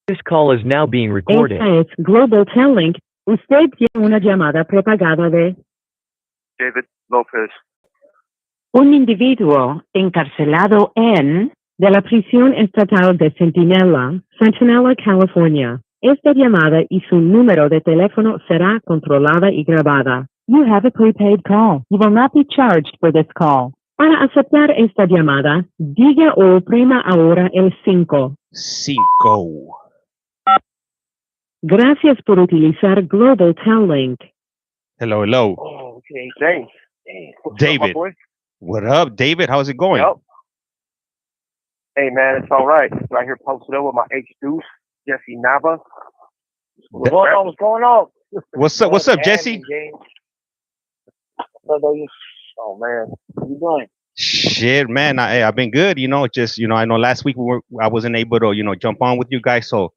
This call is now being recorded. Esta es Global Telling. Usted tiene una llamada prepagada de David Lopez. un individuo encarcelado en de la prisión estatal de Centinela, Centinela, California. Esta llamada y su número de teléfono será controlada y grabada. You have a prepaid call. You will not be charged for this call. Para aceptar esta llamada, diga o oprima ahora el 5. 5. Gracias por utilizar Global Telling. Hello, hello. Oh, okay, thanks. Hey, what's David. up, my boy? What up, David? How's it going? Yep. Hey, man, it's all right. Right here posted up with my H-Deuce, Jesse NAVA. What's going on? What's going on? What's up, Jesse? Oh, man. What you doing? Shit, man. I've been good. I know last week I wasn't able to, jump on with you guys. So,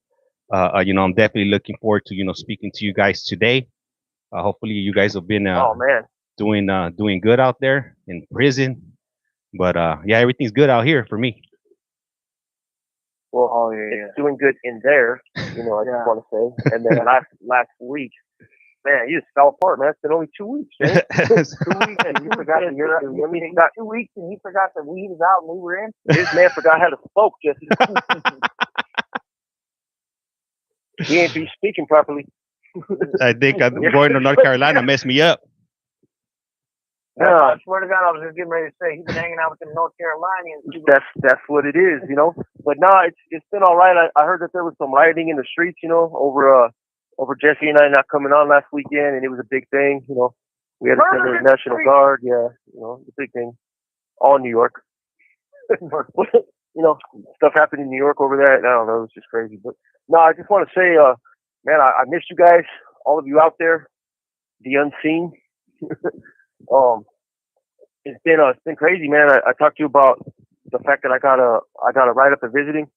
I'm definitely looking forward to, speaking to you guys today. Hopefully you guys have been doing good out there in prison. But yeah, everything's good out here for me. Well, it's doing good in there, I just want to say. And then last week, man, you just fell apart, man. It's been only 2 weeks, man. 2 weeks, and you forgot that you're. I mean, got 2 weeks, and he forgot that we was out and we were in. This man forgot how to smoke, Jesse. He ain't be speaking properly. I think going to North Carolina messed me up. No, I swear to God, I was just getting ready to say he's been hanging out with them North Carolinians. That's what it is, But no, it's been all right. I heard that there was some rioting in the streets, over Jesse and I not coming on last weekend, and it was a big thing. We had to send the National Guard. Yeah, the big thing. All New York. Stuff happened in New York over there. I don't know. It was just crazy. But no, I just want to say, man, I missed you guys, all of you out there, the unseen. It's been crazy, man. I talked to you about the fact that I got a write up of visiting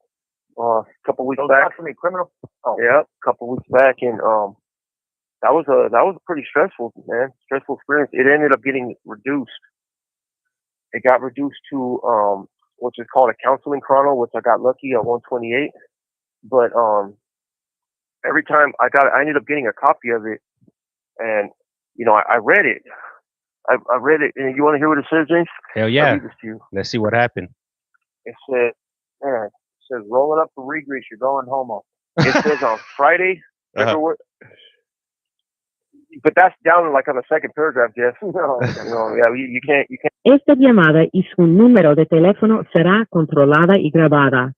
a couple weeks back. For me, criminal. Oh. Yeah, a couple weeks back, and that was a pretty stressful experience. It ended up getting reduced. It got reduced to which is called a counseling chrono, which I got lucky at 128. But every time I ended up getting a copy of it, and I read it. I read it, and you want to hear what it says, James? Hell yeah! I'll read this to you. Let's see what happened. It says, roll it up for regrease. You're going homo. It says on Friday, February. But that's down like on the second paragraph, Jess. Yeah, you can't. Esta llamada y su número de teléfono será controlada y grabada.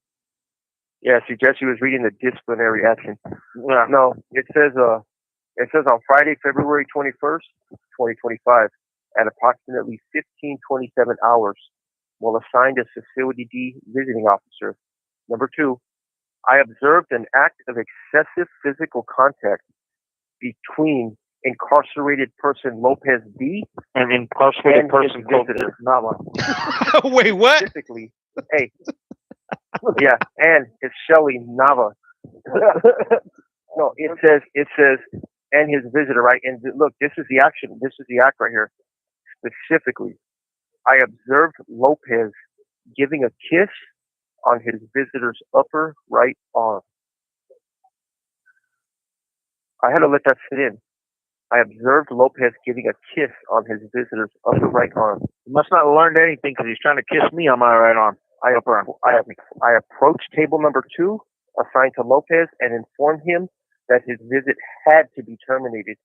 Yeah, see, Jesse was reading the disciplinary action. No, it says on Friday, February 21st, 2025, at approximately 15:27 hours, while assigned as Facility D visiting officer. Number 2, I observed an act of excessive physical contact between incarcerated person Lopez D and incarcerated person visitor NAVA. Wait, what? Specifically, and it's Shelly NAVA. No, it says, and his visitor, right? And look, this is the action. This is the act right here. Specifically, I observed Lopez giving a kiss on his visitor's upper right arm. I had to let that sit in. I observed Lopez giving a kiss on his visitor's upper right arm. He must not have learned anything because he's trying to kiss me on my right arm. I approached table number 2, assigned to Lopez, and informed him that his visit had to be terminated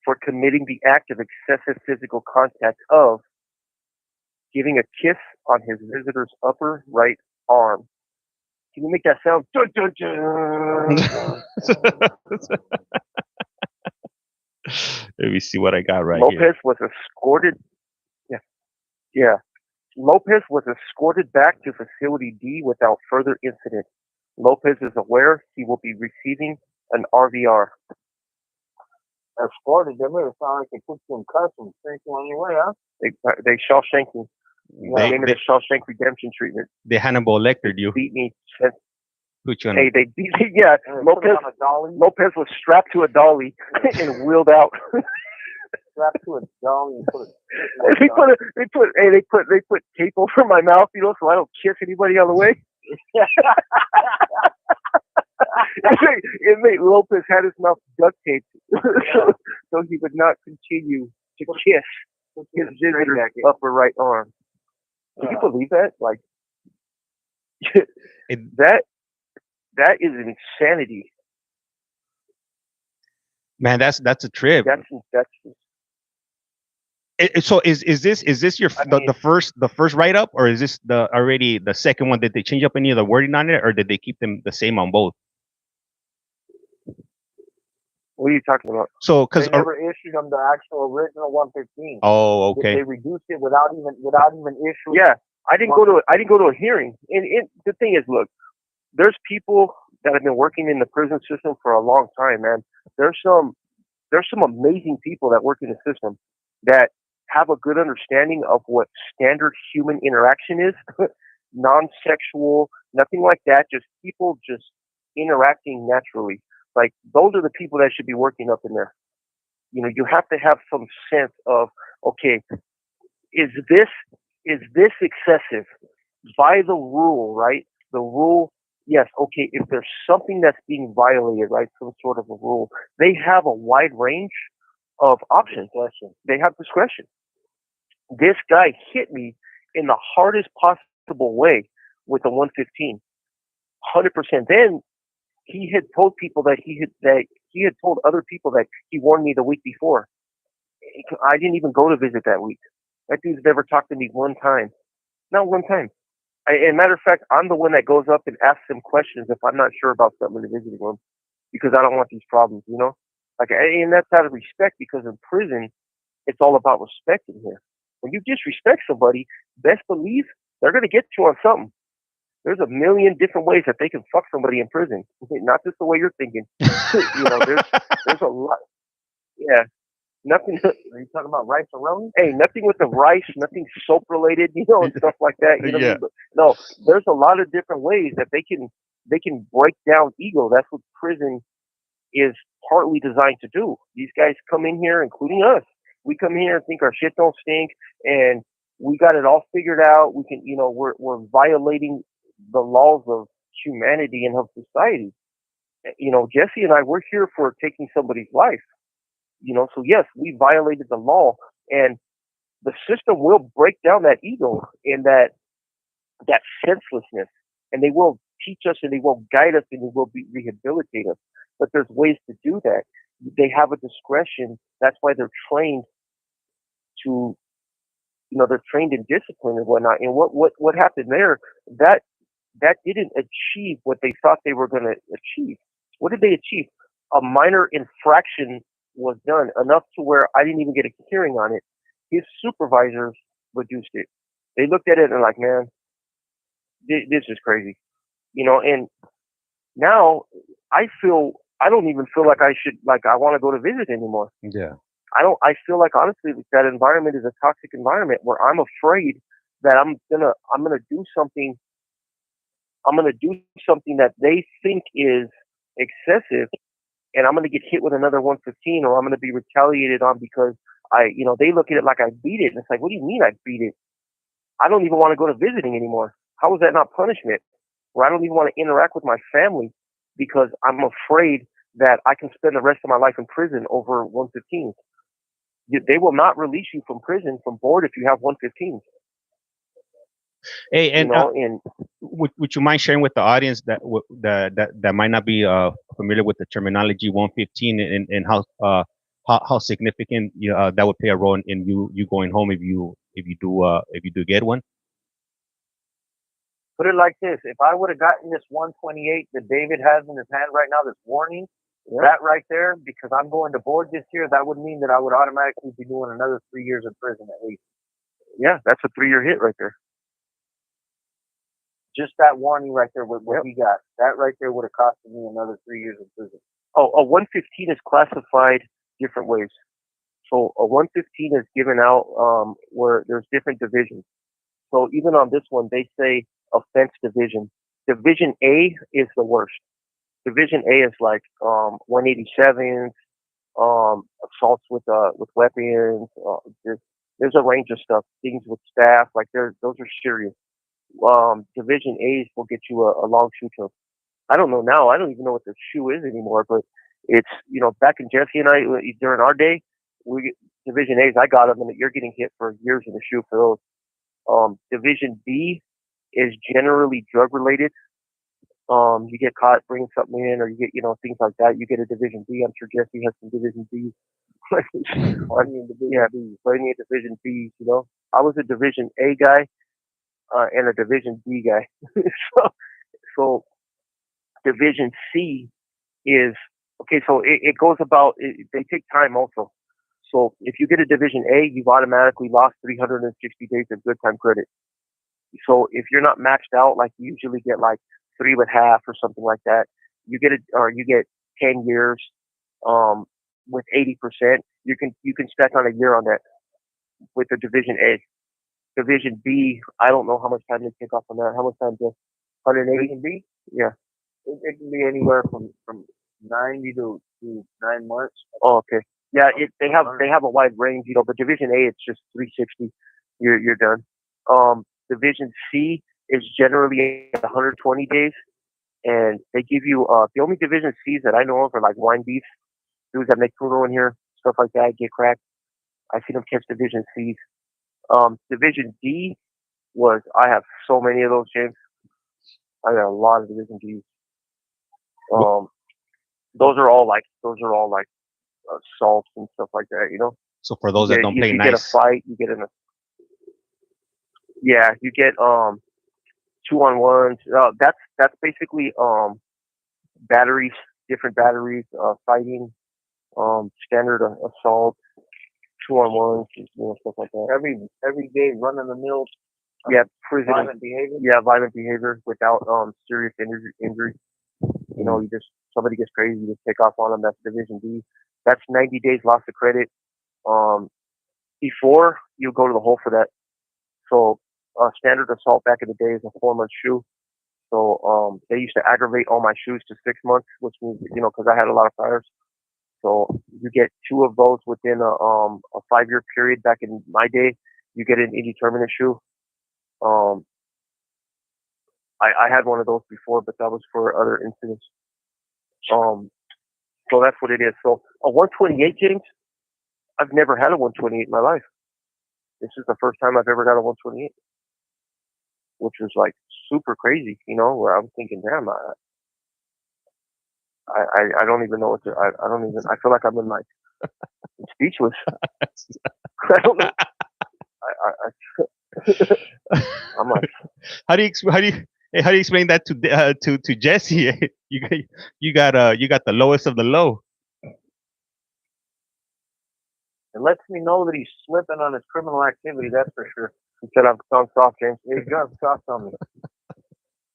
for committing the act of excessive physical contact of giving a kiss on his visitor's upper right arm. Can you make that sound? Dun, dun, dun. Let me see what I got right Lopez here. was escorted. Yeah. Lopez was escorted back to Facility D without further incident. Lopez is aware he will be receiving an RVR. Escorted? They made it sound like they put you in customs. Thank you anyway, huh? They Shawshank me. They gave me the Shawshank redemption treatment. They Hannibal Lectered you. Beat me. Put you on they beat me. Yeah. Lopez was strapped to a dolly and wheeled out. Strapped to a dolly. They put tape over my mouth, so I don't kiss anybody on the way. Inmate Lopez had his mouth duct taped so he would not continue to kiss his visitor's upper right arm. Can you believe that? Like, that is insanity. Man, that's a trip. That's So is this your the first write up, or is this already the second one? Did they change up any of the wording on it, or did they keep them the same on both? What are you talking about? So because they never issued them the actual original 115. Oh, okay. They reduced it without even issuing. Yeah, I didn't go to a hearing. And the thing is, look, there's people that have been working in the prison system for a long time, man. There's some amazing people that work in the system that have a good understanding of what standard human interaction is, non-sexual, nothing like that, just people just interacting naturally. Like, those are the people that should be working up in there. You know, you have to have some sense of, okay, is this excessive? By the rule, right? The rule, yes, okay, if there's something that's being violated, right, some sort of a rule, they have a wide range of options. They have discretion. This guy hit me in the hardest possible way with a 115. 100%. Then he had told people that he had told other people that he warned me the week before. I didn't even go to visit that week. That dude's never talked to me one time. Not one time. As a matter of fact, I'm the one that goes up and asks him questions if I'm not sure about something in the visiting room, because I don't want these problems, you know? Like, and that's out of respect, because in prison, it's all about respect in here. When you disrespect somebody, best believe they're going to get you on something. There's a million different ways that they can fuck somebody in prison. Not just the way you're thinking. You know, there's a lot. Yeah. Nothing. Are you talking about rice alone? Hey, nothing with the rice, nothing soap related, you know, and stuff like that. You know what I mean? But no, there's a lot of different ways that they can break down ego. That's what prison is partly designed to do. These guys come in here, including us. We come here and think our shit don't stink, and we got it all figured out. We can, you know, we're violating the laws of humanity and of society. You know, Jesse and I, we're here for taking somebody's life. You know, so yes, we violated the law, and the system will break down that ego and that senselessness, and they will teach us, and they will guide us, and they will rehabilitate us. But there's ways to do that. They have a discretion. That's why they're trained to, you know, they're trained in discipline and whatnot. And what happened there, that didn't achieve what they thought they were going to achieve. What did they achieve? A minor infraction was done, enough to where I didn't even get a hearing on it. His supervisors reduced it. They looked at it and like, man, this is crazy. You know, and now I don't even feel like I want to go to visit anymore. Yeah. I feel like, honestly, that environment is a toxic environment where I'm afraid that I'm gonna do something that they think is excessive, and I'm gonna get hit with another 115, or I'm gonna be retaliated on because they look at it like I beat it, and it's like, what do you mean I beat it? I don't even want to go to visiting anymore. How is that not punishment? Where I don't even want to interact with my family because I'm afraid that I can spend the rest of my life in prison over 115s. They will not release you from prison, from board, if you have 115s. Hey, and would you mind sharing with the audience that might not be familiar with the terminology 115 and how significant that would play a role in you going home if you do get one? Put it like this: if I would have gotten this 128 that David has in his hand right now, this warning, that right there, because I'm going to board this year, that would mean that I would automatically be doing another 3 years in prison at least. Yeah, that's a 3-year hit right there. Just that warning right there, what he got, that right there would have costed me another 3 years in prison. Oh, a 115 is classified different ways. So a 115 is given out where there's different divisions. So even on this one, they say offense division. Division A is the worst. Division A is like 187s, assaults with weapons. There's a range of stuff. Things with staff, like those are serious. Division A's will get you a long shoe term. I don't know now. I don't even know what the shoe is anymore. But it's, back in Jesse and I during our day, we Division A's. I got them, and you're getting hit for years in the shoe for those. Division B is generally drug related. You get caught bringing something in, or you get, things like that. You get a Division B. I'm sure Jesse has some Division B's. Plenty of Division B's. I was a Division A guy and a Division B guy. so Division C is okay. So it goes about. They take time also. So if you get a Division A, you've automatically lost 360 days of good time credit. So if you're not maxed out, like you usually get like 3.5 or something like that, you get 10 years with 80%. You can stack on a year on that with the Division A. Division B, I don't know how much time they take off on that. How much time? Just 180? Division B? Yeah. It can be anywhere from 90 to 9 months. Oh, okay. Yeah, they have a wide range, but Division A, it's just 360. You're done. Division C is generally 120 days, and they give you the only Division C's that I know of are like wine beefs, dudes that make pruno in here, stuff like that, get cracked. I see them catch Division C's. Division D I have so many of those, James. I got a lot of Division D's. Those are all like assaults and stuff like that, So for those that don't play nice, you get a fight, you get you get 2-on-1s. That's basically batteries, different batteries, fighting, standard assault, 2-on-1s, stuff like that. Every day, run of the mill. Prison. Violent behavior. Yeah, violent behavior without serious injury. You just somebody gets crazy, you just take off on them. That's Division D. That's 90 days loss of credit. Before you go to the hole for that. So standard assault back in the day is a 4-month shoe. So they used to aggravate all my shoes to 6 months, which means because I had a lot of fires. So you get 2 of those within a 5-year period. Back in my day, you get an indeterminate shoe. I had one of those before, but that was for other incidents. So that's what it is. So a 128, James, I've never had a 128 in my life. This is the first time I've ever got a 128, which was like super crazy, where I'm thinking, damn, I don't even know what to, I feel like I'm in like speechless. I don't know. I'm like, how do you explain that to Jesse? you got the lowest of the low. It lets me know that he's slipping on his criminal activity. That's for sure. He said, "I'm soft, James." He's got soft on me.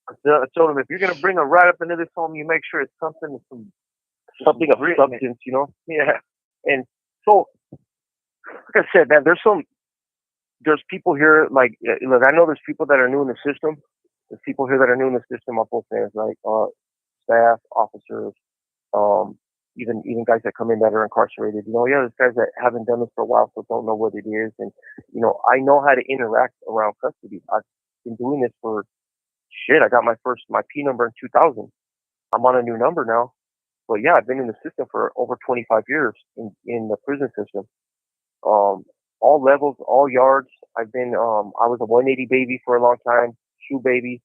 I told him, if you're gonna bring a write up into this home, you make sure it's something of substance, Yeah. And so, like I said, man, there's people here, like, look, I know there's people that are new in the system. There's people here that are new in the system on both ends, like staff, officers, even guys that come in that are incarcerated. There's guys that haven't done this for a while, so don't know what it is. And, I know how to interact around custody. I've been doing this for, I got my P number in 2000. I'm on a new number now. But yeah, I've been in the system for over 25 years in the prison system. All levels, all yards. I've been, I was a 180 baby for a long time, shoe baby.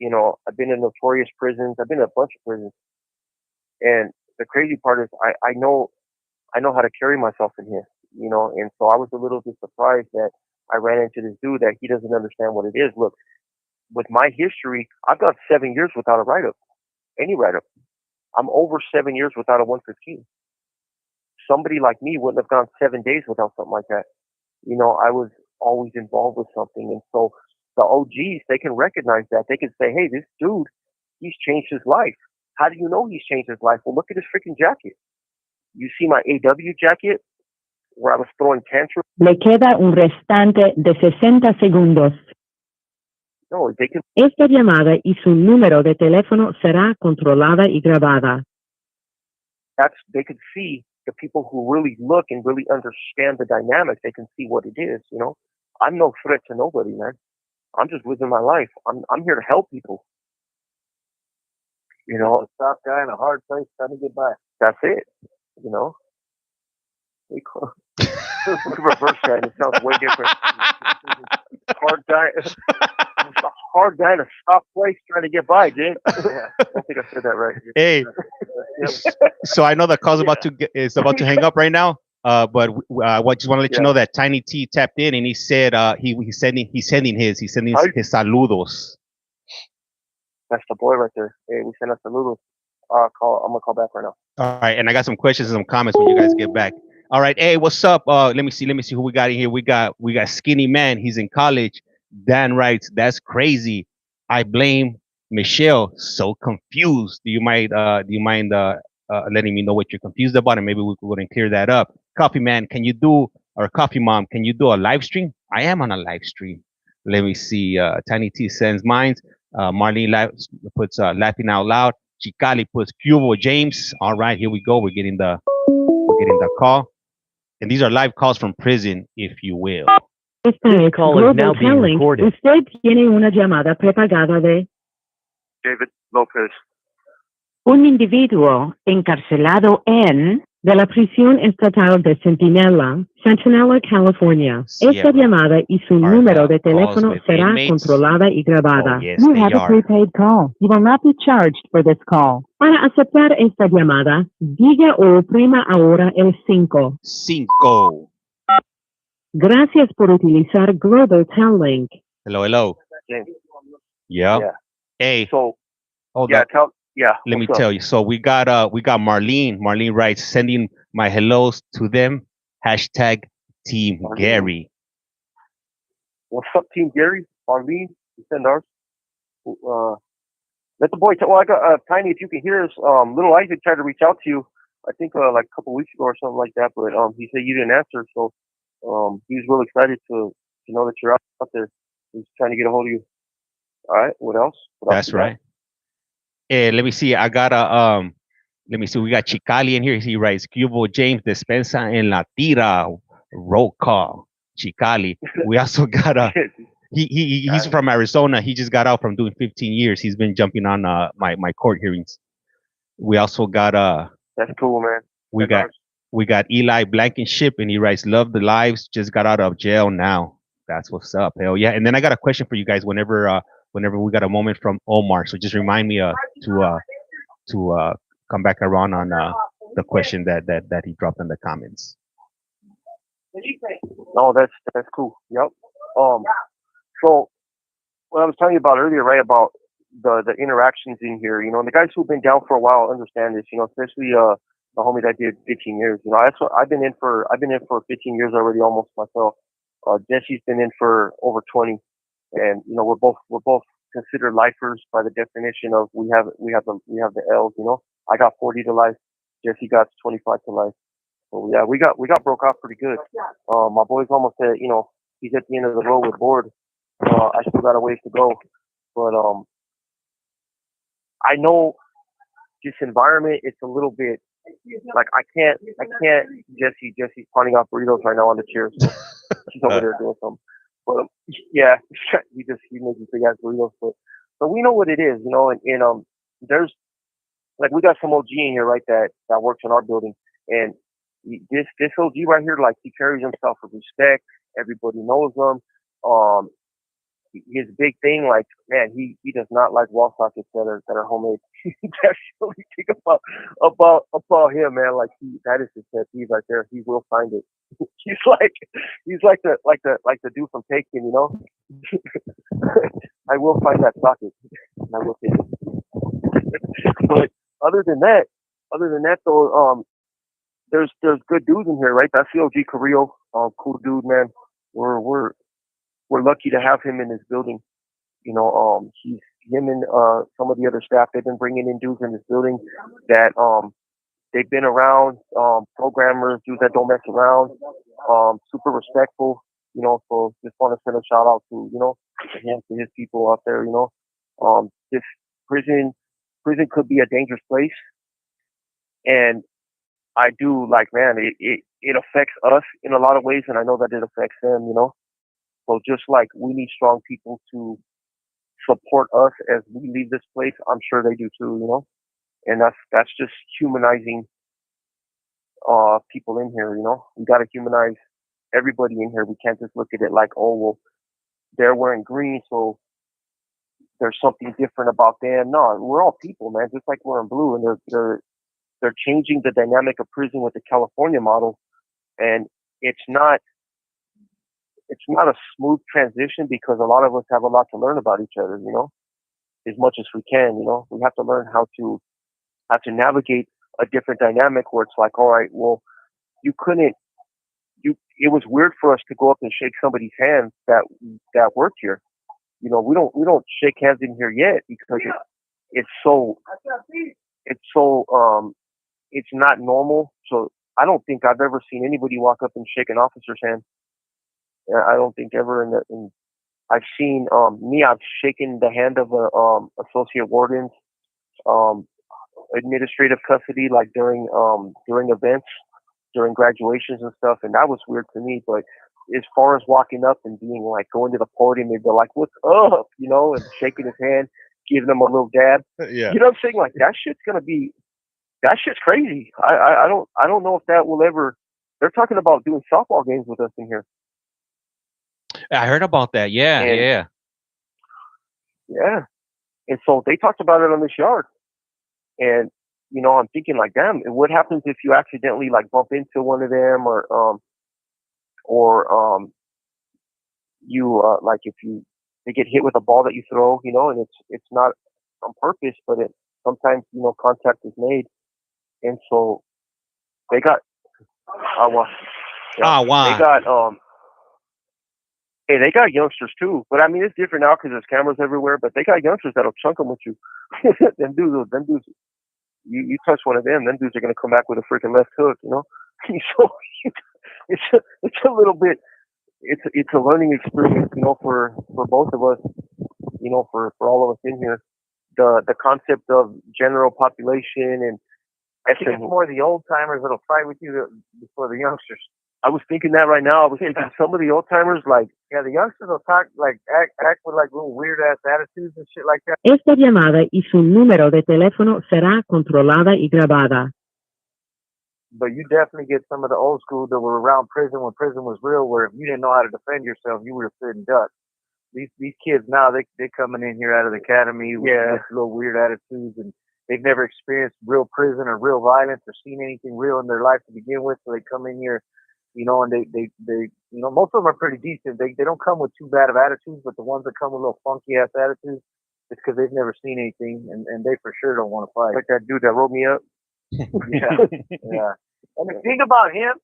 I've been in notorious prisons. I've been in a bunch of prisons. And the crazy part is I know how to carry myself in here, and so I was a little bit surprised that I ran into this dude that he doesn't understand what it is. Look, with my history, I've got 7 years without a write-up, any write-up. I'm over 7 years without a 115. Somebody like me wouldn't have gone 7 days without something like that. I was always involved with something. And so the OGs, they can recognize that. They can say, hey, this dude, he's changed his life. How do you know he's changed his life? Well, look at his freaking jacket. You see my AW jacket where I was throwing tantrums? Le queda un restante de 60 segundos. No, they can. Esta llamada y su número de teléfono será controlada y grabada. They could see the people who really look and really understand the dynamics. They can see what it is, I'm no threat to nobody, man. I'm just living my life. I'm here to help people. You know, a soft guy in a hard place trying to get by. That's it. You know. Reverse that. It sounds way different. Hard guy. A hard guy in a soft place trying to get by, dude. Yeah, I don't think I said that right. Hey, so I know the call's about to hang up right now. But I just want to let you know that Tiny T tapped in and he said he's sending his saludos. That's the boy right there. Hey, we send us saludos. I'm gonna call back right now. All right, and I got some questions and some comments when you guys get back. All right, hey, what's up? Let me see who we got in here. We got Skinny Man. He's in college. Dan writes, "That's crazy. I blame Michelle. So confused. Do you mind letting me know what you're confused about, and maybe we could go and clear that up?" Coffee Man, Coffee Mom, can you do a live stream? I am on a live stream. Let me see. Tiny T sends mines. Marlene puts laughing out loud. Chicali puts Cubo James. All right, here we go. We're getting the call. And these are live calls from prison, if you will. This call is now being recorded. Usted tiene una llamada prepagada de David Lopez. un individuo encarcelado de la prisión estatal de Centinela, California. Esta llamada y su número de teléfono será controlada y grabada. You have a prepaid call. You will not be charged for this call. Para aceptar esta llamada, diga o oprima ahora el 5. 5. Gracias por utilizar Global Tel Link. Hello. Yeah. Hey. So, hold up. Let me tell you. So we got Marlene. Marlene writes, sending my hellos to them. #Team Marlene. Gary. What's up, Team Gary? Marlene, you send ours. Let the boy tell. Well, I got Tiny. If you can hear us, little Isaac tried to reach out to you. I think like a couple weeks ago or something like that. But he said you didn't answer. So he's real excited to know that you're out there. He's trying to get a hold of you. All right. What else? That's right. Let me see. I got let me see. We got Chicali in here. He writes, Cubo James Despensa en la tira. Roll call. Chicali. We also got he's from Arizona. He just got out from doing 15 years. He's been jumping on my court hearings. We also got that's cool, man. We got Eli Blankenship, and he writes, love the lives. Just got out of jail now. That's what's up. Hell yeah. And then I got a question for you guys whenever we got a moment from Omar. So just remind me to come back around on the question that he dropped in the comments. No, that's cool. Yep. So what I was telling you about earlier, right, about the interactions in here, and the guys who've been down for a while understand this, especially the homie that did 15 years. That's what I've been in for 15 years already, almost myself. Jesse's been in for over 20, and we're both considered lifers by the definition of we have the L's. I got 40 to life. Jesse got 25 to life. So yeah, we got broke off pretty good. My boy's almost at he's at the end of the road with board. I still got a ways to go, but I know this environment. It's a little bit like I can't. Jesse's pounding off burritos right now on the chair. So she's over there doing something. But yeah, he makes these big ass burritos. But we know what it is, and there's like we got some OG in here, right, that works in our building, and this OG right here, like he carries himself with respect. Everybody knows him. His big thing, like, man, he does not like wall sockets that are homemade. That's the only thing about him, man. Like that is his pet peeve right there. He will find it. he's like the dude from Taken, I will find that socket. I will take it. But other than that though, there's good dudes in here, right? That's the OG Carrillo, cool dude, man. We're lucky to have him in this building. He's him and some of the other staff. They've been bringing in dudes in this building that they've been around, programmers, dudes that don't mess around, super respectful. So just want to send a shout out to him, to his people out there. This prison could be a dangerous place, and I do man, it affects us in a lot of ways, and I know that it affects them. So just like we need strong people to support us as we leave this place, I'm sure they do too, And that's just humanizing people in here. You know, we got to humanize everybody in here. We can't just look at it like, oh well, they're wearing green, so there's something different about them. No, we're all people, man, just like we're in blue, and they're changing the dynamic of prison with the California model, and it's not a smooth transition because a lot of us have a lot to learn about each other, you know, as much as we can. You know, we have to learn how to navigate a different dynamic where it's like, all right, well, it was weird for us to go up and shake somebody's hand that worked here. You know, we don't shake hands in here yet because it's not normal. So I don't think I've ever seen anybody walk up and shake an officer's hand. I don't think ever I've seen I've shaken the hand of a associate warden's administrative custody, like during events, during graduations and stuff, and that was weird to me. But as far as walking up and being like going to the podium and they're like, "What's up?" you know, and shaking his hand, giving him a little dab. Yeah. You know what I'm saying? Like that shit's crazy. I don't know if that will ever. They're talking about doing softball games with us in here. I heard about that. Yeah. And so they talked about it on this yard. And, you know, I'm thinking like, damn, what happens if you accidentally like bump into one of them or you like if they get hit with a ball that you throw, you know, and it's not on purpose, but sometimes, you know, contact is made. And so they got they got youngsters too, but I mean it's different now because there's cameras everywhere. But they got youngsters that'll chunk them with you. them dudes. You touch one of them dudes are gonna come back with a freaking left hook, you know. So it's a little bit. It's a learning experience, you know, for both of us, you know, for all of us in here. The concept of general population, and I think it's more the old timers that'll fight with you before the youngsters. I was thinking that right now. I was thinking some of the old timers, like, the youngsters will talk, like, act with, like, little weird-ass attitudes and shit like that. Esta llamada y su número de teléfono será controlada y grabada. But you definitely get some of the old school that were around prison when prison was real, where if you didn't know how to defend yourself, you would have stood and ducked. These kids now, they coming in here out of the academy with little weird attitudes, and they've never experienced real prison or real violence or seen anything real in their life to begin with, so they come in here. You know, and they you know, most of them are pretty decent. They don't come with too bad of attitudes, but the ones that come with little funky ass attitudes, it's because they've never seen anything, and they for sure don't want to fight. Like that dude that wrote me up. Yeah. And the thing about him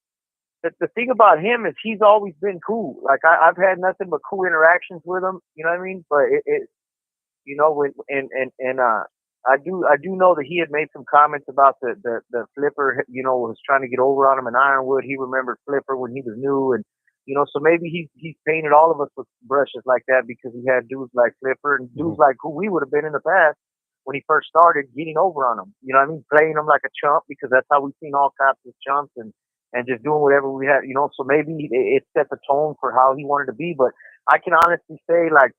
is he's always been cool. Like I've had nothing but cool interactions with him. You know what I mean? But it you know, when I do know that he had made some comments about the Flipper, you know, was trying to get over on him in Ironwood. He remembered Flipper when he was new, and you know, so maybe he's painted all of us with brushes like that because he had dudes like Flipper and dudes like who we would have been in the past when he first started getting over on him. You know what I mean? Playing him like a chump because that's how we've seen all cops as chumps and just doing whatever we had, you know. So maybe it set the tone for how he wanted to be. But I can honestly say, like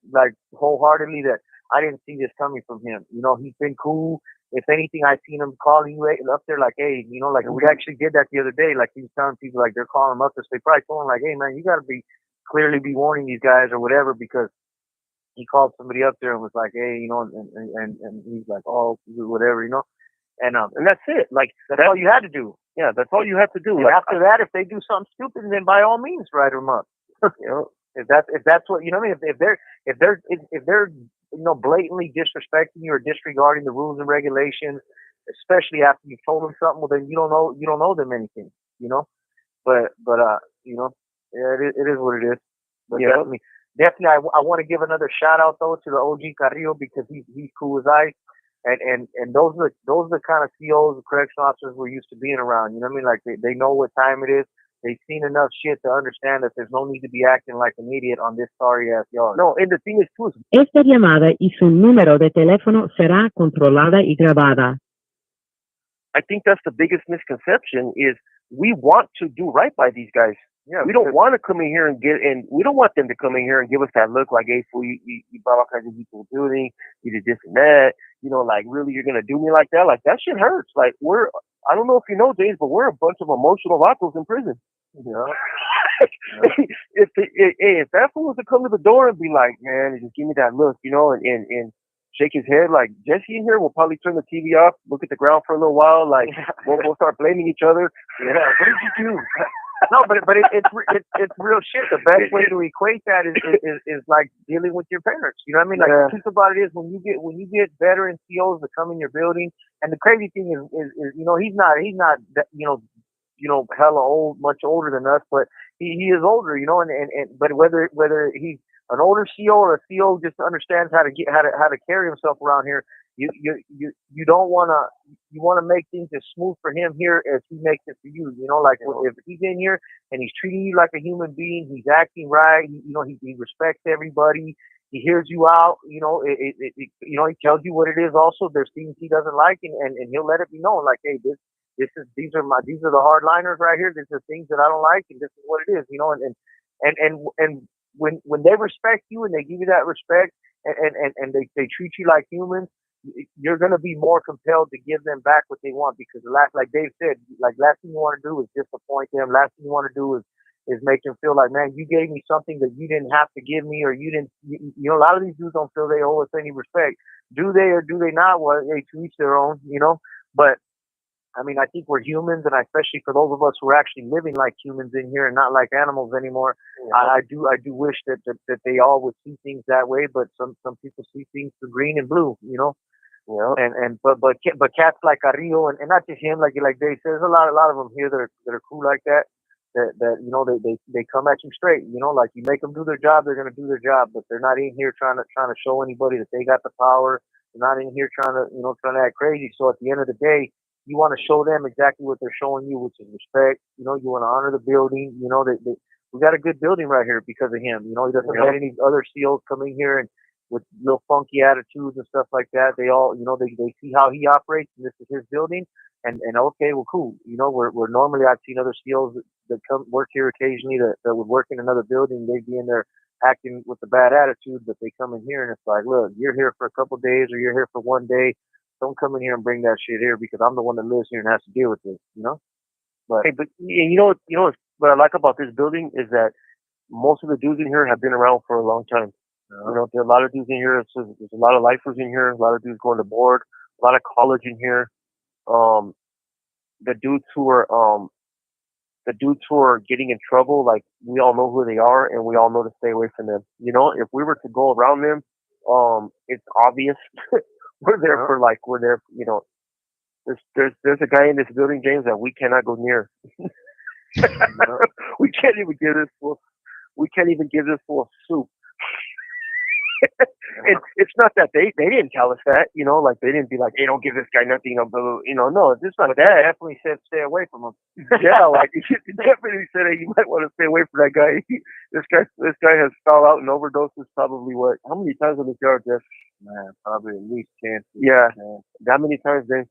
wholeheartedly, that I didn't see this coming from him. You know, he's been cool. If anything, I seen him calling you up there like, hey, you know, like we actually did that the other day. Like he was telling people like they're calling him up there. So they probably told him like, hey man, you got to clearly be warning these guys or whatever, because he called somebody up there and was like, hey, you know, and he's like, oh, whatever, you know, and that's it. Like that's all you had to do. Yeah, that's all you have to do. Like, after that, if they do something stupid, then by all means write them up. You know, if that's what, you know what I mean. If they're you know, blatantly disrespecting you or disregarding the rules and regulations, especially after you've told them something, well then you don't know them anything, you know. But you know, yeah, it is what it is. But yeah, definitely I want to give another shout out though to the OG Carrillo, because he's cool as ice. And those are the kind of COs, correctional officers we're used to being around. You know what I mean? Like they know what time it is. They've seen enough shit to understand that there's no need to be acting like an idiot on this sorry ass yard. No, and the thing is too. Esta llamada y su número de teléfono será controlada y grabada. I think that's the biggest misconception is we want to do right by these guys. Yeah, we don't want to come in here and we don't want them to come in here and give us that look like, hey, fool, you brought all kinds of people building, you did this and that, you know, like really you're gonna do me like that? Like that shit hurts. Like I don't know if you know, James, but we're a bunch of emotional vatos in prison. You know, if that fool was to come to the door and be like, man, just give me that look, you know, and shake his head, like Jesse in here will probably turn the TV off, look at the ground for a little while, like we'll start blaming each other. Yeah, what did you do? No, but it's real shit. The best way to equate that is like dealing with your parents. You know what I mean? Like the truth about it is when you get veteran COs to come in your building, and the crazy thing is you know he's not you know hella old, much older than us, but he is older, you know, and but whether he's an older CO or a CO just understands how to carry himself around here. You don't wanna make things as smooth for him here as he makes it for you. You know, like if he's in here and he's treating you like a human being, he's acting right. He respects everybody. He hears you out. You know, you know, he tells you what it is. Also, there's things he doesn't like, and he'll let it be known. Like, hey, these are the hardliners right here. These are things that I don't like, and this is what it is. You know, and when they respect you and they give you that respect, and they treat you like humans, you're going to be more compelled to give them back what they want, because like Dave said, like last thing you want to do is disappoint them. Last thing you want to do is make them feel like, man, you gave me something that you didn't have to give me, or you didn't. You know, a lot of these dudes don't feel they owe us any respect. Do they or do they not? Well, they to each their own, you know. But I mean, I think we're humans, and especially for those of us who are actually living like humans in here and not like animals anymore. Yeah. I do wish that they all would see things that way, but some people see things through green and blue, you know. Yeah. But cats like Carrillo and not just him, like Dave says, there's a lot of them here that are cool like that you know they come at you straight, you know, like you make them do their job, they're gonna do their job, but they're not in here trying to show anybody that they got the power. They're not in here trying to act crazy. So at the end of the day, you want to show them exactly what they're showing you, which is respect. You know, you want to honor the building. You know, we got a good building right here because of him. You know, he doesn't let any other CEOs come in here and with little funky attitudes and stuff like that. They all, you know, they see how he operates, and this is his building. And okay, well, cool. You know, we're normally, I've seen other CEOs that come work here occasionally that would work in another building. They'd be in there acting with a bad attitude, but they come in here and it's like, look, you're here for a couple of days or you're here for one day. Don't come in here and bring that shit here, because I'm the one that lives here and has to deal with this, you know? But hey, but you know what I like about this building is that most of the dudes in here have been around for a long time. You know, there are a lot of dudes in here. There's a lot of lifers in here. A lot of dudes going to board. A lot of college in here. The dudes who are getting in trouble, like we all know who they are, and we all know to stay away from them. You know, if we were to go around them, it's obvious. We're there, you know, there's a guy in this building, James, that we cannot go near. We can't even give this full soup. It's not that they didn't tell us that, you know, like they didn't be like, hey, don't give this guy nothing, you know, no, it's just like that. Definitely said stay away from him. Yeah, like it definitely said, hey, you might want to stay away from that guy. This guy has fell out and overdoses probably how many times in the yard, Jeff? Man, probably at least 10. Yeah, man. That many times, then.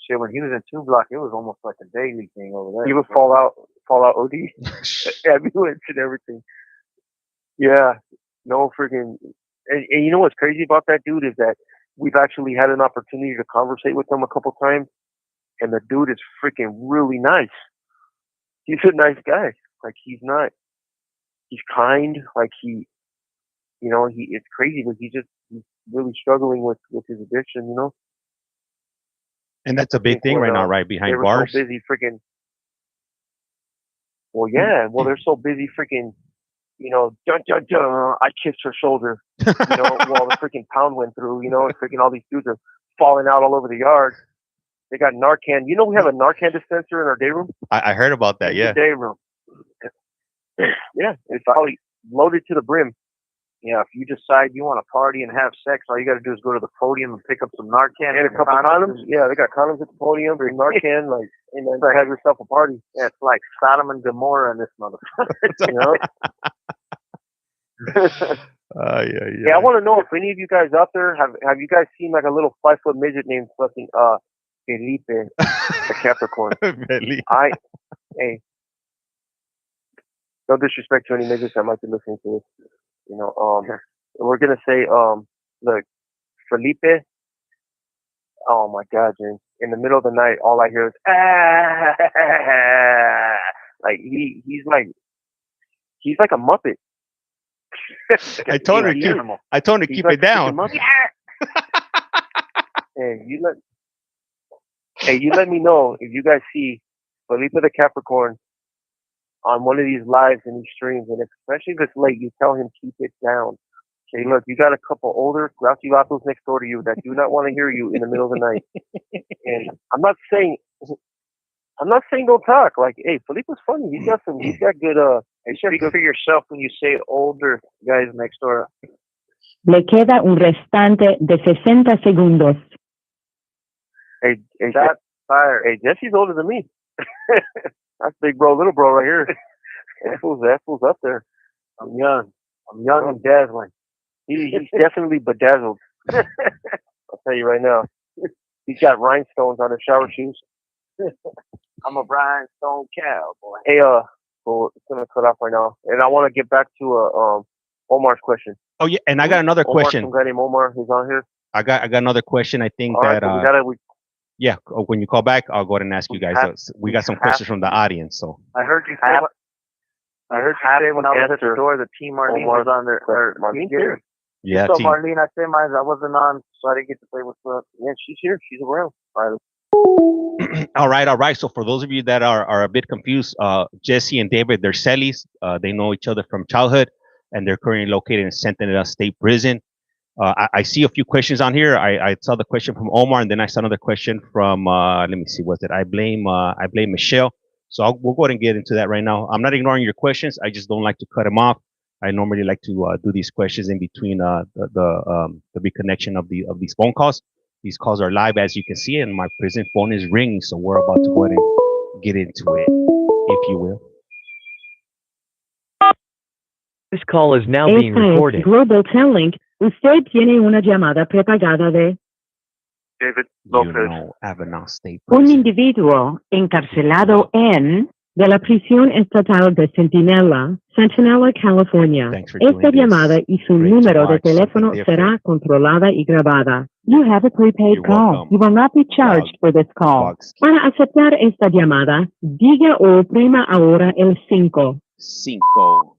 Shit, when he was in 2 block, it was almost like a daily thing over there. He would fall out OD, ambulance and everything. Yeah, no freaking. And you know what's crazy about that dude is that we've actually had an opportunity to conversate with him a couple times, and the dude is freaking really nice. He's a nice guy. Like he's kind. Like you know, it's crazy, but he's really struggling with his addiction, you know. And that's a big thing right now, right? Behind bars. So busy freaking. Well, yeah. Well, they're so busy freaking. You know, dun, dun, dun, I kissed her shoulder. You know, while the freaking pound went through. You know, and freaking all these dudes are falling out all over the yard. They got Narcan. You know, we have a Narcan dispenser in our day room. I heard about that. Yeah. Day room. Yeah, it's probably loaded to the brim. Yeah, if you decide you want to party and have sex, all you got to do is go to the podium and pick up some Narcan and a couple condoms. Yeah, they got condoms at the podium. Bring Narcan, like, and then have yourself a party. Yeah, it's like Sodom and Gomorrah in this motherfucker. You know? Yeah, I want to know if any of you guys out there have you guys seen like a little 5-foot midget named fucking Felipe, the Capricorn. Hey, no disrespect to any midgets that might be listening to this. You know, we're gonna say, look, Felipe Oh my God, James! In the middle of the night, all I hear is ah. Like he's like a Muppet. I told her to keep it down. Hey, you let me know if you guys see Felipe the Capricorn on one of these lives and these streams, and especially if it's late, you tell him keep it down. Say, look, you got a couple older grouchy vatos next door to you that do not want to hear you in the middle of the night. And I'm not saying don't talk. Like, hey, Felipe's funny. He's got good. Speak for yourself when you say older guys next door. Le queda un restante de 60 segundos. Hey, That's fire. Hey, Jesse's older than me. That's big bro, little bro right here. That fool's up there. I'm young and dazzling. He's definitely bedazzled. I'll tell you right now. He's got rhinestones on his shower shoes. I'm a rhinestone cowboy. Hey, so it's gonna cut off right now, and I want to get back to Omar's question. Oh yeah, and I got another question. Some guy named Omar who's on here. I got another question. I think All that right, so yeah, when you call back, I'll go ahead and ask you guys. We got some questions from the audience. So I heard you say when I was at the door, the team Marlene was on there. Marlene's here. yeah, So team. Marlene, I said mine. I wasn't on, so I didn't get to say what's up. Yeah, she's here. She's around. All right. So for those of you that are a bit confused, Jesse and David, they're cellies. They know each other from childhood, and they're currently located in Centinela State Prison. I see a few questions on here. I saw the question from Omar, and then I saw another question from let me see, was it I blame Michelle. So we'll go ahead and get into that right now. I'm not ignoring your questions. I just don't like to cut them off. I normally like to do these questions in between the reconnection of these phone calls. These calls are live, as you can see, and my prison phone is ringing. So we're about to go ahead and get into it, if you will. This call is now being recorded. Global Telling. Usted tiene una llamada prepagada de David Lopez. Avenal State un Prison. individuo encarcelado en de la prisión estatal de Centinela, California. Esta llamada y su número de teléfono será controlada y grabada. You have a prepaid call. You will not be charged for this call. Para aceptar esta llamada, diga o oprima ahora el 5. 5.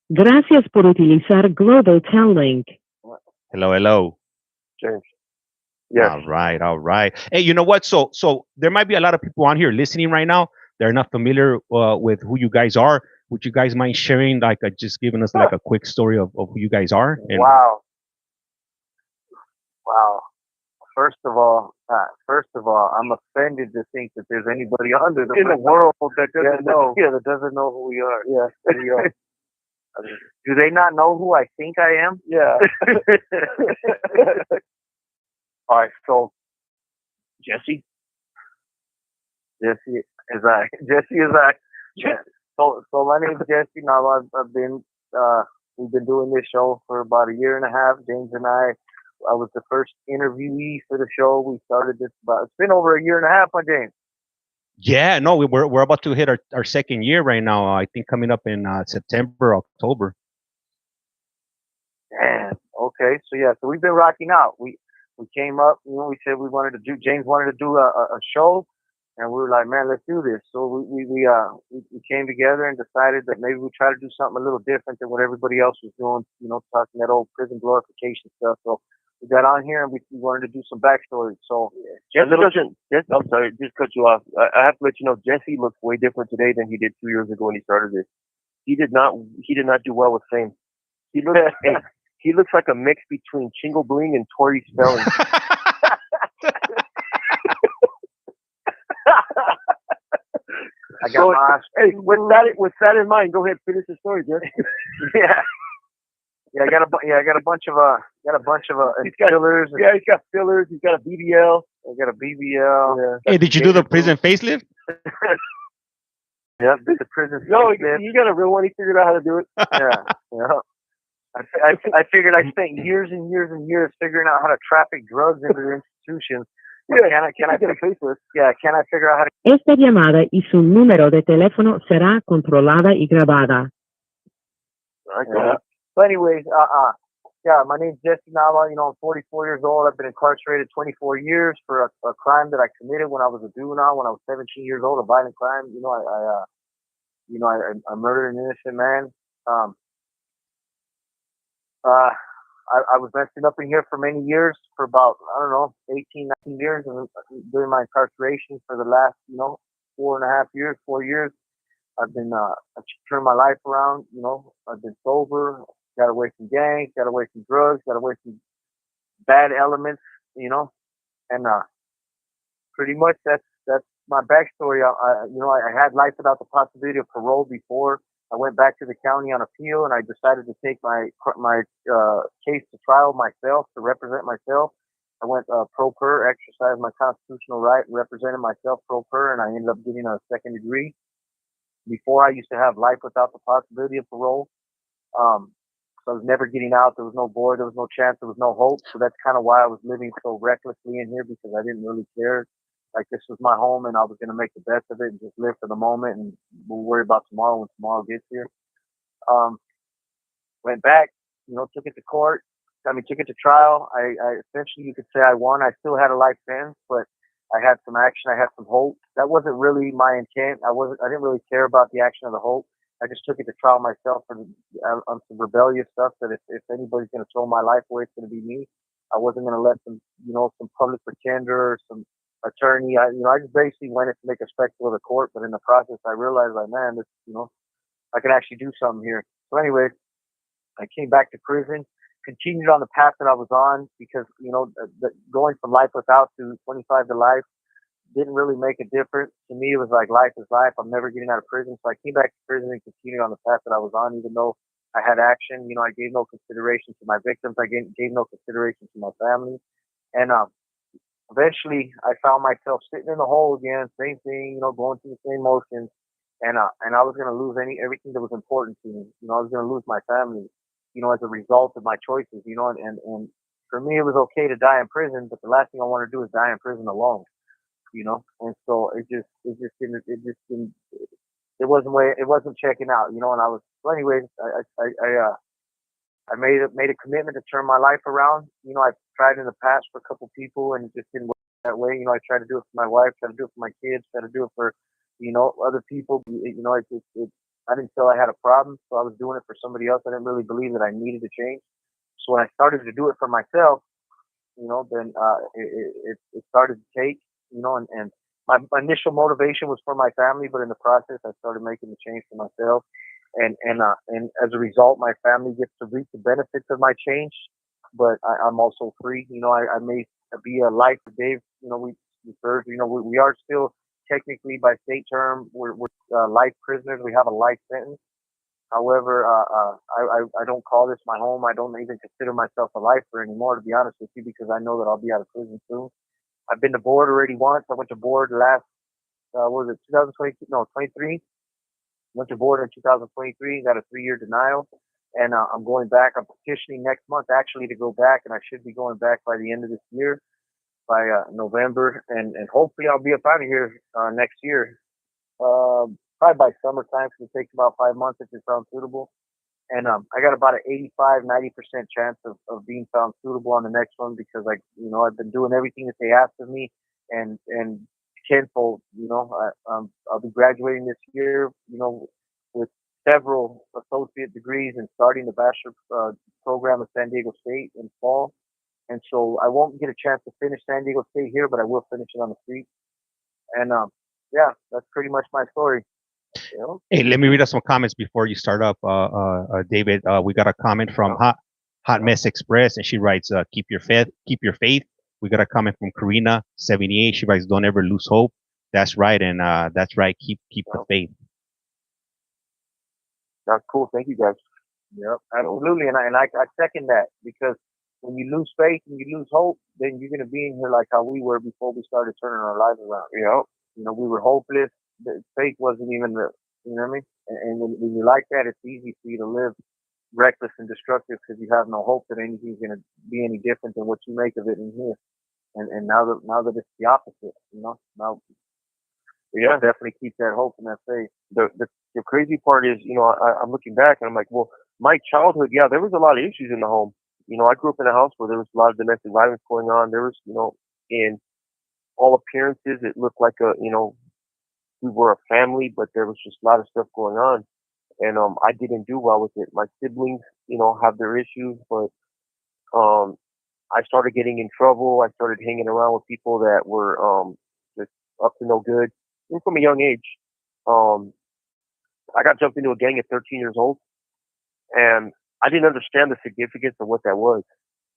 Gracias por utilizar Global Telling. Hello. James. Yes. All right. Hey, you know what? So there might be a lot of people on here listening right now. They're not familiar with who you guys are. Would you guys mind sharing, just giving us like a quick story of who you guys are? And Wow. First of all, I'm offended to think that there's anybody under the world that doesn't know. Yeah, that doesn't know who we are. Yeah, who we are. Do they not know who I think I am? Yeah. All right, so Jesse is I. So my name's Jesse. Now we've been doing this show for about a year and a half. James and I was the first interviewee for the show. We started this it's been over a year and a half, my James. yeah, no, we're about to hit our second year right now. I think coming up in September, October. Man, okay, so we've been rocking out. We came up, we said James wanted to do a show, and we were like, man, let's do this. So we came together and decided that maybe we try to do something a little different than what everybody else was doing, talking that old prison glorification stuff. So we got on here and we wanted to do some backstory. So I'm sorry, just cut you off. I have to let you know, Jesse looks way different today than he did 2 years ago when he started this. He did not do well with fame. He looks like a mix between Chingo Bling and Tori Spelling. With that in mind, go ahead, finish the story, Jesse. I got a bunch of fillers. Yeah, he's got fillers. He's got a BBL. I got a BBL. Yeah. Hey, did you do the prison facelift? Yeah, the prison. No, you got a real one. He figured out how to do it. Yeah. I figured I spent years and years and years figuring out how to traffic drugs into the institutions. Yeah, can I get a facelift? Yeah, can I figure out how to... Esta llamada y su número de teléfono será controlada y grabada. So anyways, Yeah, my name's Jesse Nava. You know, I'm 44 years old. I've been incarcerated 24 years for a crime that I committed when I was a juvenile, when I was 17 years old, a violent crime. You know, I murdered an innocent man. Um, I was messing up in here for many years, for about, I don't know, 18, 19 years, and during my incarceration for the last, 4.5 years, 4 years, I've been, I've turned my life around. You know, I've been sober, got away from gangs, got away from drugs, got away from bad elements, and pretty much that's my backstory. I had life without the possibility of parole before. I went back to the county on appeal, and I decided to take my case to trial myself, to represent myself. I went pro per, exercised my constitutional right, and represented myself pro per, and I ended up getting a second degree. Before, I used to have life without the possibility of parole. So I was never getting out. There was no board. There was no chance. There was no hope. So that's kind of why I was living so recklessly in here, because I didn't really care. Like, this was my home, and I was going to make the best of it and just live for the moment, and we'll worry about tomorrow when tomorrow gets here. Went back, took it to court. Took it to trial. I essentially, you could say I won. I still had a life sentence, but I had some action. I had some hope. That wasn't really my intent. I didn't really care about the action of the hope. I just took it to trial myself on some rebellious stuff, that if anybody's going to throw my life away, it's going to be me. I wasn't going to let some public pretender or some attorney. I just basically went in to make a spectacle of the court, but in the process, I realized, like, man, this, I can actually do something here. So anyway, I came back to prison, continued on the path that I was on, because, going from life without to 25 to life didn't really make a difference. To me, it was like, life is life. I'm never getting out of prison. So I came back to prison and continued on the path that I was on, even though I had action. I gave no consideration to my victims. I gave no consideration to my family. And eventually, I found myself sitting in the hole again, same thing, going through the same motions. And I was going to lose everything that was important to me. I was going to lose my family, as a result of my choices, and for me, it was okay to die in prison, but the last thing I want to do is die in prison alone. And so it wasn't checking out, and I was, so anyways, I made a commitment to turn my life around. I've tried in the past for a couple people, and it just didn't work that way. I tried to do it for my wife, tried to do it for my kids, tried to do it for, other people. I didn't feel I had a problem, so I was doing it for somebody else. I didn't really believe that I needed to change. So when I started to do it for myself, then it started to take, and my initial motivation was for my family, but in the process, I started making the change for myself, and as a result, my family gets to reap the benefits of my change, but I'm also free. I may be a life for Dave. We are still technically, by state term, we're life prisoners. We have a life sentence. However, I don't call this my home. I don't even consider myself a lifer anymore, to be honest with you, because I know that I'll be out of prison soon. I've been to board already once. I went to board last, 2022? No, 23. Went to board in 2023, got a 3-year denial, and I'm going back. I'm petitioning next month, actually, to go back, and I should be going back by the end of this year, by November, and hopefully I'll be up out of here next year. Probably by summertime, because it takes about 5 months if you're found suitable. And I got about an 85-90% chance of being found suitable on the next one, because I've been doing everything that they asked of me, and tenfold. I'll be graduating this year, with several associate degrees and starting the bachelor program at San Diego State in fall. And so I won't get a chance to finish San Diego State here, but I will finish it on the street. And yeah, that's pretty much my story. Hey, let me read us some comments before you start up, David. We got a comment from Hot Mess Express, and she writes, "Keep your faith. Keep your faith." We got a comment from Karina 78. She writes, "Don't ever lose hope." That's right, and that's right. Keep the faith. That's cool. Thank you, guys. Yep, absolutely, and I second that, because when you lose faith and you lose hope, then you're gonna be in here like how we were before we started turning our lives around. We were hopeless. The faith wasn't even the, you know what I mean? And when you're like that, it's easy for you to live reckless and destructive, because you have no hope that anything's going to be any different than what you make of it in here. And now that it's the opposite, now, yeah, definitely keep that hope and that faith. The crazy part is, I'm looking back and I'm like, well, my childhood, yeah, there was a lot of issues in the home. I grew up in a house where there was a lot of domestic violence going on. There was, in all appearances, it looked like we were a family, but there was just a lot of stuff going on. And I didn't do well with it. My siblings, have their issues, but I started getting in trouble. I started hanging around with people that were just up to no good. Even from a young age. I got jumped into a gang at 13 years old, and I didn't understand the significance of what that was.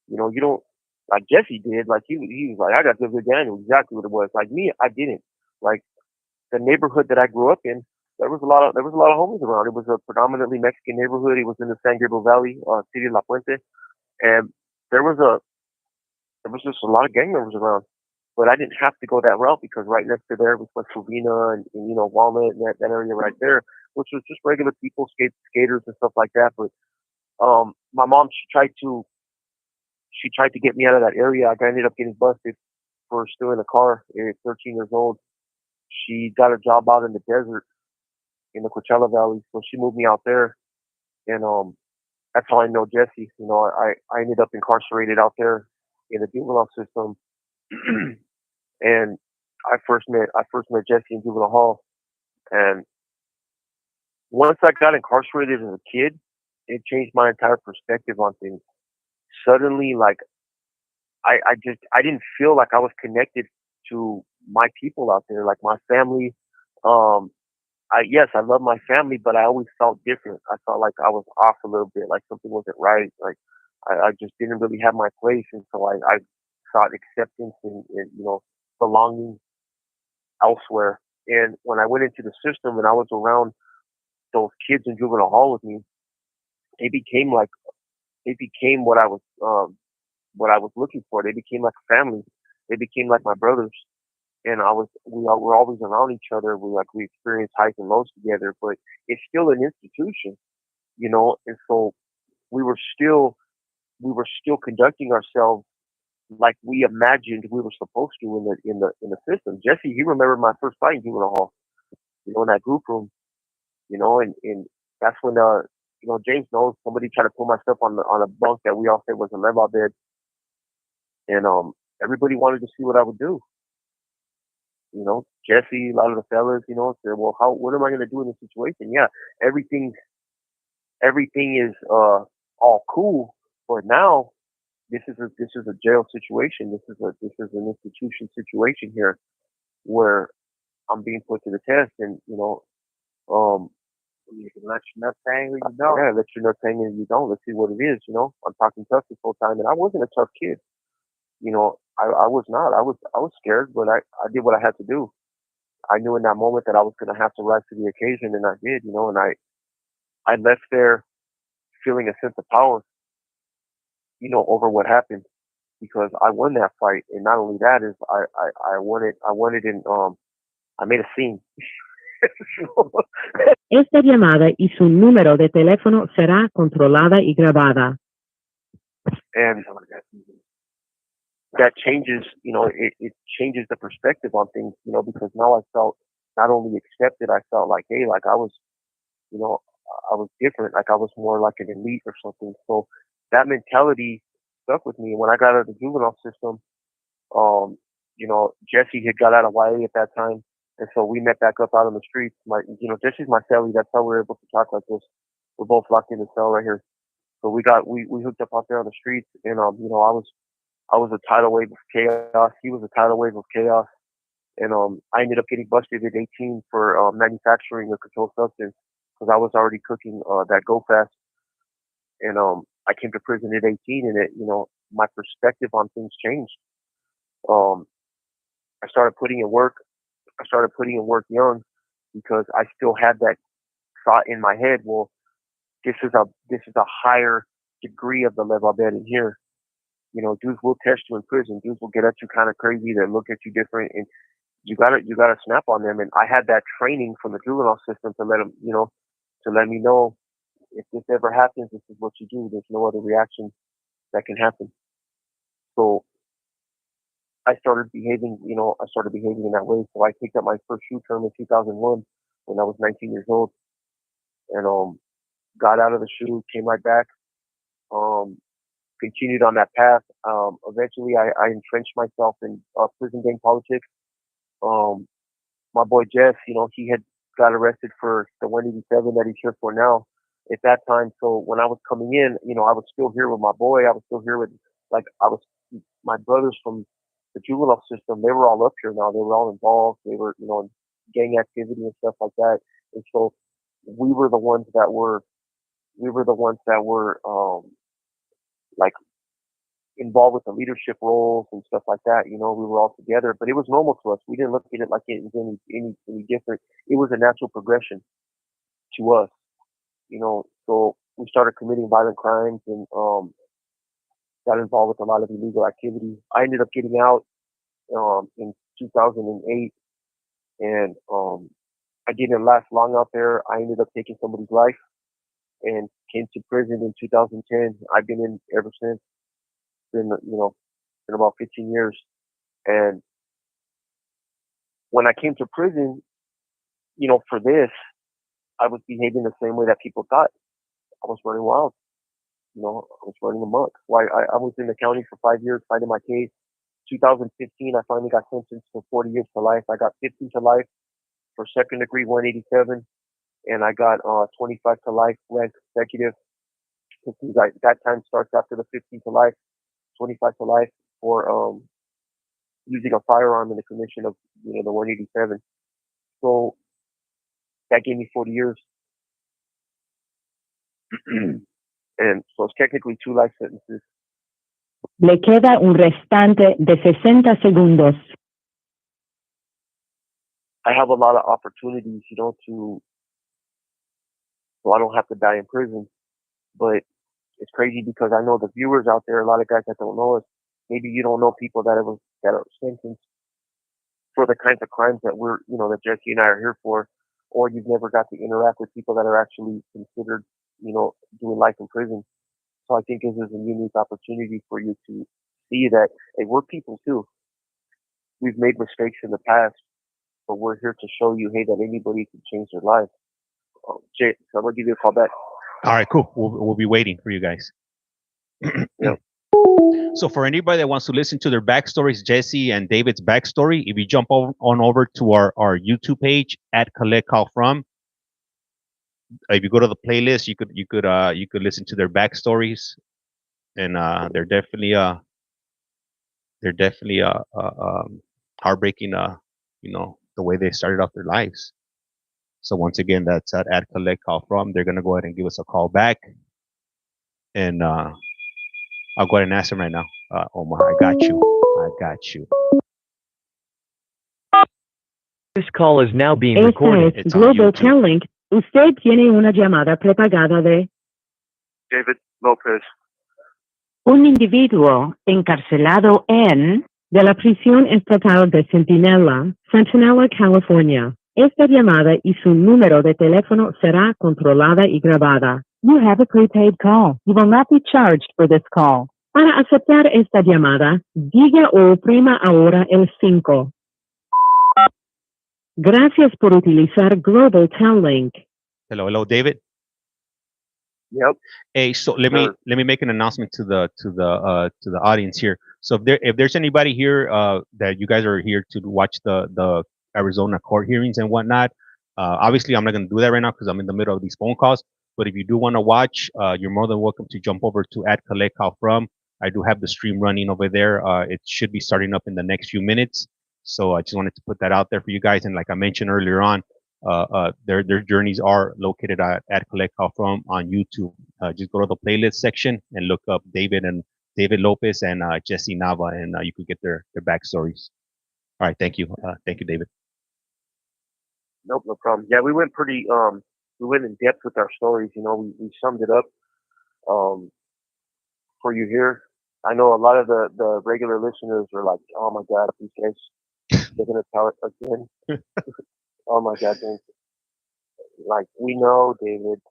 You don't, like Jesse did. Like he was like, I got to good gang. I knew exactly what it was. Like me, I didn't. Like the neighborhood that I grew up in, there was a lot of homies around. It was a predominantly Mexican neighborhood. It was in the San Gabriel Valley, city of La Puente, and there was just a lot of gang members around. But I didn't have to go that route because right next to there was West Covina and Walnut and that area right there, which was just regular people, skaters and stuff like that. But my mom, she tried to get me out of that area. I ended up getting busted for stealing a car at 13 years old. She got a job out in the desert in the Coachella Valley, so she moved me out there, and that's how I know Jesse. I ended up incarcerated out there in the juvenile system. And I first met Jesse in juvenile hall, and once I got incarcerated as a kid, it changed my entire perspective on things. Suddenly, like I didn't feel like I was connected to my people out there, like my family. I love my family, but I always felt different. I felt like I was off a little bit, like something wasn't right. Like I just didn't really have my place, and so I sought acceptance and belonging elsewhere. And when I went into the system and I was around those kids in juvenile hall with me, they became what I was looking for. They became like family. They became like my brothers. And we're always around each other. We experience highs and lows together, but it's still an institution, and so we were still conducting ourselves like we imagined we were supposed to in the system. Jesse, he remembered my first fight in juvenile hall, in that group room, and that's when James knows somebody tried to pull my stuff on a bunk that we all said was a level bed, and everybody wanted to see what I would do. Jesse, a lot of the fellas, said, well, what am I going to do in this situation? Yeah, everything is all cool, but now this is a jail situation. This is an institution situation here where I'm being put to the test, and you can let your nuts hang or you don't. Yeah, let your nuts hang and you don't. Let's see what it is. I'm talking tough this whole time, and I wasn't a tough kid. I was not. I was scared, but I did what I had to do. I knew in that moment that I was going to have to rise to the occasion, and I did. And I left there feeling a sense of power, over what happened, because I won that fight, and not only that is I won it in I made a scene. Esta llamada y su número de teléfono será controlada y grabada. And that changes, it changes the perspective on things, because now I felt not only accepted, I felt like, hey, like I was different, like I was more like an elite or something. So that mentality stuck with me. When I got out of the juvenile system, Jesse had got out of YA at that time, and so we met back up out on the streets. Jesse's my cellie. That's how we're able to talk like this. We're both locked in the cell right here. So we hooked up out there on the streets, and I was a tidal wave of chaos. He was a tidal wave of chaos. And I ended up getting busted at 18 for manufacturing a controlled substance because I was already cooking that Go Fast. And I came to prison at 18, and my perspective on things changed. I started putting in work. I started putting in work young because I still had that thought in my head. Well, this is a higher degree of the level bed in here. Dudes will test you in prison. Dudes will get at you kind of crazy. They look at you different, and you gotta snap on them. And I had that training from the juvenile system to let them, to let me know if this ever happens, this is what you do. There's no other reaction that can happen. So I started behaving in that way. So I picked up my first shoe term in 2001 when I was 19 years old, and got out of the shoe, came right back. continued on that path. Eventually, I entrenched myself in prison gang politics. My boy Jess, he had got arrested for the 187 that he's here for now at that time. So when I was coming in, I was still here with my boy. I was still here with, my brothers from the juvenile system. They were all up here now. They were all involved. They were, in gang activity and stuff like that. And so we were the ones that were, like involved with the leadership roles and stuff like that. We were all together, but it was normal to us. We didn't look at it like it was any different. It was a natural progression to us, so we started committing violent crimes and, got involved with a lot of illegal activity. I ended up getting out, in 2008 and, I didn't last long out there. I ended up taking somebody's life and came to prison in 2010. I've been in ever since. Been about 15 years. And when I came to prison, for this, I was behaving the same way that people thought. I was running wild. I was running amok. Why? I was in the county for 5 years fighting my case. 2015, I finally got sentenced for 40 years to life. I got 15 to life for second degree 187, and I got 25 to life consecutive. That time starts after the 15 to life, 25 to life for using a firearm in the commission of the 187. So that gave me 40 years. And so it's technically 2 life sentences. Le queda un restante de 60 segundos. I have a lot of opportunities, so I don't have to die in prison. But it's crazy because I know the viewers out there, a lot of guys that don't know us, maybe you don't know people that are sentenced for the kinds of crimes that that Jesse and I are here for, or you've never got to interact with people that are actually considered, doing life in prison. So I think this is a unique opportunity for you to see that, hey, we're people too. We've made mistakes in the past, but we're here to show you, hey, that anybody can change their life. Jay, so I'm gonna give you a call back. All right, cool. We'll be waiting for you guys. Yep. So for anybody that wants to listen to their backstories, Jesse and David's backstory, if you jump on over to our YouTube page at CollectCallFrom, if you go to the playlist, you could listen to their backstories, and they're definitely heartbreaking. The way they started off their lives. So once again, that's at CollectCallFrom. They're gonna go ahead and give us a call back, and I'll go ahead and ask them right now. Omar, I got you. This call is now being Esta recorded. es It's on Global YouTube. Talent. Usted tiene una llamada prepagada de David Lopez. un individuo encarcelado de la prisión estatal de Centinela, California. Esta llamada y su número de teléfono será controlada y grabada. You have a prepaid call. You will not be charged for this call. Para aceptar esta llamada, diga o oprima ahora el 5. Gracias por utilizar Global Talent. Hello, David. Yep. Hey, so let me make an announcement to the audience here. So if there's anybody here that you guys are here to watch the Arizona court hearings and whatnot, obviously I'm not going to do that right now because I'm in the middle of these phone calls. But if you do want to watch, you're more than welcome to jump over to @CollectCallFrom. I do have the stream running over there. It should be starting up in the next few minutes. So I just wanted to put that out there for you guys. And like I mentioned earlier on, their journeys are located at CollectCallFrom on YouTube. Just go to the playlist section and look up David Lopez and Jesse Nava, and you could get their backstories. All right, thank you, David. Nope, no problem. Yeah, we went in depth with our stories. We summed it up for you here. I know a lot of the regular listeners are like, oh my God, these guys, they're gonna tell it again. Oh my God, like we know David,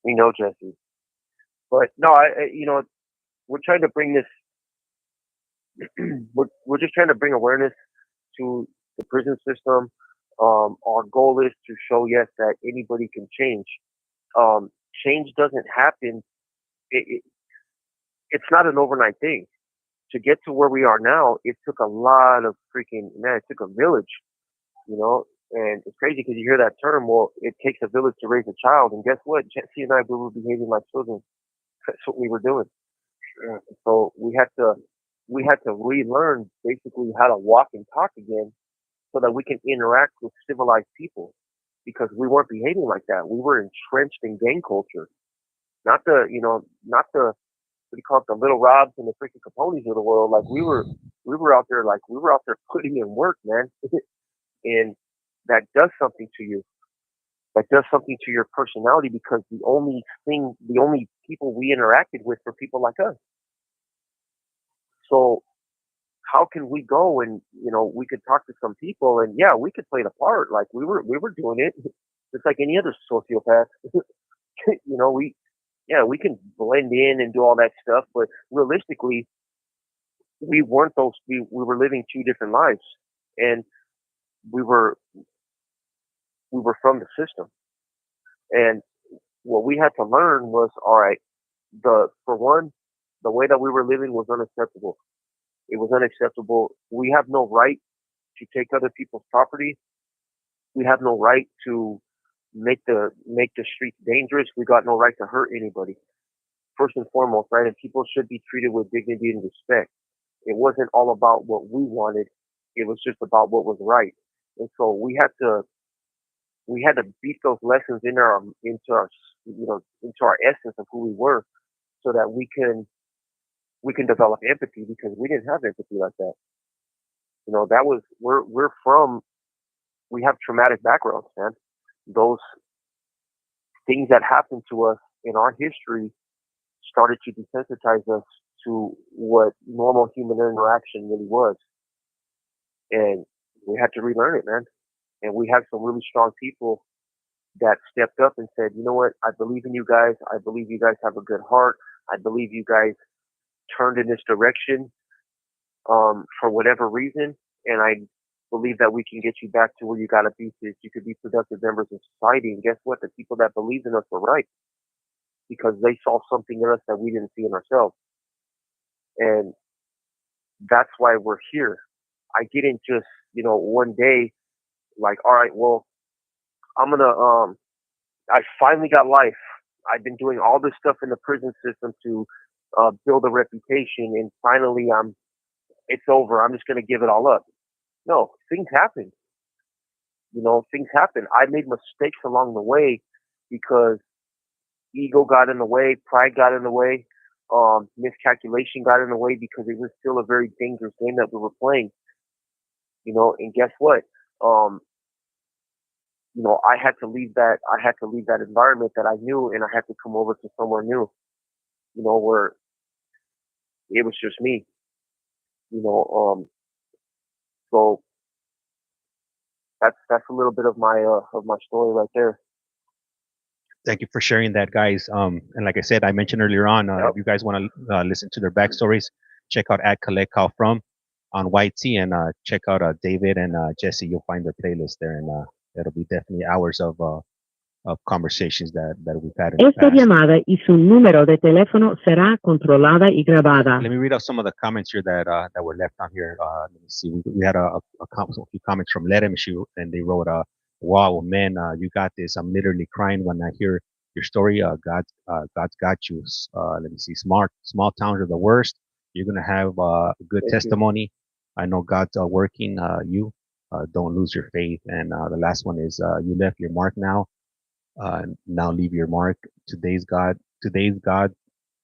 we know Jesse, but no, we're trying to bring this. we're just trying to bring awareness to the prison system. Our goal is to show, yes, that anybody can change. Change doesn't happen. it's not an overnight thing. To get to where we are now, it took a lot of freaking, man, it took a village, you know, and it's crazy because you hear that term, well, it takes a village to raise a child, and guess what? Jesse and I, we were behaving like children. That's what we were doing. So we had to relearn basically how to walk and talk again so that we can interact with civilized people, because we weren't behaving like that. We were entrenched in gang culture, not the, not the, what do you call it, the little Robs and the freaking Capones of the world. Like we were out there, putting in work, man. And that does something to you. That does something to your personality, because the only people we interacted with were people like us. So how can we go and, we could talk to some people and yeah, we could play the part. Like we were doing it just like any other sociopath. We can blend in and do all that stuff, but realistically, we weren't those. We were living two different lives, and we were from the system. And what we had to learn was, all right, for one, the way that we were living was unacceptable. It was unacceptable. We have no right to take other people's property. We have no right to make the streets dangerous. We got no right to hurt anybody. First and foremost, right? And people should be treated with dignity and respect. It wasn't all about what we wanted. It was just about what was right. And so we had to beat those lessons into our essence of who we were, so that we can develop empathy, because we didn't have empathy like that. That was, we have traumatic backgrounds, man. Those things that happened to us in our history started to desensitize us to what normal human interaction really was. And we had to relearn it, man. And we had some really strong people that stepped up and said, you know what, I believe in you guys. I believe you guys have a good heart. I believe you guys turned in this direction for whatever reason. And I believe that we can get you back to where you got to be, so you could be productive members of society. And guess what? The people that believed in us were right, because they saw something in us that we didn't see in ourselves. And that's why we're here. I didn't just, one day, like, all right, well, I finally got life. I've been doing all this stuff in the prison system to build a reputation, and finally it's over. I'm just going to give it all up. No, things happen. Things happen. I made mistakes along the way because ego got in the way, pride got in the way, miscalculation got in the way, because it was still a very dangerous game that we were playing. And guess what? I had to leave that environment that I knew, and I had to come over to somewhere new, where it was just me, so that's a little bit of my story right there. Thank you for sharing that, guys. And like I said, I mentioned earlier on, if you guys want to listen to their backstories, check out at CollectCallFrom on YT, and check out David and Jesse. You'll find their playlist there, and that'll be definitely hours of conversations that we've had in the Esta past. llamada y su número de teléfono será controlada y grabada. Let me read out some of the comments here that were left on here. Let me see. We had a few comments from Leticia, and they wrote, "Wow, man, you got this. I'm literally crying when I hear your story. God's got you. Let me see. Small towns are the worst. You're gonna have good testimony. I know God's working. You don't lose your faith." And the last one is, "You left your mark now. Now leave your mark. Today's God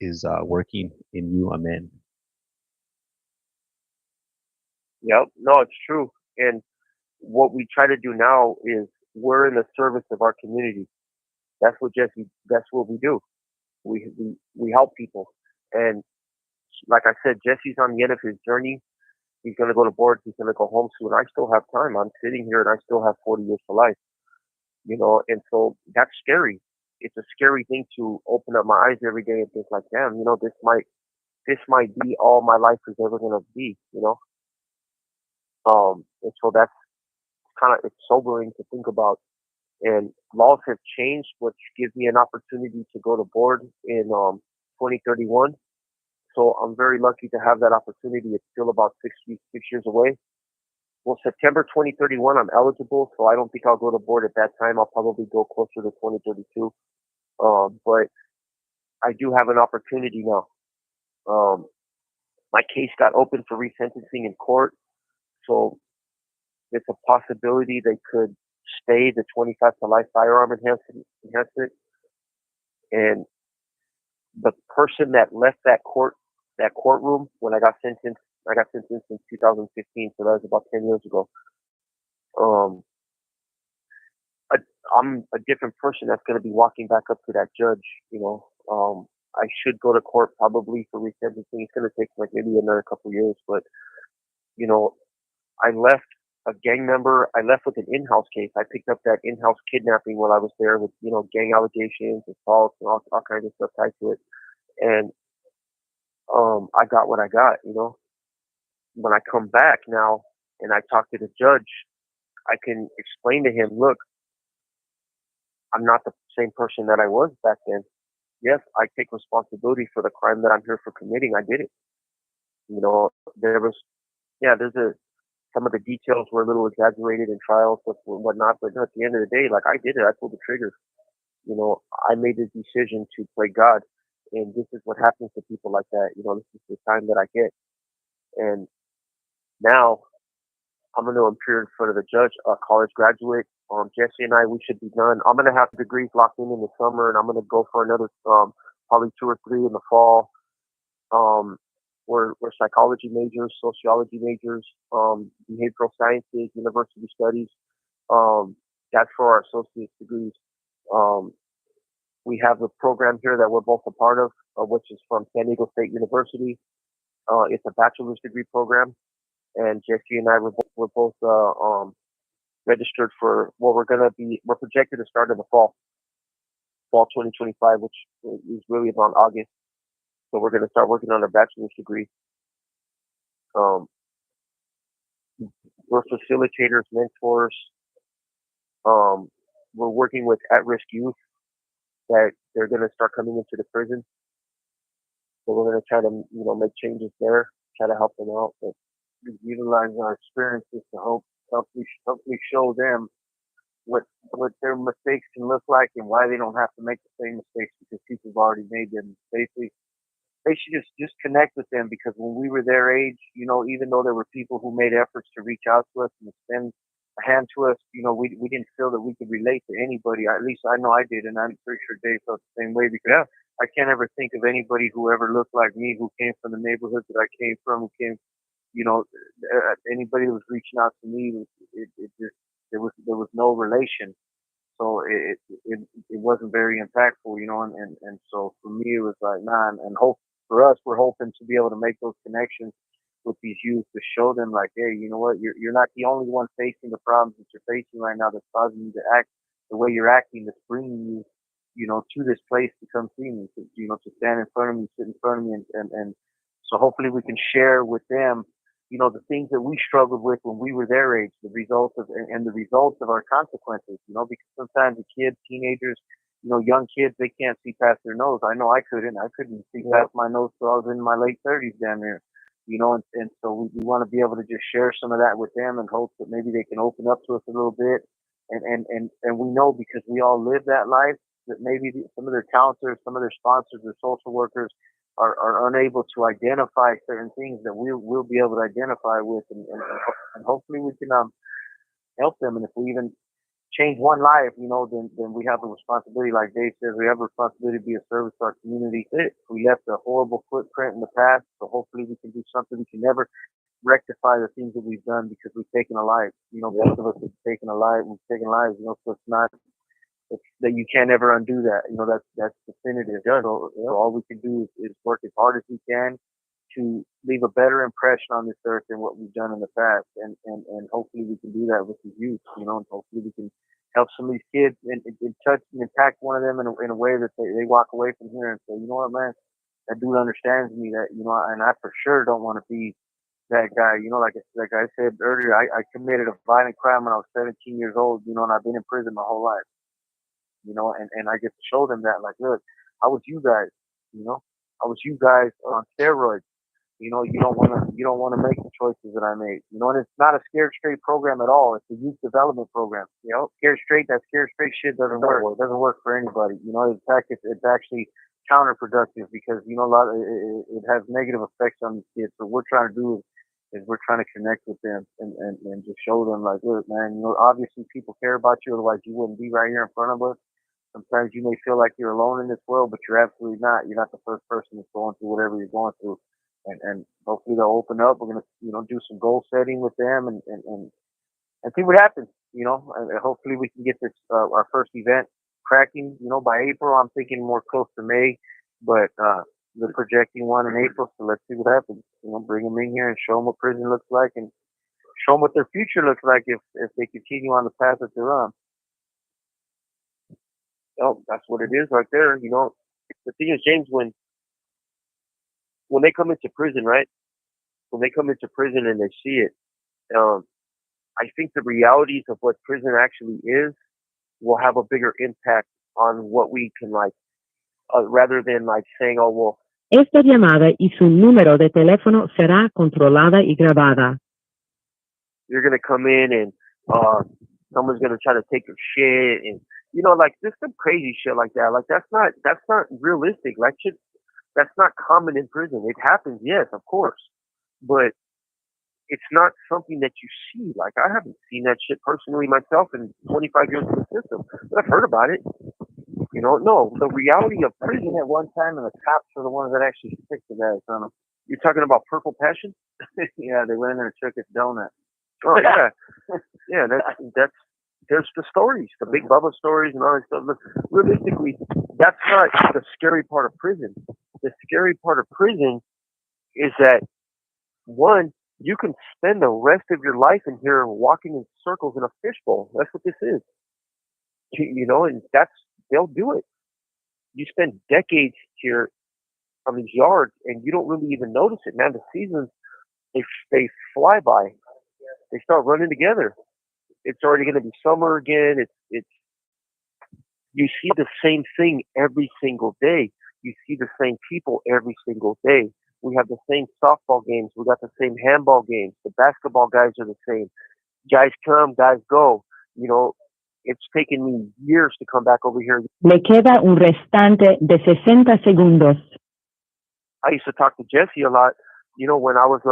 is working in you. Amen." Yep. No, it's true. And what we try to do now is we're in the service of our community. That's what we do. We help people. And like I said, Jesse's on the end of his journey. He's going to go to board. He's going to go home soon. I still have time. I'm sitting here and I still have 40 years to life. And so that's scary. It's a scary thing to open up my eyes every day and think like, damn, this might be all my life is ever going to be, and so that's it's sobering to think about. And laws have changed, which gives me an opportunity to go to board in 2031. So I'm very lucky to have that opportunity. It's still about 6 years away. Well, September 2031, I'm eligible, so I don't think I'll go to board at that time. I'll probably go closer to 2032. But I do have an opportunity now. My case got open for resentencing in court, so it's a possibility they could stay the 25 to life firearm enhancement. And the person that left that courtroom when I got sentenced in 2015, so that was about 10 years ago. I'm a different person that's going to be walking back up to that judge, you know. I should go to court probably for resentencing. It's going to take like maybe another couple of years, but you know, I left a gang member. I left with an in-house case. I picked up that in-house kidnapping while I was there with, you know, gang allegations, assaults, and all kinds of stuff tied to it. And I got what I got, you know. When I come back now and I talk to the judge, I can explain to him, look, I'm not the same person that I was back then. Yes, I take responsibility for the crime that I'm here for committing. I did it. You know, some of the details were a little exaggerated in trials and whatnot, but at the end of the day, like, I did it. I pulled the trigger. You know, I made the decision to play God, and this is what happens to people like that. You know, this is the time that I get. And now I'm going to appear in front of the judge, a college graduate. Jesse and I, we should be done. I'm going to have degrees locked in the summer, and I'm going to go for another probably 2 or 3 in the fall. We're psychology majors, sociology majors, behavioral sciences, university studies. That's for our associate's degrees. We have a program here that we're both a part of, which is from San Diego State University. It's a bachelor's degree program, and Jesse and I were both registered for we're projected to start in the fall 2025, which is really around August. So we're going to start working on our bachelor's degree. We're facilitators, mentors. We're working with at-risk youth that they're going to start coming into the prison. So we're going to try to, you know, make changes there, try to help them out. But utilize our experiences to hopefully show them what their mistakes can look like and why they don't have to make the same mistakes because people have already made them. Basically, they should just connect with them, because when we were their age, you know, even though there were people who made efforts to reach out to us and extend a hand to us, you know, we didn't feel that we could relate to anybody. At least I know I did, and I'm pretty sure Dave felt the same way, because I can't ever think of anybody who ever looked like me, who came from the neighborhood that I came from, who came, you know, anybody that was reaching out to me, there was no relation. So it wasn't very impactful, you know, and so for me it was like, nah, and hope for us, we're hoping to be able to make those connections with these youth to show them like, hey, you know what, you're not the only one facing the problems that you're facing right now that's causing you to act the way you're acting, that's bringing you, you know, to this place to come see me, you know, to stand in front of me, sit in front of me, and so hopefully we can share with them, you know, the things that we struggled with when we were their age, the results of our consequences, you know, because sometimes the kids, teenagers, you know, young kids, they can't see past their nose. I know I couldn't see past my nose till I was in my late 30s down there, you know, and so we want to be able to just share some of that with them and hope that maybe they can open up to us a little bit. And we know, because we all live that life, that maybe some of their counselors, some of their sponsors, their social workers are unable to identify certain things that we'll be able to identify with, and hopefully we can help them. And if we even change one life, you know, then we have a responsibility, like Dave says, we have a responsibility to be a service to our community. We left a horrible footprint in the past, so hopefully we can do something. We can never rectify the things that we've done because we've taken a life. You know, both of us have taken a life, we've taken lives, you know, so it's that you can't ever undo that. You know, that's definitive. So all we can do is work as hard as we can to leave a better impression on this earth than what we've done in the past, and hopefully we can do that with the youth, you know, and hopefully we can help some of these kids and touch and impact one of them in a way that they walk away from here and say, you know what, man, that dude understands me, that, you know, and I for sure don't want to be that guy. You know, like I said earlier, I committed a violent crime when I was 17 years old, you know, and I've been in prison my whole life, you know, and I get to show them that, like, look, how was you guys, you know? you guys on steroids. You know, you don't want to make the choices that I made. You know, and it's not a scared straight program at all. It's a youth development program. You know, that scared straight shit doesn't work. It doesn't work for anybody. You know, in fact, it's actually counterproductive because you know it has negative effects on these kids. So what we're trying to do is we're trying to connect with them and just show them like, look, man, you know, obviously people care about you, otherwise you wouldn't be right here in front of us. Sometimes you may feel like you're alone in this world, but you're absolutely not. You're not the first person that's going through whatever you're going through. And hopefully they'll open up. We're gonna, you know, do some goal setting with them and see what happens. You know, and hopefully we can get this our first event cracking. You know, by April. I'm thinking more close to May, but they're projecting one in April. So let's see what happens. You know, bring them in here and show them what prison looks like and show them what their future looks like if they continue on the path that they're on. Oh, that's what it is right there. You know, the thing is, James, when they come into prison, right? When they come into prison and they see it, I think the realities of what prison actually is will have a bigger impact on what we can like, rather than like saying, oh, well. Esta llamada y su número de teléfono será controlada y grabada. You're gonna come in and someone's gonna try to take your shit and you know, like just some crazy shit like that. Like that's not realistic. Like shit. That's not common in prison. It happens, yes, of course, but it's not something that you see. Like I haven't seen that shit personally myself in 25 years in the system, but I've heard about it. You know, no, the reality of prison at one time, and the cops are the ones that actually stick the guys on them. You're talking about Purple Passion? Yeah, they went in there and took his donut. Oh yeah, yeah. That's there's the stories, the Big Bubba stories, and all that stuff. Look, realistically, that's not the scary part of prison. The scary part of prison is that, one, you can spend the rest of your life in here walking in circles in a fishbowl. That's what this is. You know, and they'll do it. You spend decades here on these yards, and you don't really even notice it, man. The seasons, they fly by. They start running together. It's already going to be summer again. It's you see the same thing every single day. You see the same people every single day. We have the same softball games. We got the same handball games. The basketball guys are the same. Guys come, guys go. You know, it's taken me years to come back over here. Le queda un restante de 60 segundos. I used to talk to Jesse a lot, you know, when I was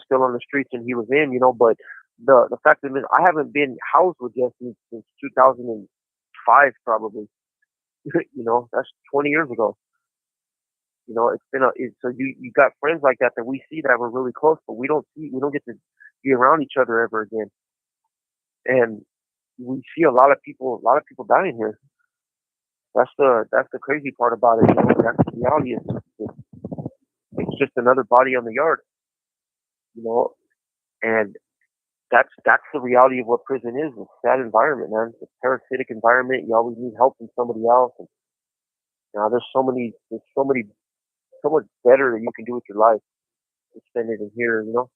still on the streets and he was in, you know, but the fact of it is I haven't been housed with Jesse since 2005 probably. You know, that's 20 years ago. You know, it's been so you got friends like that we see that we're really close, but we don't get to be around each other ever again. And we see a lot of people dying here. That's the crazy part about it. You know, that's the reality. It's just another body on the yard. You know, and that's the reality of what prison is. It's that environment, man. It's a parasitic environment. You always need help from somebody else. And now there's so much better that you can do with your life than spend it in here, you know.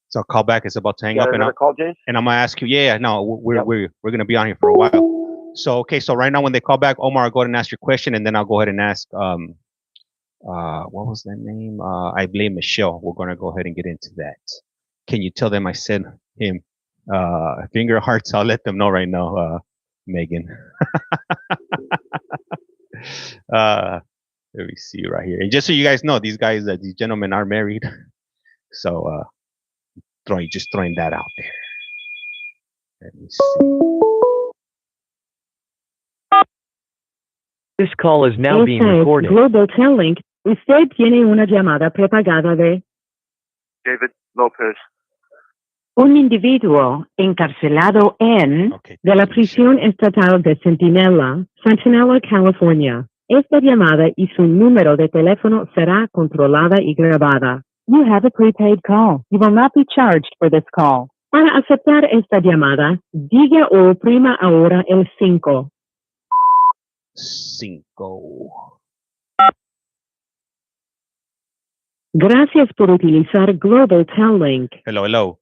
So call back is about to hang up, and call, James? And I'm gonna ask you. Yeah, no, we're gonna be on here for a while. So okay, so right now when they call back, Omar, I'll go ahead and ask your question, and then I'll go ahead and ask what was that name? I blame Michelle. We're gonna go ahead and get into that. Can you tell them I sent him finger hearts? I'll let them know right now, Megan. Let me see right here. And just so you guys know, these gentlemen are married. So just throwing that out there. Let me see. This call is now being Esta es recorded. Global Telling. Usted tiene una llamada prepagada de David Lopez. un individuo encarcelado de la prisión estatal de Centinela, Centinela, California. Esta llamada y su número de teléfono será controlada y grabada. You have a prepaid call. You will not be charged for this call. Para aceptar esta llamada, diga o oprima ahora el 5. 5. Gracias por utilizar Global Telling. Hello.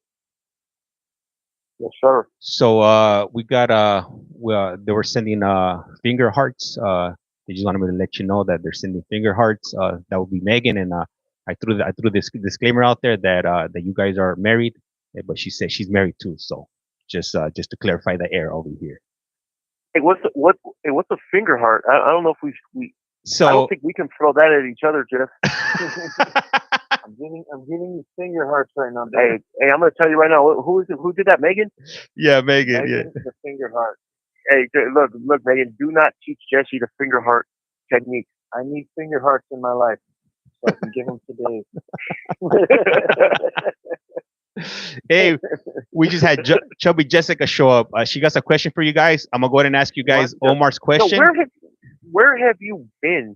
Yes, sir. So we got they were sending finger hearts They just wanted me to let you know that they're sending finger hearts. That would be Megan, and I threw this disclaimer out there that that you guys are married, but she said she's married too. So just to clarify the air over here. Hey, what's a finger heart? I don't know if we So I don't think we can throw that at each other, Jeff. I'm giving you finger hearts right now. Hey, I'm gonna tell you right now. Who is it? Who did that? Megan? yeah, Megan. Megan, the finger heart. Hey, look, Megan. Do not teach Jesse the finger heart technique. I need finger hearts in my life, so I can give them to Dave. Hey, we just had Chubby Jessica show up. She got a question for you guys. I'm gonna go ahead and ask you guys Omar's question. So where have you been,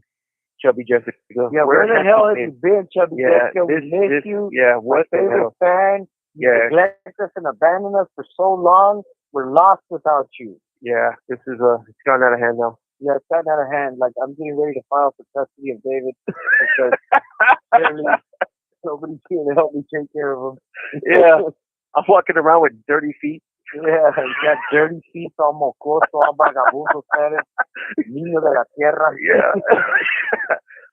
Chubby Jessica? Yeah, where the hell have you been, Chubby Jessica? We miss you. Yeah, what my favorite fan. You neglected us and abandoned us for so long. We're lost without you. Yeah, this is it's gone out of hand now. Yeah, it's gotten out of hand. Like, I'm getting ready to file for custody of David because apparently nobody's here to help me take care of him. Yeah, I'm walking around with dirty feet. Yeah, he's got dirty feet, all mocoso, all vagabundo status, niño de la tierra. Yeah.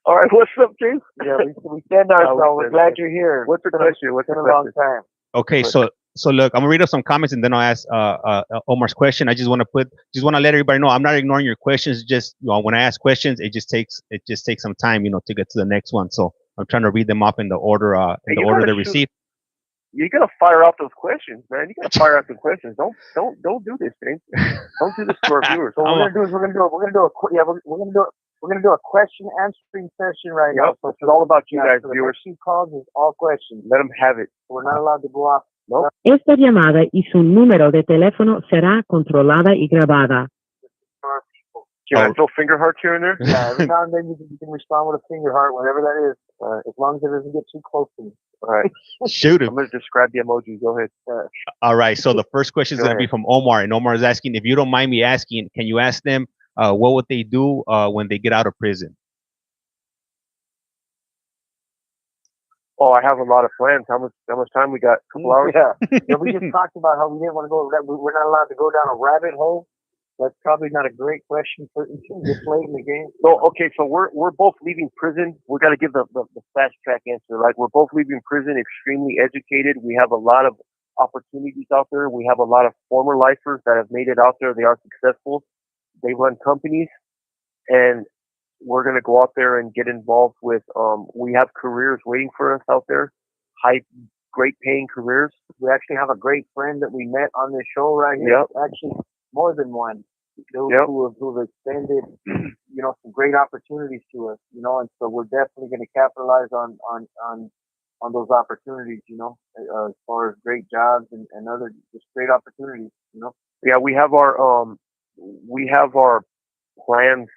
All right, what's up, James? Yeah, we stand ourselves. We're glad you're here. What's the question? It's been a long time. Okay, so look, I'm gonna read up some comments and then I'll ask Omar's question. I just want to let everybody know I'm not ignoring your questions. Just when I ask questions, it just takes some time, to get to the next one. So I'm trying to read them off in the order order they received. You gotta fire off those questions, man. You gotta fire off the questions. Don't do this, James. Don't do this to our viewers. So we're gonna do a question answering session right now. So it's all about you guys, so viewers. The calls is all questions. Let them have it. We're not allowed to go off. Nope. Esta llamada y su número de teléfono será controlada y grabada. Can I throw finger hearts here and there? Yeah, every now and then you can respond with a finger heart, whatever that is, as long as it doesn't get too close to me. All right. Shoot him. I'm going to describe the emoji. Go ahead. All right. So the first question is going to be from Omar. And Omar is asking, if you don't mind me asking, can you ask them what would they do when they get out of prison? Oh, I have a lot of plans. How much time we got? A couple hours? Yeah, we just talked about how we didn't want to go. We're not allowed to go down a rabbit hole. That's probably not a great question for this late in the game. So okay, so we're both leaving prison. We got to give the fast track answer. Like, we're both leaving prison, extremely educated. We have a lot of opportunities out there. We have a lot of former lifers that have made it out there. They are successful. They run companies, and we're gonna go out there and get involved with. We have careers waiting for us out there. Great paying careers. We actually have a great friend that we met on this show right here. Yep. Actually, more than one. Who have extended, some great opportunities to us, and so we're definitely going to capitalize on those opportunities, as far as great jobs and other just great opportunities, Yeah, we have our plans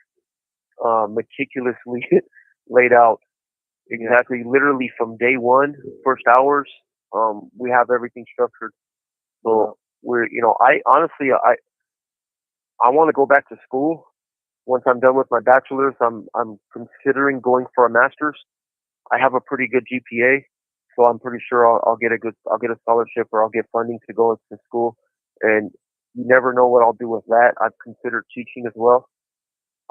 meticulously laid out. Exactly, literally from day one, first hours, we have everything structured. So we're, I want to go back to school. Once I'm done with my bachelor's, I'm considering going for a master's. I have a pretty good GPA, so I'm pretty sure I'll get a scholarship, or I'll get funding to go to school. And you never know what I'll do with that. I've considered teaching as well.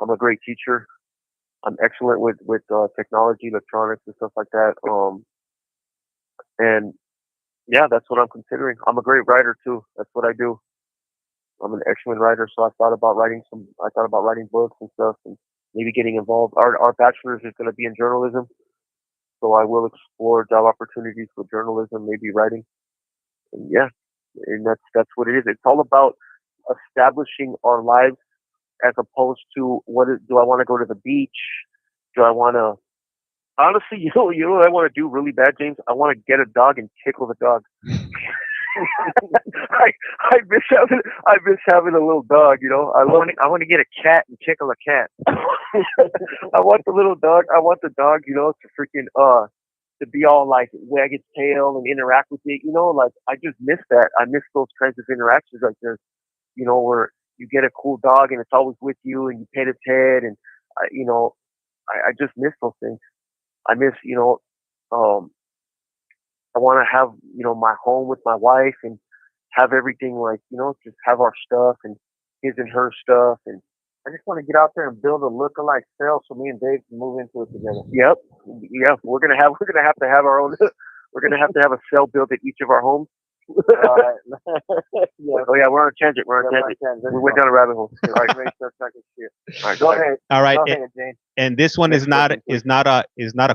I'm a great teacher. I'm excellent with technology, electronics, and stuff like that. And yeah, that's what I'm considering. I'm a great writer too. That's what I do. I'm an excellent writer, so I thought about writing books and stuff, and maybe getting involved. Our bachelor's is going to be in journalism, so I will explore job opportunities with journalism, maybe writing. And yeah, and that's what it is. It's all about establishing our lives, as opposed to do I want to go to the beach? Do I want to? Honestly, you know what I want to do really bad, James? I want to get a dog and tickle the dog. I miss having a little dog, I want to get a cat and tickle a cat. I want the little dog. I want the dog, to freaking to be all like wag its tail and interact with it. Like, I just miss that. I miss those kinds of interactions like this. Where you get a cool dog and it's always with you and you pet its head, and I just miss those things. I miss I want to have, my home with my wife and have everything, like, just have our stuff and his and her stuff, and I just want to get out there and build a lookalike cell so me and Dave can move into it together. Yep. Yeah. We're gonna have to have our own. We're gonna have to have a cell built at each of our homes. All right. Yeah. Oh yeah, we're on a tangent. We're on a tangent. We went down a rabbit hole. All right, All right, go ahead. All right. Go ahead, Jane. And this one is not a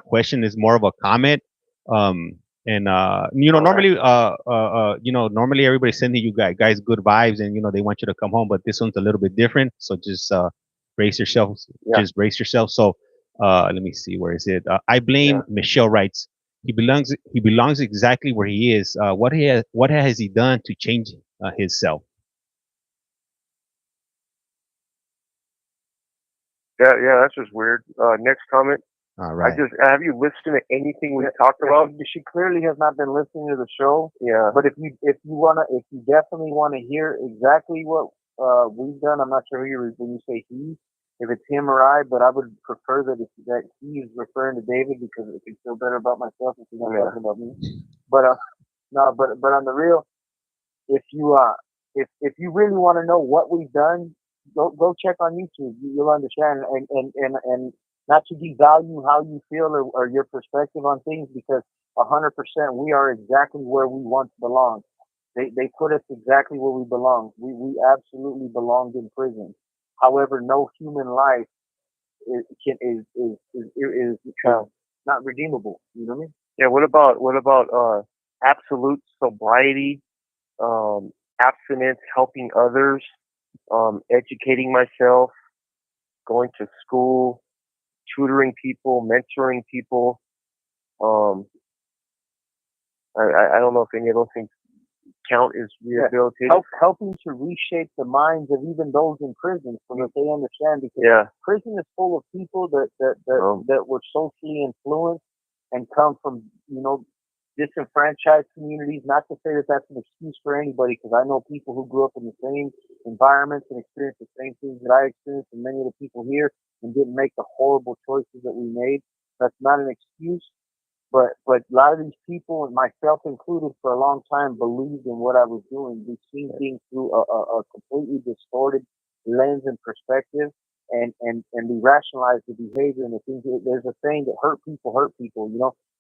question. It's more of a comment. Normally normally everybody's sending you guys good vibes, and they want you to come home, but this one's a little bit different. So just brace yourselves. Yeah. Just brace yourself. So let me see, where is it? I blame Michelle writes. He belongs exactly where he is. What has he done to change his self? Yeah, that's just weird. Next comment. All right. Have you listened to anything we've talked about? She clearly has not been listening to the show. Yeah. But if you definitely wanna hear exactly what we've done, I'm not sure when you say he, if it's him or I, but I would prefer that he is referring to David because it can feel better about myself if he's not talking about me. But no, but on the real, if you really want to know what we've done, go check on YouTube. You'll understand, and not to devalue how you feel or your perspective on things, because 100% we are exactly where we once belonged. They put us exactly where we belong. We absolutely belonged in prison. However, no human life is not redeemable. You know what I mean? Yeah. What about absolute sobriety, abstinence, helping others, educating myself, going to school, tutoring people, mentoring people? I don't know if any of those things count as rehabilitated. Helping to reshape the minds of even those in prison so that they understand, because prison is full of people that were socially influenced and come from disenfranchised communities. Not to say that that's an excuse for anybody, because I know people who grew up in the same environments and experienced the same things that I experienced, and many of the people here, and didn't make the horrible choices that we made. That's not an excuse. But a lot of these people, and myself included, for a long time believed in what I was doing. We've seen things through a completely distorted lens and perspective, and we rationalize the behavior and the things. There's a saying that hurt people,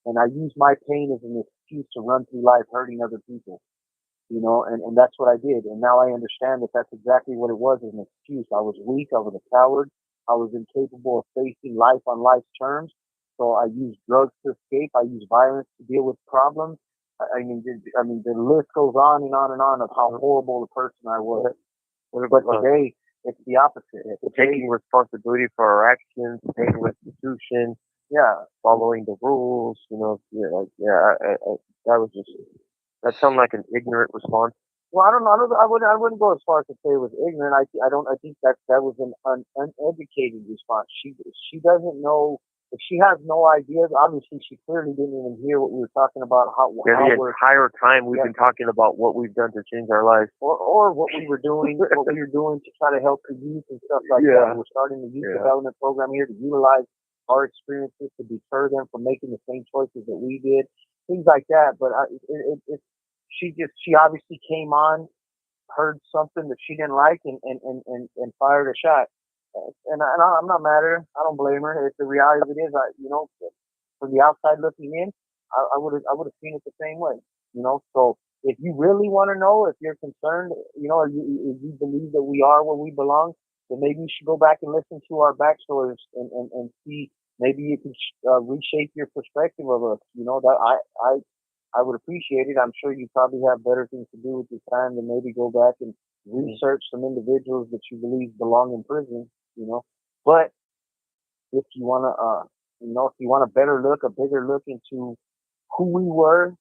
and I use my pain as an excuse to run through life hurting other people, and that's what I did. And now I understand that that's exactly what it was, an excuse. I was weak, I was a coward, I was incapable of facing life on life's terms. So I used drugs to escape. I used violence to deal with problems. I mean, the list goes on and on and on of how horrible a person I was. But today, it's the opposite. It's taking responsibility for our actions, paying restitution, following the rules. That sounded like an ignorant response. Well, I don't know. I wouldn't go as far as to say it was ignorant. I think that was an uneducated response. She doesn't know. If she has no ideas, obviously she clearly didn't even hear what we were talking about. The entire time we've been talking about what we've done to change our lives, or what we were doing, to try to help the youth and stuff like that. We're starting the youth development program here to utilize our experiences to deter them from making the same choices that we did, things like that. But she obviously came on, heard something that she didn't like, and fired a shot. And I'm not mad at her. I don't blame her. It's the reality of it is, from the outside looking in, I would have seen it the same way. So if you really want to know, if you're concerned, or if you believe that we are where we belong, then maybe you should go back and listen to our backstories and see. Maybe you can reshape your perspective of us. That I would appreciate it. I'm sure you probably have better things to do with your time than maybe go back and research some individuals that you believe belong in prison. But if you want a bigger look into who we were,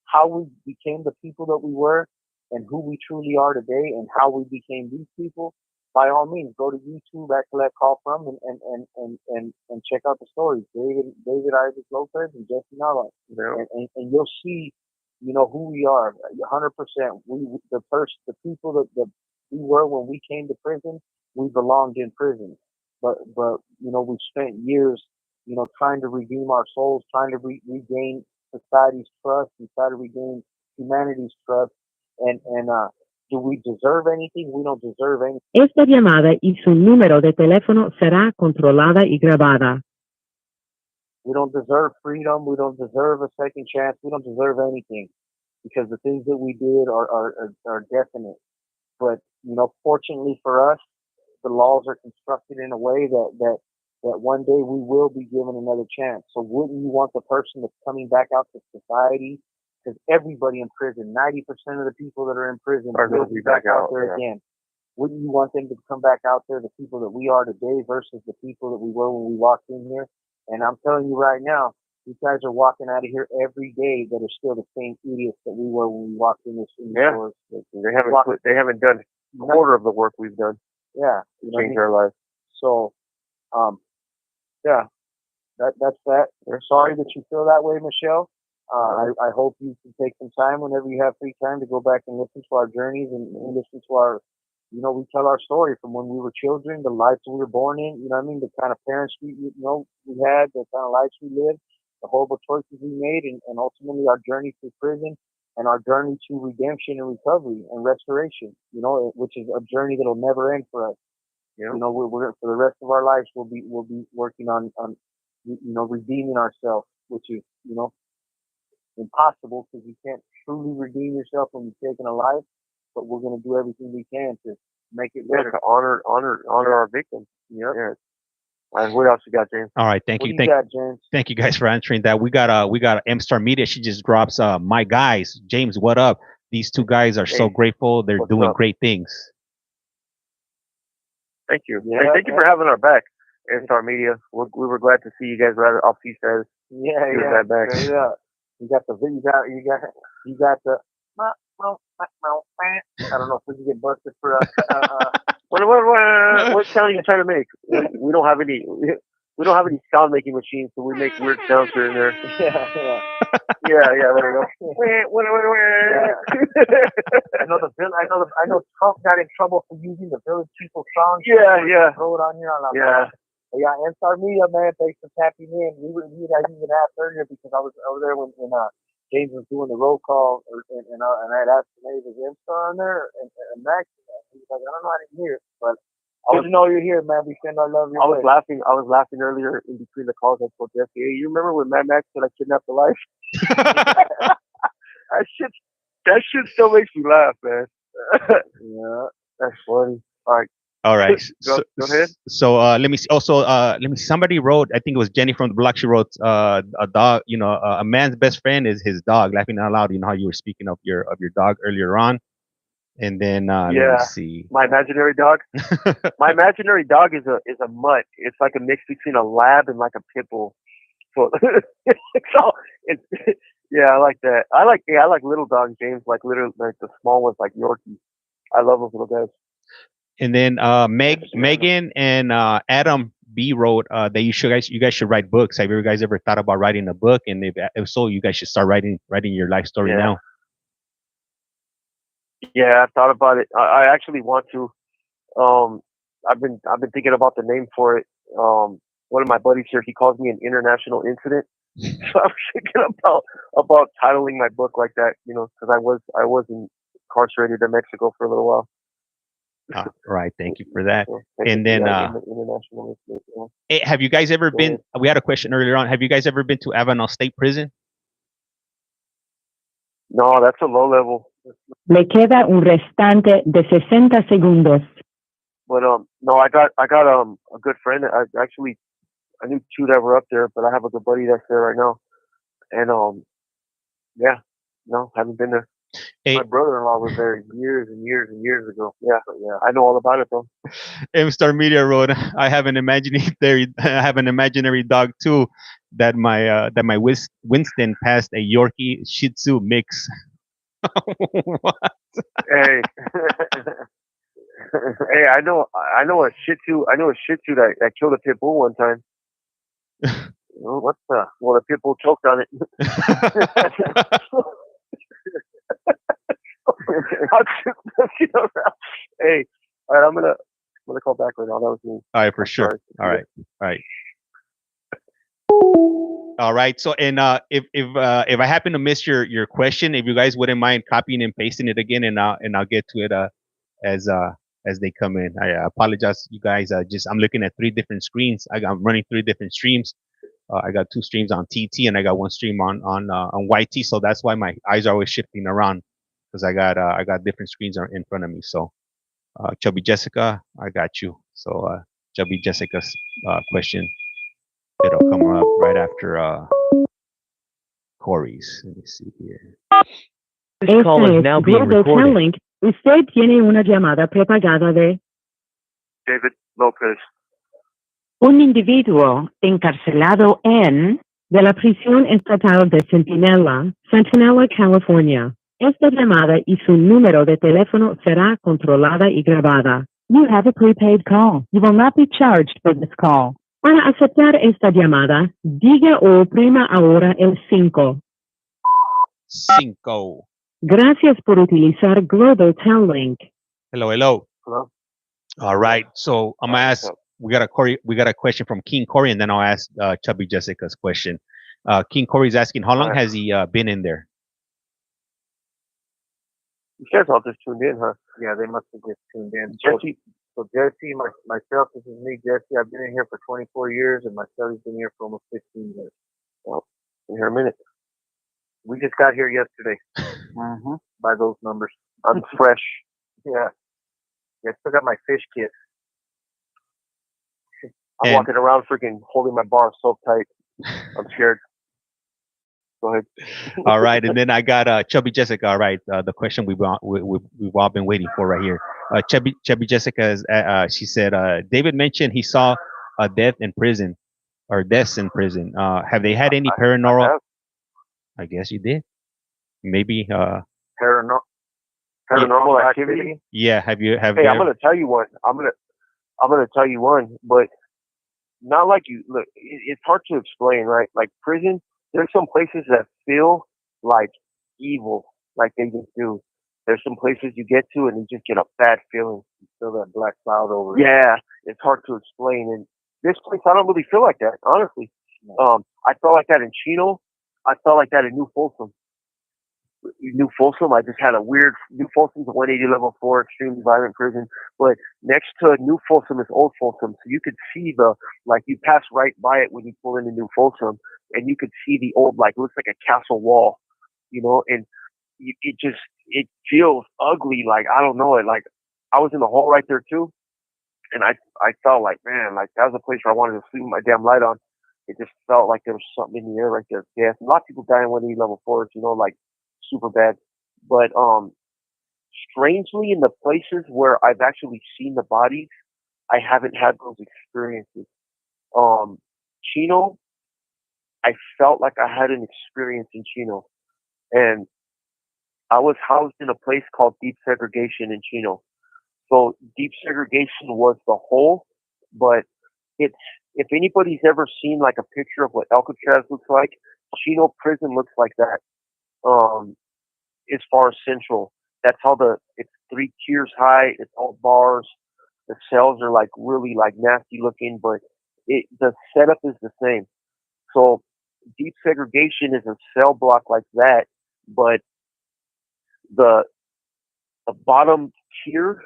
how we became the people that we were, and who we truly are today, and how we became these people, by all means, go to YouTube at CollectCallFrom and check out the stories. David Isaac Lopez and Jesse Nava, and you'll see, who we are. 100%. The people that we were when we came to prison, we belonged in prison. But we spent years, trying to redeem our souls, trying to regain society's trust, and try to regain humanity's trust, and Do we deserve anything? We don't deserve anything. Esta llamada y su número de teléfono será controlada y grabada. We don't deserve freedom. We don't deserve a second chance. We don't deserve anything because the things that we did are definite. But, you know, fortunately for us, the laws are constructed in a way that one day we will be given another chance. So wouldn't you want the person that's coming back out to society? Because everybody in prison, 90% of the people that are in prison are going to be back out there again. Wouldn't you want them to come back out there, the people that we are today versus the people that we were when we walked in here? And I'm telling you right now, these guys are walking out of here every day that are still the same idiots that we were when we walked in this stores. They haven't done a quarter of the work we've done. Yeah, to change our lives. So, yeah, that's that. We're sorry that you feel that way, Michelle. I hope you can take some time whenever you have free time to go back and listen to our journeys and listen to our, you know, we tell our story from when we were children, the lives we were born in, you know what I mean? The kind of parents we had, the kind of lives we lived, the horrible choices we made, and ultimately our journey through prison and our journey to redemption and recovery and restoration, you know, which is a journey that'll never end for us. Yeah. You know, we're for the rest of our lives, we'll be working on, you know, redeeming ourselves, which is, you know, impossible because you can't truly redeem yourself when you've taken a life, but we're going to do everything we can to make it better. To honor our victims. Yep. Yeah. All right, what else you got, James? All right, thank you. Thank you guys for answering that. We got M Star Media. She just drops my guys. James, what up? These two guys are so grateful. They're doing great things. Thank you. Yeah, hey, thank you for having our back, M Star Media. We were glad to see you guys right off C-Stars. Yeah. You got the I don't know if we can get busted for what sound are you trying to make? We don't have any sound making machines, so we make weird sounds here and there. Yeah, there you go. I know Trump got in trouble for using the Village People song. Yeah. Throw it on here on that. Yeah, M Star Media, man, thanks for tapping in. We had even asked earlier because I was over there when James was doing the roll call, and I had asked him, hey, was M Star on there? And Max, he was like, I don't know, I didn't hear it, but good to know you're here, man. We send our love your way. I was laughing earlier in between the calls. I told Jesse, hey, you remember when Mad Max said I kidnapped the life? That shit still makes me laugh, man. Yeah, that's funny. All right. Go ahead. So let me see. Also, let me. Somebody wrote. I think it was Jenny from the block. She wrote, "A dog. You know, a man's best friend is his dog." Laughing out loud. You know how you were speaking of your dog earlier on. And then let me see. My imaginary dog. My imaginary dog is a mutt. It's like a mix between a lab and like a pit bull. So yeah, I like that. I like little dogs, James. Like the small ones, like Yorkies. I love those little guys. And then Megan and Adam B wrote that you guys should write books. Have you guys ever thought about writing a book? And if so, you guys should start writing your life story now. Yeah, I've thought about it. I actually want to. I've been thinking about the name for it. One of my buddies here, he calls me an international incident. So I'm thinking about titling my book like that, you know, because I was incarcerated in Mexico for a little while. Right, thank you for that. And then, hey, have you guys ever been? We had a question earlier on. Have you guys ever been to Avenal State Prison? No, that's a low level. Le queda un restante de 60 segundos. But no, I got a good friend. I knew two that were up there, but I have a good buddy that's there right now. And yeah, no, haven't been there. Hey. My brother-in-law was there years and years and years ago. Yeah, I know all about it though. M Star Media wrote, I have an imaginary dog too. That my Winston passed a Yorkie Shih Tzu mix. What? Hey, hey, I know a Shih Tzu. I know a Shih Tzu that killed a pit bull one time. The pit bull choked on it. Hey, all right, I'm gonna call back right now. That was me. All right, for sure. All right. All right. So, and if I happen to miss your question, if you guys wouldn't mind copying and pasting it again, and I'll get to it as as they come in. I apologize, you guys. I'm looking at three different screens. I'm running three different streams. I got two streams on TT and I got one stream on YT. So that's why my eyes are always shifting around because I got different screens in front of me. So Chubby Jessica, I got you. So Chubby Jessica's question, it'll come up right after Corey's. Let me see here. This call is now being recorded. Link. Usted tiene una llamada prepagada de David Lopez. un individuo encarcelado en de la prisión estatal de Centinela, Centinela, California. Esta llamada y su número de teléfono será controlada y grabada. You have a prepaid call. You will not be charged for this call. Para aceptar esta llamada, diga o oprima ahora el 5. 5. Gracias por utilizar Global Tel Link. Hello, hello. Hello. All right. So I'm gonna ask. We got a question from King Corey, and then I'll ask Chubby Jessica's question. King Corey's asking, how long has he been in there? You guys all just tuned in, huh? Yeah, they must have just tuned in. Jesse. So Jesse, myself, this is me, Jesse. I've been in here for 24 years, and my son's been here for almost 15 years. Well, in here a minute. We just got here yesterday. By those numbers. I'm fresh. Yeah. I still got my fish kit. I'm walking around freaking holding my bar so tight. I'm scared. Go ahead. All right, and then I got Chubby Jessica. All right, the question we've all been waiting for right here. Chubby Jessica, she said, David mentioned he saw a death in prison or deaths in prison. Have they had any paranormal? I guess you did. Maybe paranormal activity. Yeah, have you? Hey, I'm gonna tell you one. I'm gonna tell you one, but not like you. Look, it's hard to explain, right? Like prison. There's some places that feel like evil, like they just do. There's some places you get to and you just get a bad feeling. You feel that black cloud over it. Yeah, it's hard to explain. And this place, I don't really feel like that, honestly. I felt like that in Chino. I felt like that in New Folsom. New Folsom, I just had a weird. New Folsom's a 180 level 4, extremely violent prison. But next to New Folsom is Old Folsom, so you could see you pass right by it when you pull into New Folsom, and you could see the old, it looks like a castle wall, and it feels ugly. Like I don't know it. Like I was in the hole right there too, and I felt like, man, like that was a place where I wanted to sleep with my damn light on. It just felt like there was something in the air right there. Yeah, a lot of people die in 180 level 4s, super bad. But strangely, in the places where I've actually seen the bodies, I haven't had those experiences. Chino, I felt like I had an experience in Chino, and I was housed in a place called Deep Segregation in Chino. So Deep Segregation was the hole, but if anybody's ever seen like a picture of what Alcatraz looks like, Chino prison looks like that. As far as central, that's how it's 3 tiers high. It's all bars. The cells are like really like nasty looking, but the setup is the same. So Deep Segregation is a cell block like that, but the bottom tier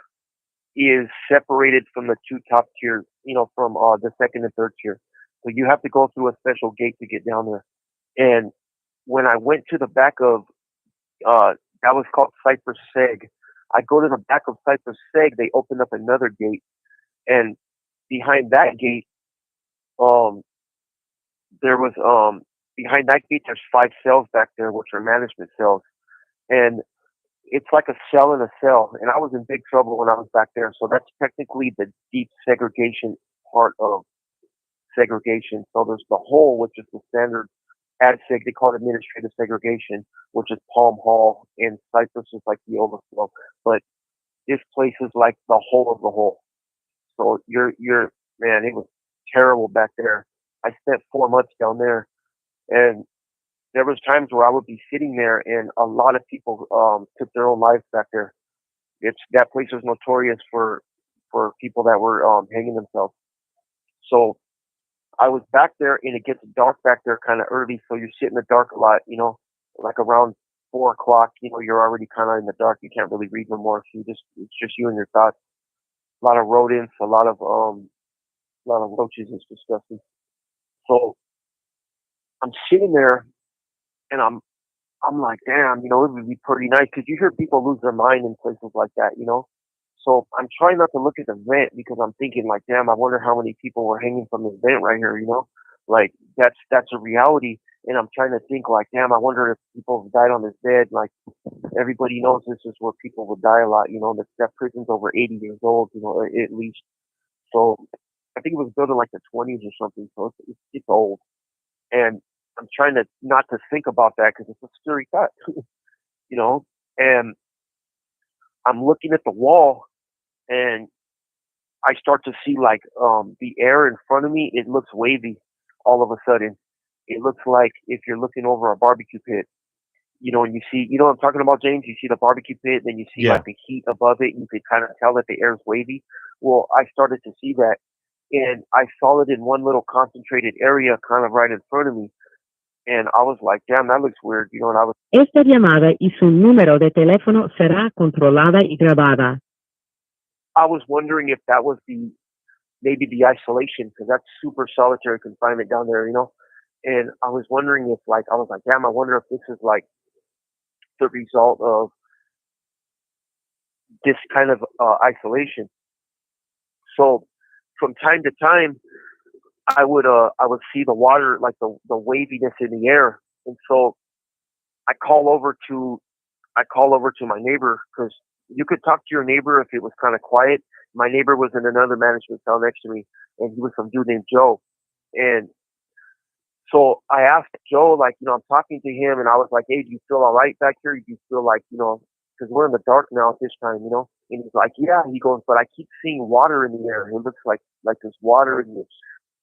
is separated from the 2 top tiers, from the 2nd and 3rd tier. So you have to go through a special gate to get down there. And when I went to the back of that was called Cypress Seg. I go to the back of Cypress Seg, they opened up another gate, and behind that gate, there was behind that gate there's 5 cells back there, which are management cells, and it's like a cell in a cell. And I was in big trouble when I was back there, so that's technically the Deep Segregation part of segregation. So there's the hole, which is the standard ADSEG, they call it administrative segregation, which is Palm Hall, and Cypress is like the overflow. But this place is like the hole of the hole. So man, it was terrible back there. I spent 4 months down there, and there was times where I would be sitting there and a lot of people took their own lives back there. That place was notorious for people that were hanging themselves. So I was back there, and it gets dark back there kind of early, so you sit in the dark a lot, you know, like around 4 o'clock, you know, you're already kind of in the dark. You can't really read no more. So it's just you and your thoughts. A lot of rodents, a lot of roaches. It's disgusting. So I'm sitting there, and I'm like, damn, you know, it would be pretty nice, because you hear people lose their mind in places like that, you know. So I'm trying not to look at the vent, because I'm thinking like, damn, I wonder how many people were hanging from this vent right here, you know. Like that's a reality. And I'm trying to think like, damn, I wonder if people have died on this bed. Like everybody knows this is where people would die a lot, you know. That prison's over 80 years old, you know, at least. So I think it was built in like the 20s or something. So it's old. And I'm trying to not to think about that, because it's a scary thought, you know. And I'm looking at the wall, and I start to see like the air in front of me. It looks wavy all of a sudden. It looks like if you're looking over a barbecue pit, you know, and you see, you know what I'm talking about, James? You see the barbecue pit, then you see like the heat above it, and you can kind of tell that the air is wavy. Well, I started to see that, and I saw it in one little concentrated area kind of right in front of me. And I was like, damn, that looks weird, you know. And I was. Esta llamada y su número de teléfono será controlada y grabada. I was wondering if that was maybe the isolation, because that's super solitary confinement down there, you know. And I was wondering if, like, I was like, damn, I wonder if this is like the result of this kind of isolation. So from time to time, I would see the water, like the waviness in the air, and so I call over to my neighbor, because you could talk to your neighbor if it was kind of quiet. My neighbor was in another management cell next to me, and he was some dude named Joe. And so I asked Joe, like, you know, I'm talking to him, and I was like, hey, do you feel all right back here? Do you feel like, you know, because we're in the dark now at this time, you know? And he's like, yeah. He goes, but I keep seeing water in the air. It looks like there's water in this.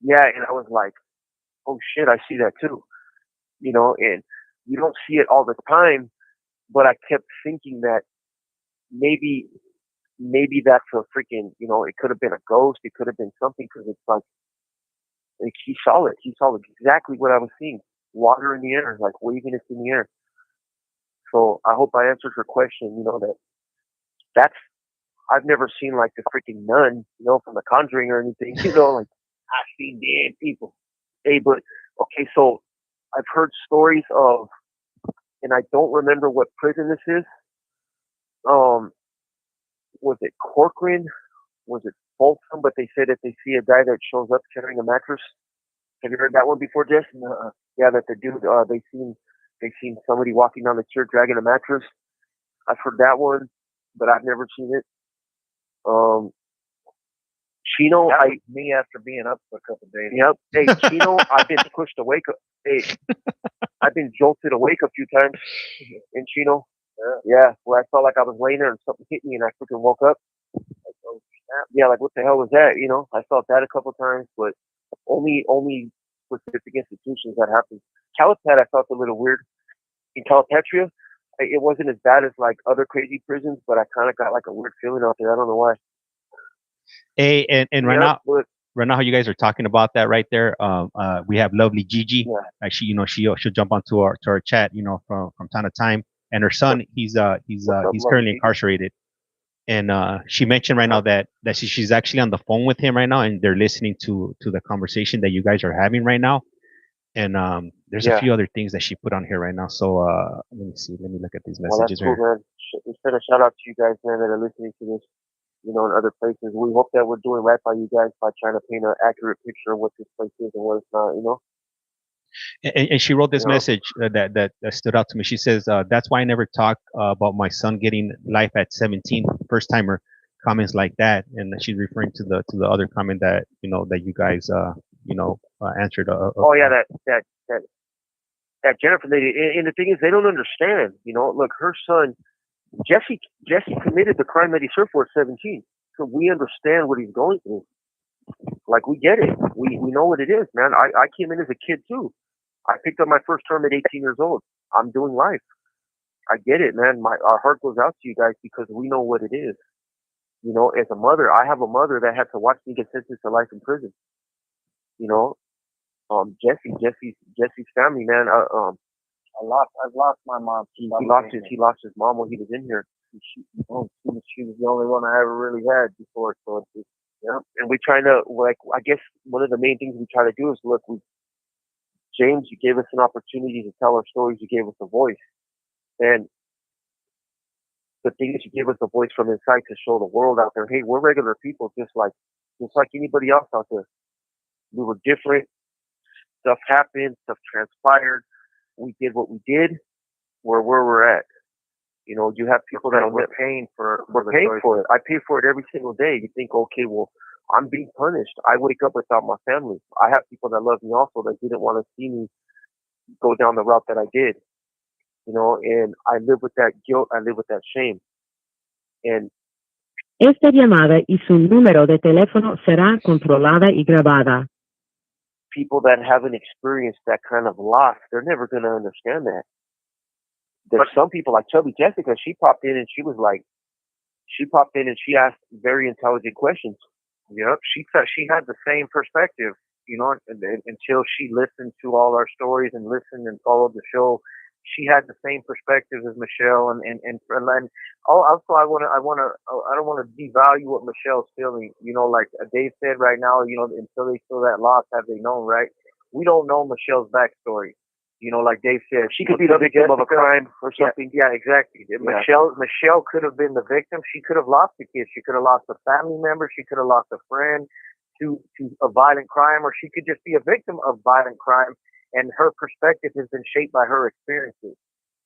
Yeah. And I was like, oh shit, I see that too, you know. And you don't see it all the time, but I kept thinking that maybe that's a freaking, you know, it could have been a ghost. It could have been something, because it's like he saw it. He saw exactly what I was seeing. Water in the air, like waviness in the air. So I hope I answered your question, you know, that's, I've never seen like the freaking nun, you know, from The Conjuring or anything, you know, like I've seen dead people. Hey, but okay, so I've heard stories of, and I don't remember what prison this is. Was it Corcoran? Was it Folsom? But they said that they see a guy that shows up carrying a mattress. Have you heard that one before, Jess? Yeah, that the dude, they seen somebody walking down the chair dragging a mattress. I've heard that one, but I've never seen it. Chino, me after being up for a couple of days. Yep. Hey, Chino, I've been pushed awake. Hey, I've been jolted awake a few times in Chino. Yeah, where I felt like I was laying there and something hit me and I freaking woke up. Like, oh, yeah, like what the hell was that? You know, I felt that a couple times, but only specific institutions that happened. Calipad, I felt a little weird. In Calipatria, it wasn't as bad as like other crazy prisons, but I kind of got like a weird feeling out there. I don't know why. Hey, and right now, how you guys are talking about that right there, we have lovely Gigi. Yeah. She'll jump onto our chat, you know, from time to time. And her son, he's currently incarcerated. And she mentioned right now that she's actually on the phone with him right now, and they're listening to the conversation that you guys are having right now. And there's a few other things that she put on here right now. So let me see. Let me look at these messages. Well, that's cool, man. Instead of shout out to you guys, man, that are listening to this, you know, in other places. We hope that we're doing right by you guys by trying to paint an accurate picture of what this place is and what it's not, you know. And she wrote this message that stood out to me. She says, that's why I never talk about my son getting life at 17, first timer comments like that. And she's referring to the other comment that, you know, that you guys, answered. Oh yeah, that Jennifer lady. And the thing is, they don't understand, you know. Look, her son, Jesse committed the crime that he served for at 17. So we understand what he's going through. Like, we get it. We know what it is, man. I came in as a kid too. I picked up my first term at 18 years old. I'm doing life. I get it, man. Our heart goes out to you guys because we know what it is. You know, as a mother, I have a mother that had to watch me get sentenced to life in prison. You know, Jesse's family, man. I've lost my mom. He lost his mom when he was in here. She was the only one I ever really had before. So it's yeah. And we trying to, like, I guess one of the main things we try to do is look. James, you gave us an opportunity to tell our stories. You gave us a voice, and the thing is, you gave us a voice from inside to show the world out there. Hey, we're regular people, just like anybody else out there. We were different. Stuff happened. Stuff transpired. We did what we did. We're where we're at. You know, you have people that are paying for it. I pay for it every single day. You think, okay, well, I'm being punished. I wake up without my family. I have people that love me also that didn't want to see me go down the route that I did. You know, and I live with that guilt. I live with that shame. And esta llamada y su número de teléfono será controlada y grabada. People that haven't experienced that kind of loss, they're never going to understand that. There's some people like Chubby Jessica, she popped in and she asked very intelligent questions. Yep, she had the same perspective, you know, until she listened to all our stories and listened and followed the show. She had the same perspective as Michelle, and also I don't want to devalue what Michelle's feeling. You know, like Dave said right now, you know, until they feel that loss, have they known, right? We don't know Michelle's backstory. You know, like Dave said, she could be the victim of a crime or something. Yeah, exactly. Yeah. Michelle could have been the victim. She could have lost a kid. She could have lost a family member. She could have lost a friend to a violent crime, or she could just be a victim of violent crime. And her perspective has been shaped by her experiences.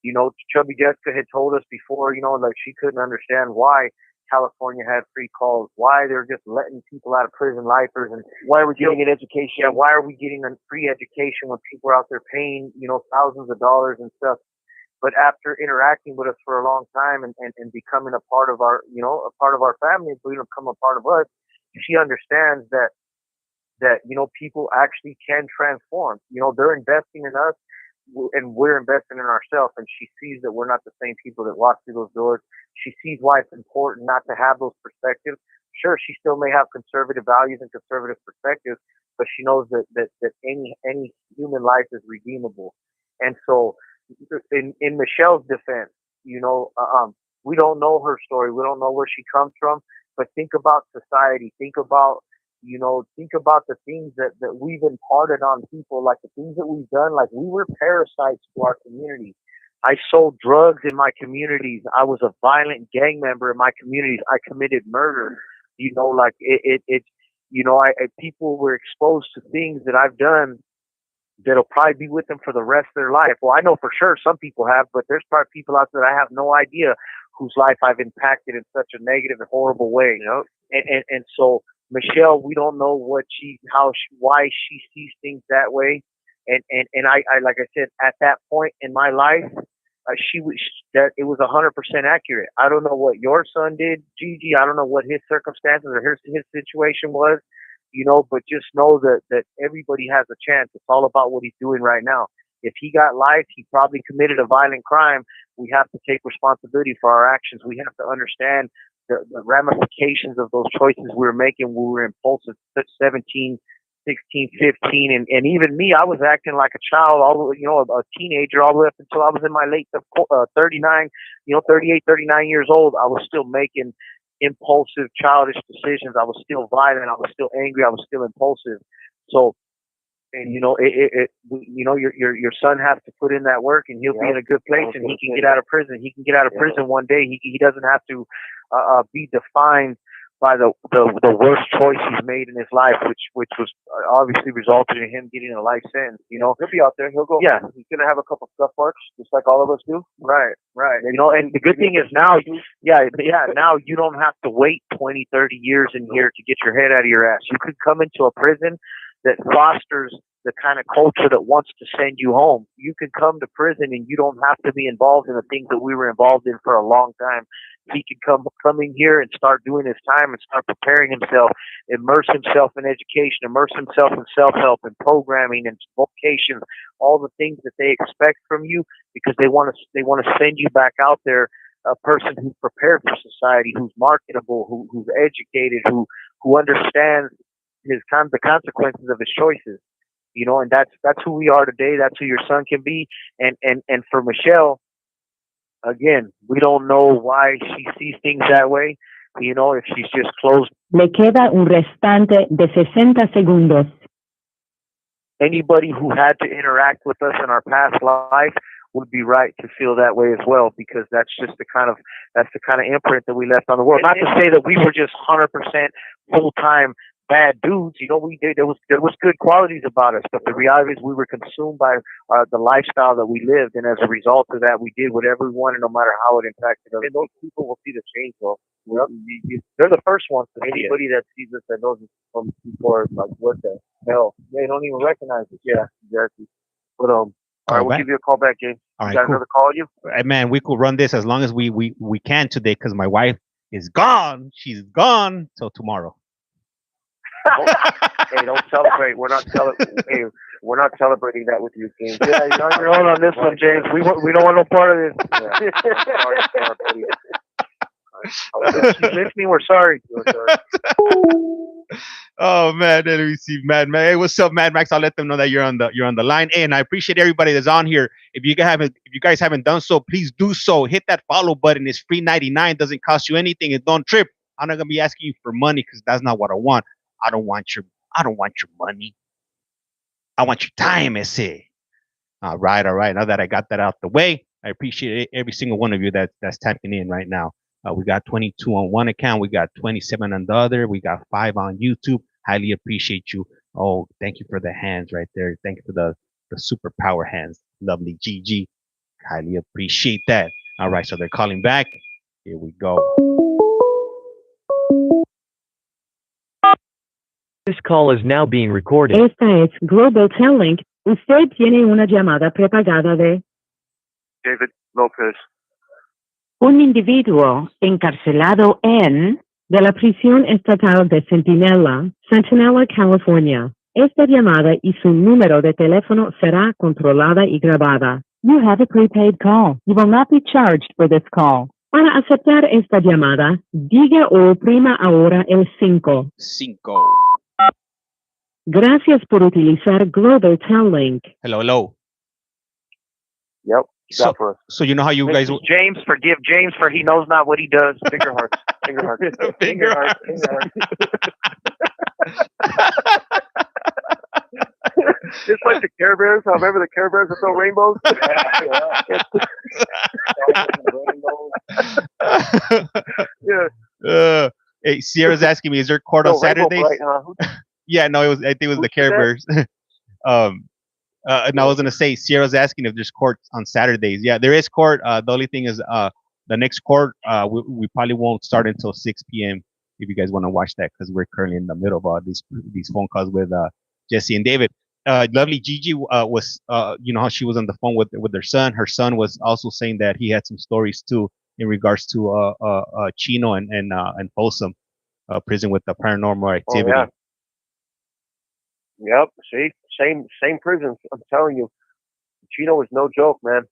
You know, Chubby Jessica had told us before, you know, like she couldn't understand why California had free calls, why they're just letting people out of prison, lifers, and why we're getting an education. Yeah, why are we getting a free education when people are out there paying, you know, thousands of dollars and stuff? But after interacting with us for a long time and becoming a part of our, you know, a part of our family, become a part of us, she understands that you know, people actually can transform. You know, they're investing in us and we're investing in ourselves, and she sees that we're not the same people that walk through those doors. She sees why it's important not to have those perspectives. Sure, she still may have conservative values and conservative perspectives, but she knows that any human life is redeemable. And so in Michelle's defense, you know, we don't know her story. We don't know where she comes from, but think about society. Think about the things that we've imparted on people, like the things that we've done. Like, we were parasites to our community. I sold drugs in my communities. I was a violent gang member in my communities. I committed murder. You know, like people were exposed to things that I've done that'll probably be with them for the rest of their life. Well, I know for sure some people have, but there's probably people out there that I have no idea whose life I've impacted in such a negative and horrible way. You know, and so Michelle, we don't know why she sees things that way, and I like I said, at that point in my life, it was 100% accurate. I don't know what your son did, Gigi. I don't know what his circumstances or his situation was, you know, but just know that everybody has a chance. It's all about what he's doing right now. If he got life, he probably committed a violent crime. We have to take responsibility for our actions. We have to understand the ramifications of those choices we were making when we were impulsive, 17, 16, 15, and even me, I was acting like a child, a teenager, all the way up until I was in my late 39, 38, 39 years old. I was still making impulsive, childish decisions. I was still violent. I was still angry. I was still impulsive. So, and your son has to put in that work, and he'll be in a good place, and he can get out of prison. He can get out of prison one day. He doesn't have to be defined by the worst choice he's made in his life, which was obviously resulted in him getting a life sentence. You know, he'll be out there. He'll go. Yeah, he's gonna have a couple scuff marks, just like all of us do. Right. You know, and the good thing is now, now you don't have to wait 20, 30 years in here to get your head out of your ass. You could come into a prison that fosters the kind of culture that wants to send you home. You can come to prison and you don't have to be involved in the things that we were involved in for a long time. He can come in here and start doing his time and start preparing himself, immerse himself in education, immerse himself in self-help and programming and vocations, all the things that they expect from you, because they want to send you back out there a person who's prepared for society, who's marketable, who's educated, who understands the consequences of his choices. You know, and that's who we are today. That's who your son can be. And for Michelle, again, we don't know why she sees things that way. You know, if she's just closed. Le queda un restante de 60 segundos. Anybody who had to interact with us in our past life would be right to feel that way as well, because that's the kind of imprint that we left on the world. Not to say that we were just 100% full-time bad dudes. You know, there was good qualities about us, but the reality is we were consumed by the lifestyle that we lived, and as a result of that, we did whatever we wanted, no matter how it impacted us. And those people will see the change, though. Yep. They're the first ones. Anybody that sees us that knows us from before, like, what the hell? They don't even recognize us. Yeah, exactly. But all right, we'll give you a call back, James. All right, got cool. another call on you? Hey, man, we could run this as long as we can today, because my wife is gone. She's gone till tomorrow. Hey, don't celebrate. We're not celebrating that with you, James. Yeah, you're on your own on this one, James. We don't want no part of this. Yeah. She's listening. We're sorry. Oh man, let me see, Mad Max. Hey, what's up, Mad Max? I'll let them know that you're on the line. Hey, and I appreciate everybody that's on here. If you guys haven't done so, please do so. Hit that follow button. It's free 99. Doesn't cost you anything. And don't trip. I'm not gonna be asking you for money, because that's not what I want. I don't want your money. I want your time, ese. All right. Now that I got that out the way, I appreciate every single one of you that's tapping in right now. We got 22 on one account. We got 27 on the other. We got 5 on YouTube. Highly appreciate you. Oh, thank you for the hands right there. Thank you for the superpower hands. Lovely GG. Highly appreciate that. All right, so they're calling back. Here we go. This call is now being recorded. Esta es Global Telling. Usted tiene una llamada prepagada de David Lopez. un individuo encarcelado de la prisión estatal de Centinela, California. Esta llamada y su número de teléfono será controlada y grabada. You have a prepaid call. You will not be charged for this call. Para aceptar esta llamada, diga o oprima ahora el 5. 5. Gracias por utilizar Global Telling. Hello. Yep. So you know how you guys... James, forgive James for he knows not what he does. Finger hearts. Finger hearts. Finger hearts. Just like the Care Bears. I remember the Care Bears that throw rainbows. Yeah. Hey, Sierra's asking me, is there court on Saturdays? Bright, Yeah, no, I think it was the Care Bears. And I was gonna say, Sierra's asking if there's court on Saturdays. Yeah, there is court. The only thing is, the next court, we probably won't start until 6 p.m. if you guys want to watch that, because we're currently in the middle of these phone calls with Jesse and David. Lovely Gigi was, you know how she was on the phone with their son. Her son was also saying that he had some stories too in regards to Chino and Folsom prison with the paranormal activity. Oh, yeah. Yep. See, same prisons. I'm telling you, Chino is no joke, man.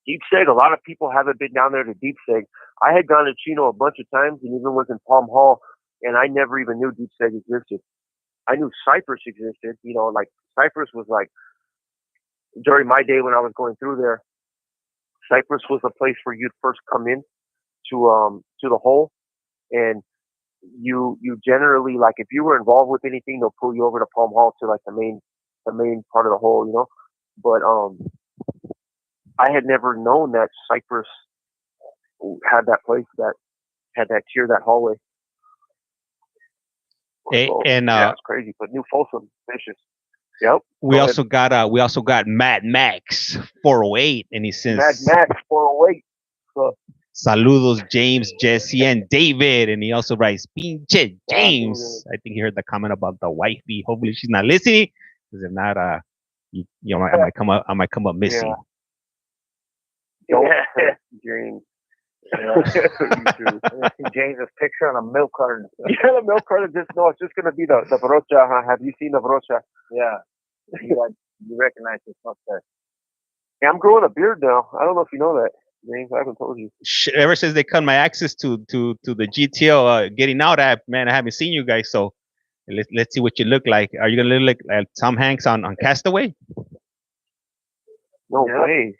Deep Seg, a lot of people haven't been down there to Deep Seg. I had gone to Chino a bunch of times, and even was in Palm Hall, and I never even knew Deep Seg existed. I knew Cypress existed. You know, like Cypress was like, during my day when I was going through there, Cypress was a place where you'd first come in to the hole, and you generally, like, if you were involved with anything, they'll pull you over to Palm Hall to like the main part of the hole, you know. But I had never known that Cypress had that place that had that tier, that hallway. So, yeah, it's crazy. But New Folsom, vicious. Yep. We also got Mad Max 408, and he says Mad Max 408. Saludos, James, Jesse, and David. And he also writes, Pinche James. I think he heard the comment about the wifey. Hopefully she's not listening, because if not, I might come up missing. Yeah. James. James's picture on a milk carton. Yeah, the milk carton. It's just gonna be the brocha. Huh? Have you seen the brocha? Yeah. You recognize this mustache? Yeah, I'm growing a beard now. I don't know if you know that, James. I haven't told you. Ever since they cut my access to the GTL getting out app, man, I haven't seen you guys. So Let's see what you look like. Are you gonna look like Tom Hanks on Castaway? No way.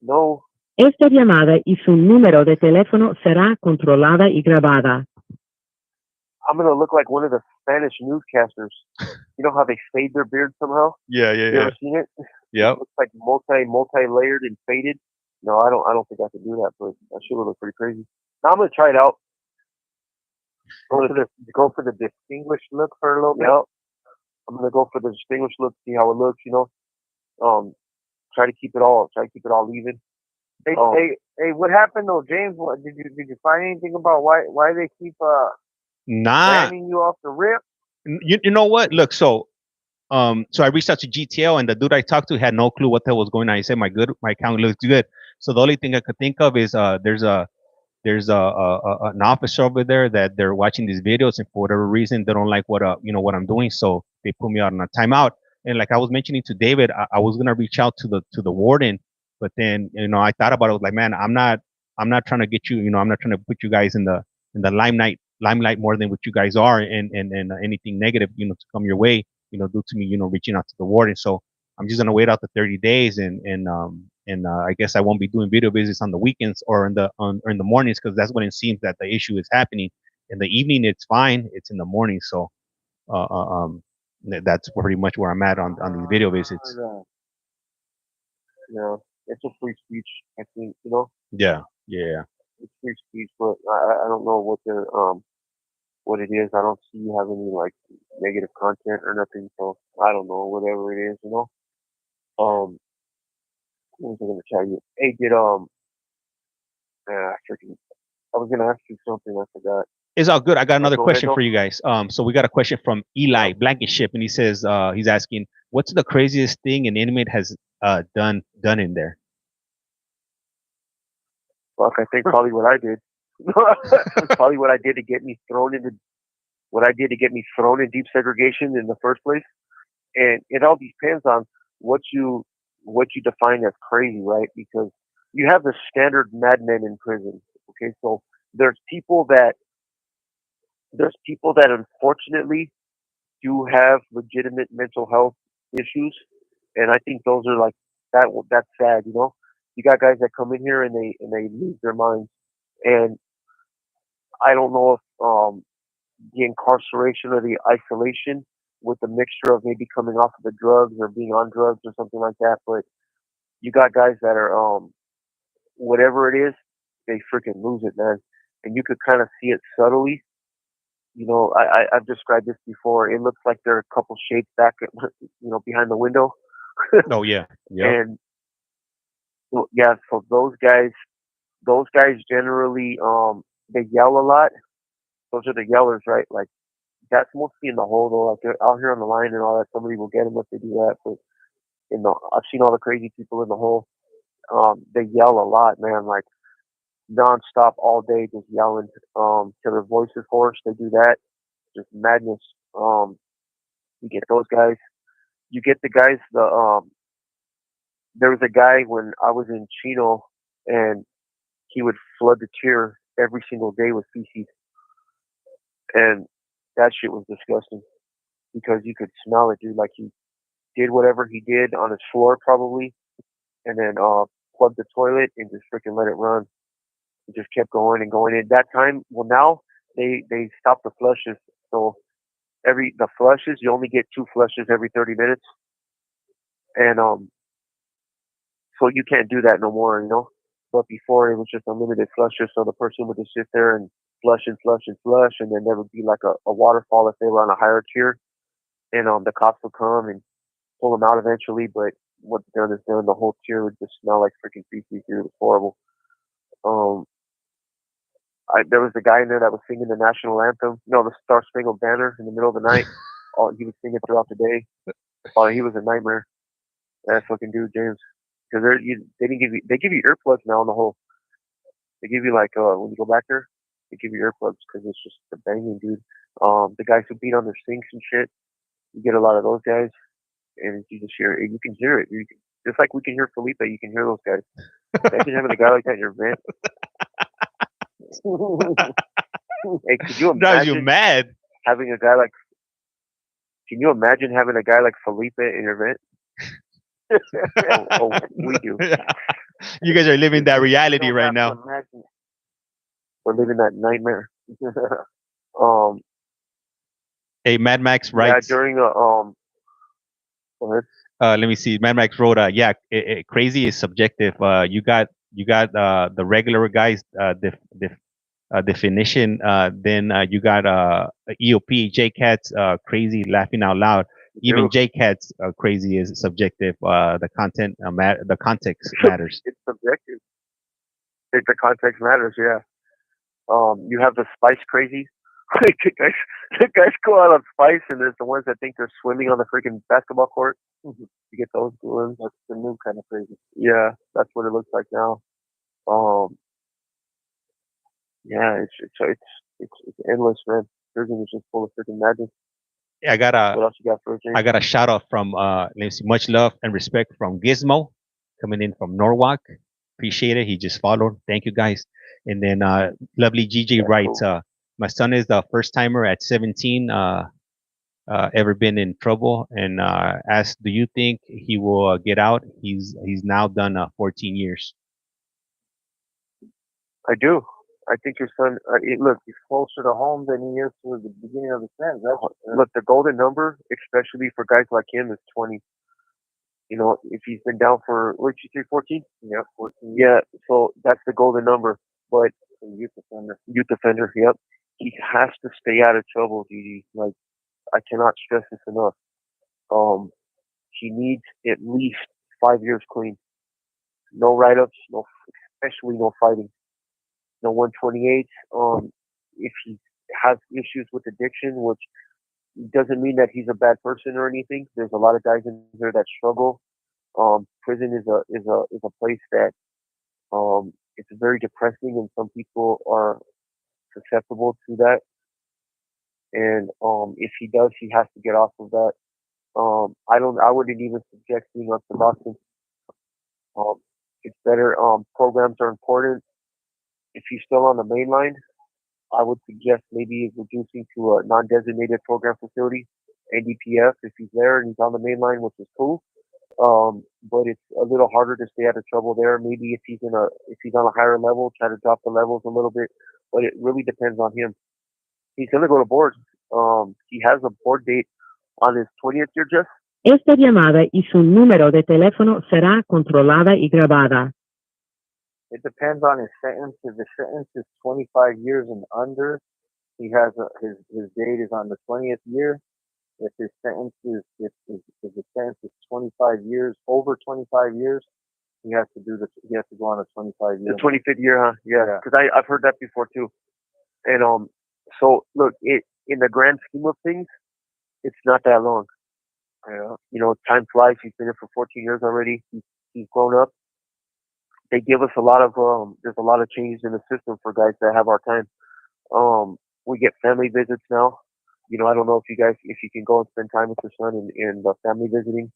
No. Esta llamada y su número de teléfono será controlada y grabada. I'm gonna look like one of the Spanish newscasters. You know how they fade their beard somehow? Yeah. You ever seen it? Yep. It looks like multi-layered and faded. No, I don't think I can do that, but that shit would look pretty crazy. Now I'm gonna try it out. Go for the distinguished look for a little bit. Yep. I'm gonna go for the distinguished look, see how it looks, you know. Try to keep it all even. Hey, what happened though, James? Did you find anything about why they keep banning you off the rip? You know what? Look, so I reached out to GTL, and the dude I talked to had no clue what the hell was going on. He said my account looks good. So the only thing I could think of is there's an officer over there that they're watching these videos, and for whatever reason they don't like what I'm doing, so they put me out on a timeout. And like I was mentioning to David, I was gonna reach out to the warden, but then I thought about it. I was like, man, I'm not trying to get you. I'm not trying to put you guys in the limelight more than what you guys are, and anything negative to come your way due to me reaching out to the warden. So I'm just gonna wait out the 30 days, and I guess I won't be doing video visits on the weekends or in the mornings, because that's when it seems that the issue is happening. In the evening, it's fine. It's in the morning, so that's pretty much where I'm at on these video visits. Yeah, it's a free speech, I think. Yeah. It's free speech, but I don't know what it is. I don't see you have any like negative content or nothing, so I don't know, whatever it is, What was I gonna tell you? Hey, I was gonna ask you something, I forgot. It's all good. I got another question for you guys. So we got a question from Eli Blankenship, and he says he's asking, what's the craziest thing an inmate has done in there? Fuck, I think probably what I did. Probably what I did to get me thrown in deep segregation in the first place. And it all depends on what you define as crazy, right? Because you have the standard madmen in prison. Okay, so there's people that unfortunately do have legitimate mental health issues, and I think those are like that. That's sad, You got guys that come in here and they lose their minds, and I don't know if the incarceration or the isolation with the mixture of maybe coming off of the drugs or being on drugs or something like that, but you got guys that are whatever it is, they freaking lose it, man, and you could kind of see it subtly. I've described this before. It looks like there are a couple shapes back, behind the window. Oh yeah. And yeah, so those guys generally they yell a lot. Those are the yellers, right? Like that's mostly in the hole though. Like they're out here on the line and all that. Somebody will get them if they do that. But I've seen all the crazy people in the hole. They yell a lot, man. Like nonstop all day, just yelling till their voice is hoarse. They do that, just madness. You get those guys. You get the guys. There was a guy when I was in Chino, and he would flood the tier every single day with feces, and that shit was disgusting because you could smell it, dude. Like he did whatever he did on his floor probably, and then plugged the toilet and just freaking let it run. It just kept going and going. In that time, well, now they stopped the flushes. So the flushes, you only get 2 flushes every 30 minutes, and so you can't do that no more, But before it was just unlimited flushes, so the person would just sit there and flush and flush and flush, and then there would be like a waterfall if they were on a higher tier, and the cops would come and pull them out eventually. But what's done is done. The whole tier would just smell like freaking feces, dude. It was horrible. There was a guy in there that was singing the national anthem, the Star Spangled Banner in the middle of the night. He would sing it throughout the day. He was a nightmare. That fucking dude, James. Because they give you earplugs now in the hole. They give you like when you go back there, they give you earplugs because it's just the banging, dude. The guys who beat on their sinks and shit, you get a lot of those guys, and you just hear it. You can hear it. Just like we can hear Felipe, you can hear those guys. Imagine having a guy like that in your vent. Hey, could you imagine Drives you mad. Having a guy like Can you imagine having a guy like Felipe in your event? Oh, we do. You guys are living that reality don't right have to now. imagine it. We're living that nightmare. um, Hey, Mad Max yeah, writes. during a go ahead. Let me see. Mad Max wrote, yeah, crazy is subjective. You got the regular guys definition. Then you got EOP, JCats, crazy, laughing out loud. Even Dude, JCats crazy is subjective. The content, the context matters. it's subjective. The context matters. Yeah. You have the spice crazies. the guys go out on spice, and there's the ones that think they're swimming on the freaking basketball court. You get those ones. That's the new kind of crazy. Yeah, that's what it looks like now. Yeah, it's endless, man. Prison is just full of freaking magic. Yeah, What else you got for us, James? I got a shout out from let me see, much love and respect from Gizmo, coming in from Norwalk. Appreciate it. He just followed. Thank you guys. And then lovely GJ That's writes, cool. my son is the first timer at 17, ever been in trouble, and asked, do you think he will get out? He's now done 14 years. I do. I think your son. Look, He's closer to home than he is to the beginning of the sentence. look. The golden number, especially for guys like him, is 20. You know, if he's been down for what did you say, 14? Yeah, 14 Yeah. So that's the golden number. But youth offender. youth offender. Yep. He has to stay out of trouble, Gigi. Like I cannot stress this enough. He needs at least 5 years clean. No write-ups. No, especially no fighting. No 128. If he has issues with addiction, which doesn't mean that he's a bad person or anything. There's a lot of guys in there that struggle. Prison is a place that it's very depressing, and some people are susceptible to that. And if he does, he has to get off of that. I wouldn't even suggest being on Suboxone. It's better. Programs are important. If he's still on the main line, I would suggest maybe reducing to a non-designated program facility, NDPF, if he's there and he's on the main line, which is cool. But it's a little harder to stay out of trouble there. Maybe if he's on a higher level, try to drop the levels a little bit. But it really depends on him. He's gonna go to board. He has a board date on his 20th year, Jeff. Esta llamada y su número de teléfono será controlada y grabada. It depends on his sentence. If the sentence is 25 years and under, he has his date is on the 20th year. If his sentence is if the sentence is 25 years, over 25 years, he has to go on a 25 year. The 25th year, huh? Yeah, because I've heard that before too. And so look, in the grand scheme of things, it's not that long. You know, time flies. He's been here for 14 years already. He's grown up. They give us a lot of there's a lot of changes in the system for guys that have our time. We get family visits now. You know, I don't know if you can go and spend time with your son in the family visiting.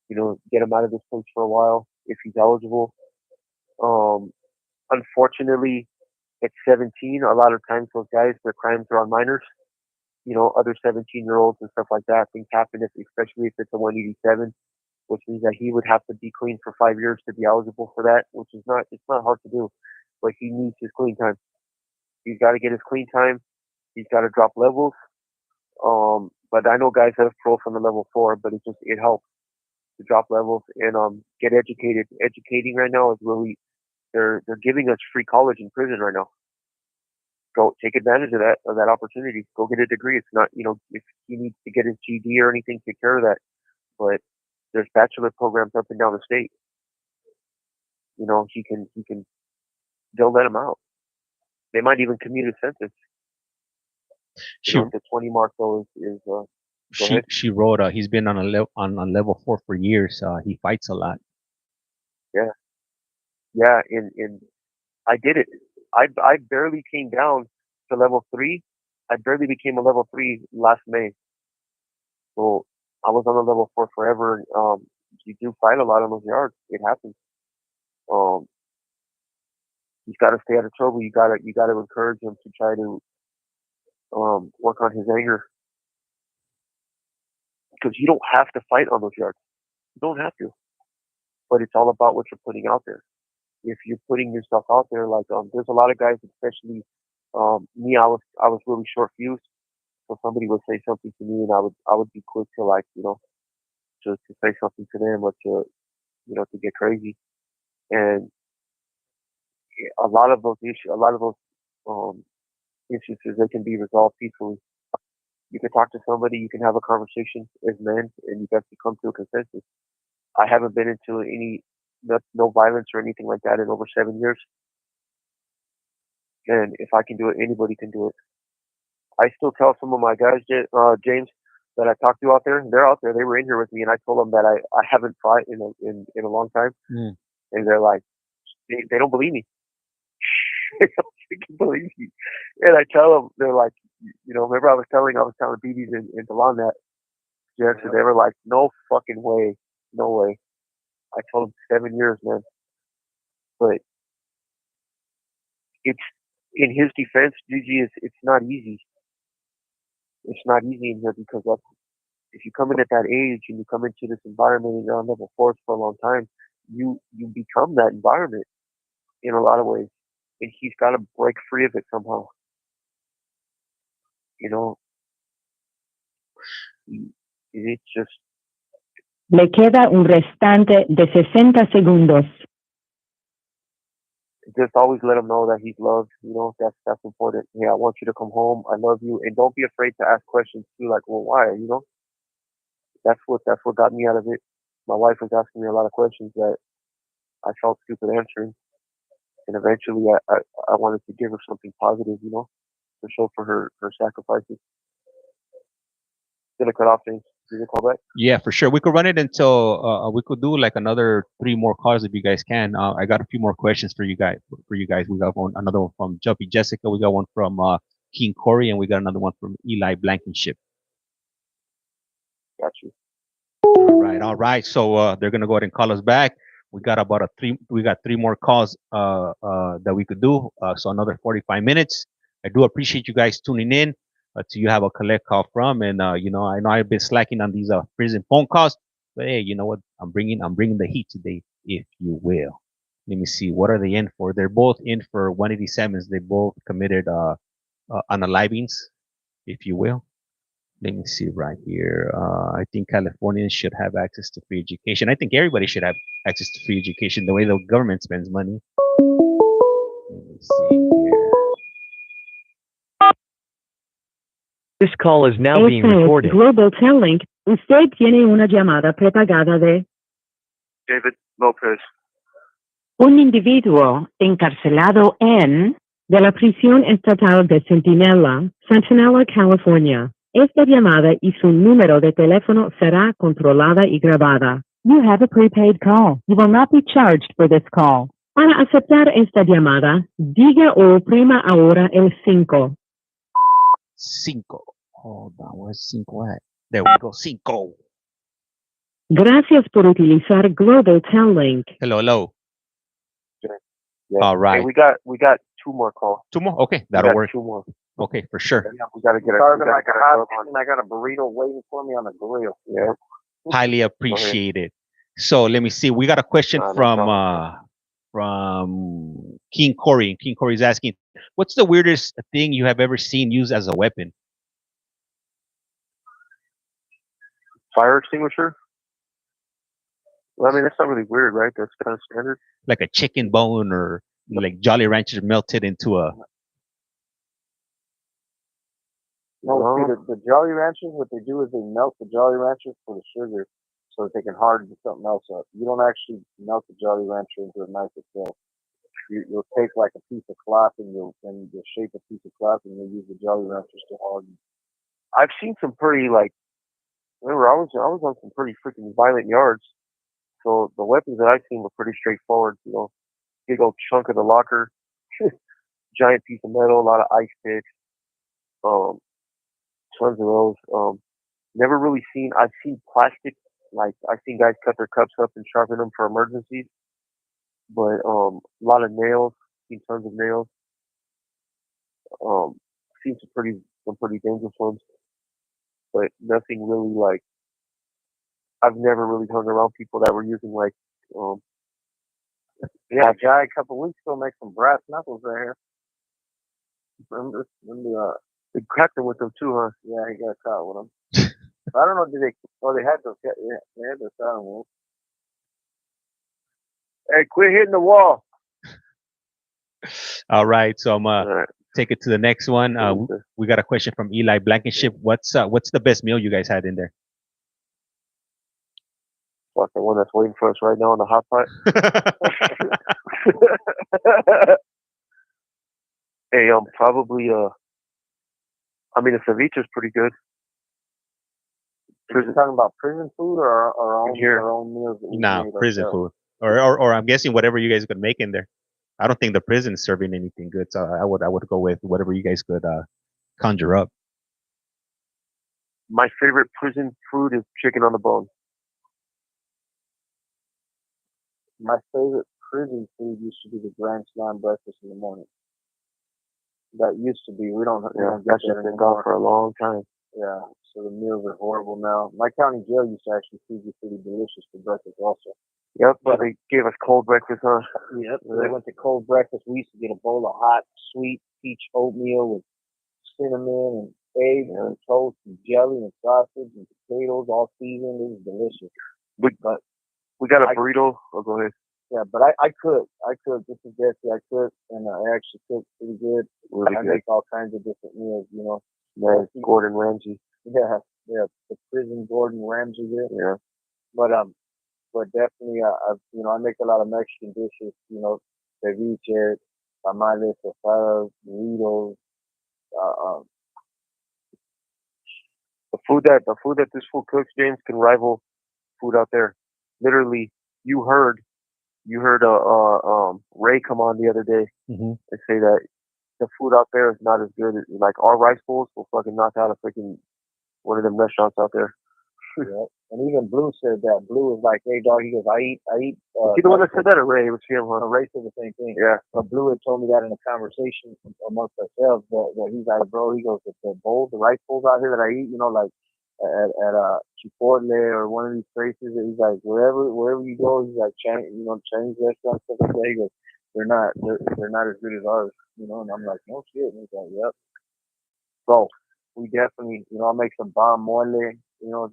You know, get him out of this place for a while if he's eligible. Unfortunately, at 17, a lot of times those guys, their crimes are on minors. You know, other 17-year-olds and stuff like that. Things happen, especially if it's a 187, which means that he would have to be clean for 5 years to be eligible for that, which is it's not hard to do, but he needs his clean time. He's got to get his clean time. He's got to drop levels. But I know guys have pro from the level 4, but it helps to drop levels and get educated. Educating right now is really they're giving us free college in prison right now. Go take advantage of that opportunity. Go get a degree. It's not, you know, if he needs to get his GD or anything, take care of that. But there's bachelor programs up and down the state. You know, they'll let him out. They might even commute a sentence. The 20 mark though is she wrote he's been on on level 4 for years. He fights a lot. Yeah, and I did it. I barely came down to level 3. I barely became a level 3 last May. So I was on a level 4 forever. You do fight a lot on those yards. It happens. He's got to stay out of trouble. You got to encourage him to try to work on his anger. because you don't have to fight on those yards. You don't have to, but it's all about what you're putting out there. If you're putting yourself out there, like there's a lot of guys, especially me. I was really short fused, so somebody would say something to me, and I would be quick to like to say something to them or to to get crazy. And a lot of those issues, instances, they can be resolved peacefully. You can talk to somebody, you can have a conversation as men, and you guys can come to a consensus. I haven't been into no violence or anything like that in over 7 years. And if I can do it, anybody can do it. I still tell some of my guys, James, that I talked to out there. They're out there. They were in here with me, and I told them that I haven't fought in a long time, and they're like, they don't believe me. They don't freaking believe me. And I tell them, they're like, remember I was telling BBs in Delon that, so they were like, no fucking way, no way. I told them 7 years, man. But it's, in his defense, Gigi, it's not easy. It's not easy in here because if you come in at that age and you come into this environment and you're on level 4 for a long time, you become that environment in a lot of ways. And he's got to break free of it somehow. It's just. Le queda un restante de 60 segundos. Just always let him know that he's loved. That's important. Yeah, I want you to come home. I love you, and don't be afraid to ask questions too. Like, well, why? That's what got me out of it. My wife was asking me a lot of questions that I felt stupid answering, and eventually I wanted to give her something positive, to show for her sacrifices. Gonna cut off things. Did you call back? Yeah, for sure. We could run it until we could do like another 3 more calls if you guys can. I got a few more questions for you guys. We got another one from Jumpy Jessica. We got one from King Corey, and we got another one from Eli Blankenship. Got you. All right. So they're gonna go ahead and call us back. We got about 3 more calls that we could do. So another 45 minutes. I do appreciate you guys tuning in. To you have a collect call from, and I know I've been slacking on these prison phone calls, but hey, you know what? I'm bringing the heat today, if you will. Let me see, what are they in for? They're both in for 187s. They both committed unalivings, if you will. Let me see right here. I think Californians should have access to free education. I think everybody should have access to free education. The way the government spends money. Let me see here. This call is now being recorded. Global Telling. Usted tiene una llamada prepagada de David Lopez. un individuo encarcelado de la prisión estatal de Centinela, Centinela, California. Esta llamada y su número de teléfono será controlada y grabada. You have a prepaid call. You will not be charged for this call. Para aceptar esta llamada, diga o oprima ahora el 5. 5. Hold on, where's 5 at? There we go, 5. Gracias por utilizar Global Telling. Hello. Yeah. All right. Hey, we got 2 more calls. 2 more? Okay, that'll work. 2 more. Okay, for sure. Yeah, we gotta get I got a burrito waiting for me on the grill. Yeah. Highly appreciated. So let me see. We got a question from King Corey. King Corey's asking, what's the weirdest thing you have ever seen used as a weapon? Fire extinguisher? Well, I mean, that's not really weird, right? That's kind of standard. Like a chicken bone or like Jolly Ranchers melted into a... No, see, the Jolly Ranchers, what they do is they melt the Jolly Ranchers for the sugar so that they can harden something else up. You don't actually melt the Jolly Rancher into a knife itself. You'll take like a piece of cloth and you'll shape a piece of cloth and you'll use the Jolly Ranchers to harden. I've seen some pretty I was on some pretty freaking violent yards. So the weapons that I've seen were pretty straightforward. Big old chunk of the locker, giant piece of metal, a lot of ice picks, tons of those. Never really seen. I've seen plastic. Like I've seen guys cut their cups up and sharpen them for emergencies. But a lot of nails. Seen tons of nails. Seen some pretty dangerous ones. But nothing really like I've never really hung around people that were using like yeah, a guy a couple weeks ago make some brass knuckles right here. Remember they cracked them with them too, huh? Yeah, he got caught with them. I don't know, did they? Oh, they had those. Yeah, they had those on them. Hey, quit hitting the wall. All right, so I'm Alright. take it to the next one. We got a question from Eli Blankenship. What's the best meal you guys had in there? Fuck, the one that's waiting for us right now in the hot pot. Hey, probably I mean the ceviche is pretty good. Are you talking about prison food or our own meals? Nah, prison food. Or I'm guessing whatever you guys could make in there. I don't think the prison is serving anything good, so I would go with whatever you guys could conjure up. My favorite prison food is chicken on the bone. My favorite prison food used to be the Grand Slam breakfast in the morning. That used to be. We don't get that been gone for a long time. Yeah, so the meals are horrible now. My county jail used to actually feed you pretty delicious for breakfast also. Yep, but they gave us cold breakfast, huh? Yep, they went to cold breakfast. We used to get a bowl of hot, sweet peach oatmeal with cinnamon and eggs and toast and jelly and sausage and potatoes all seasoned. It was delicious. But we got a burrito. Oh, go ahead. Yeah, but I cook. This is Garcia. I cook, and I actually cook pretty good. Really I good. make all kinds of different meals, you know. Nice. Gordon Ramsay. Yeah, the prison Gordon Ramsay here. Yeah. But definitely, I make a lot of Mexican dishes. You know, ceviche, tamales, tostadas, burritos. The food that this food cooks, James, can rival food out there. Literally, you heard Ray come on the other day and say that the food out there is not as good as like our rice bowls will fucking knock out a freaking one of them restaurants out there. Yeah. And even Blue said that. Blue was like, "Hey dog," he goes, "I eat." You the one that said that, or Ray? It was him, huh? Ray said the same thing. Yeah. But Blue had told me that in a conversation amongst ourselves. That he's like, bro, he goes, the rice bowls out here that I eat, you know, like at Chipotle or one of these places. He's like, wherever you go, he's like, Chinese restaurants, stuff like that. He goes, they're not as good as ours, you know. And I'm like, no shit. And he's like, yep. So we definitely, I'll make some bomb mole. You know,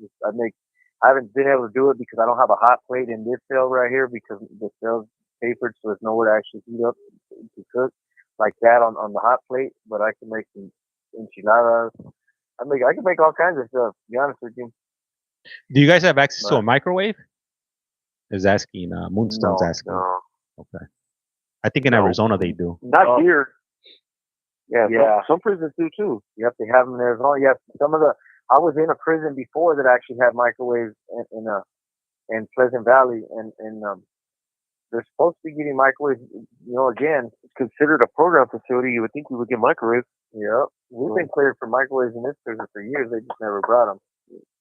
I haven't been able to do it because I don't have a hot plate in this cell right here because the cell's papered, so there's nowhere to actually heat up to cook like that on the hot plate. But I can make some enchiladas. I can make all kinds of stuff. To be honest with you. Do you guys have access to a microwave? Is asking. Moonstone's asking. No. Okay. I think in Arizona they do. Not here. Yeah. Some prisons do too. You have to have them in Arizona. Yes, I was in a prison before that actually had microwaves in Pleasant Valley, and they're supposed to be getting microwaves. You know, again, it's considered a program facility. You would think we would get microwaves. Yep, we've been cleared for microwaves in this prison for years. They just never brought them.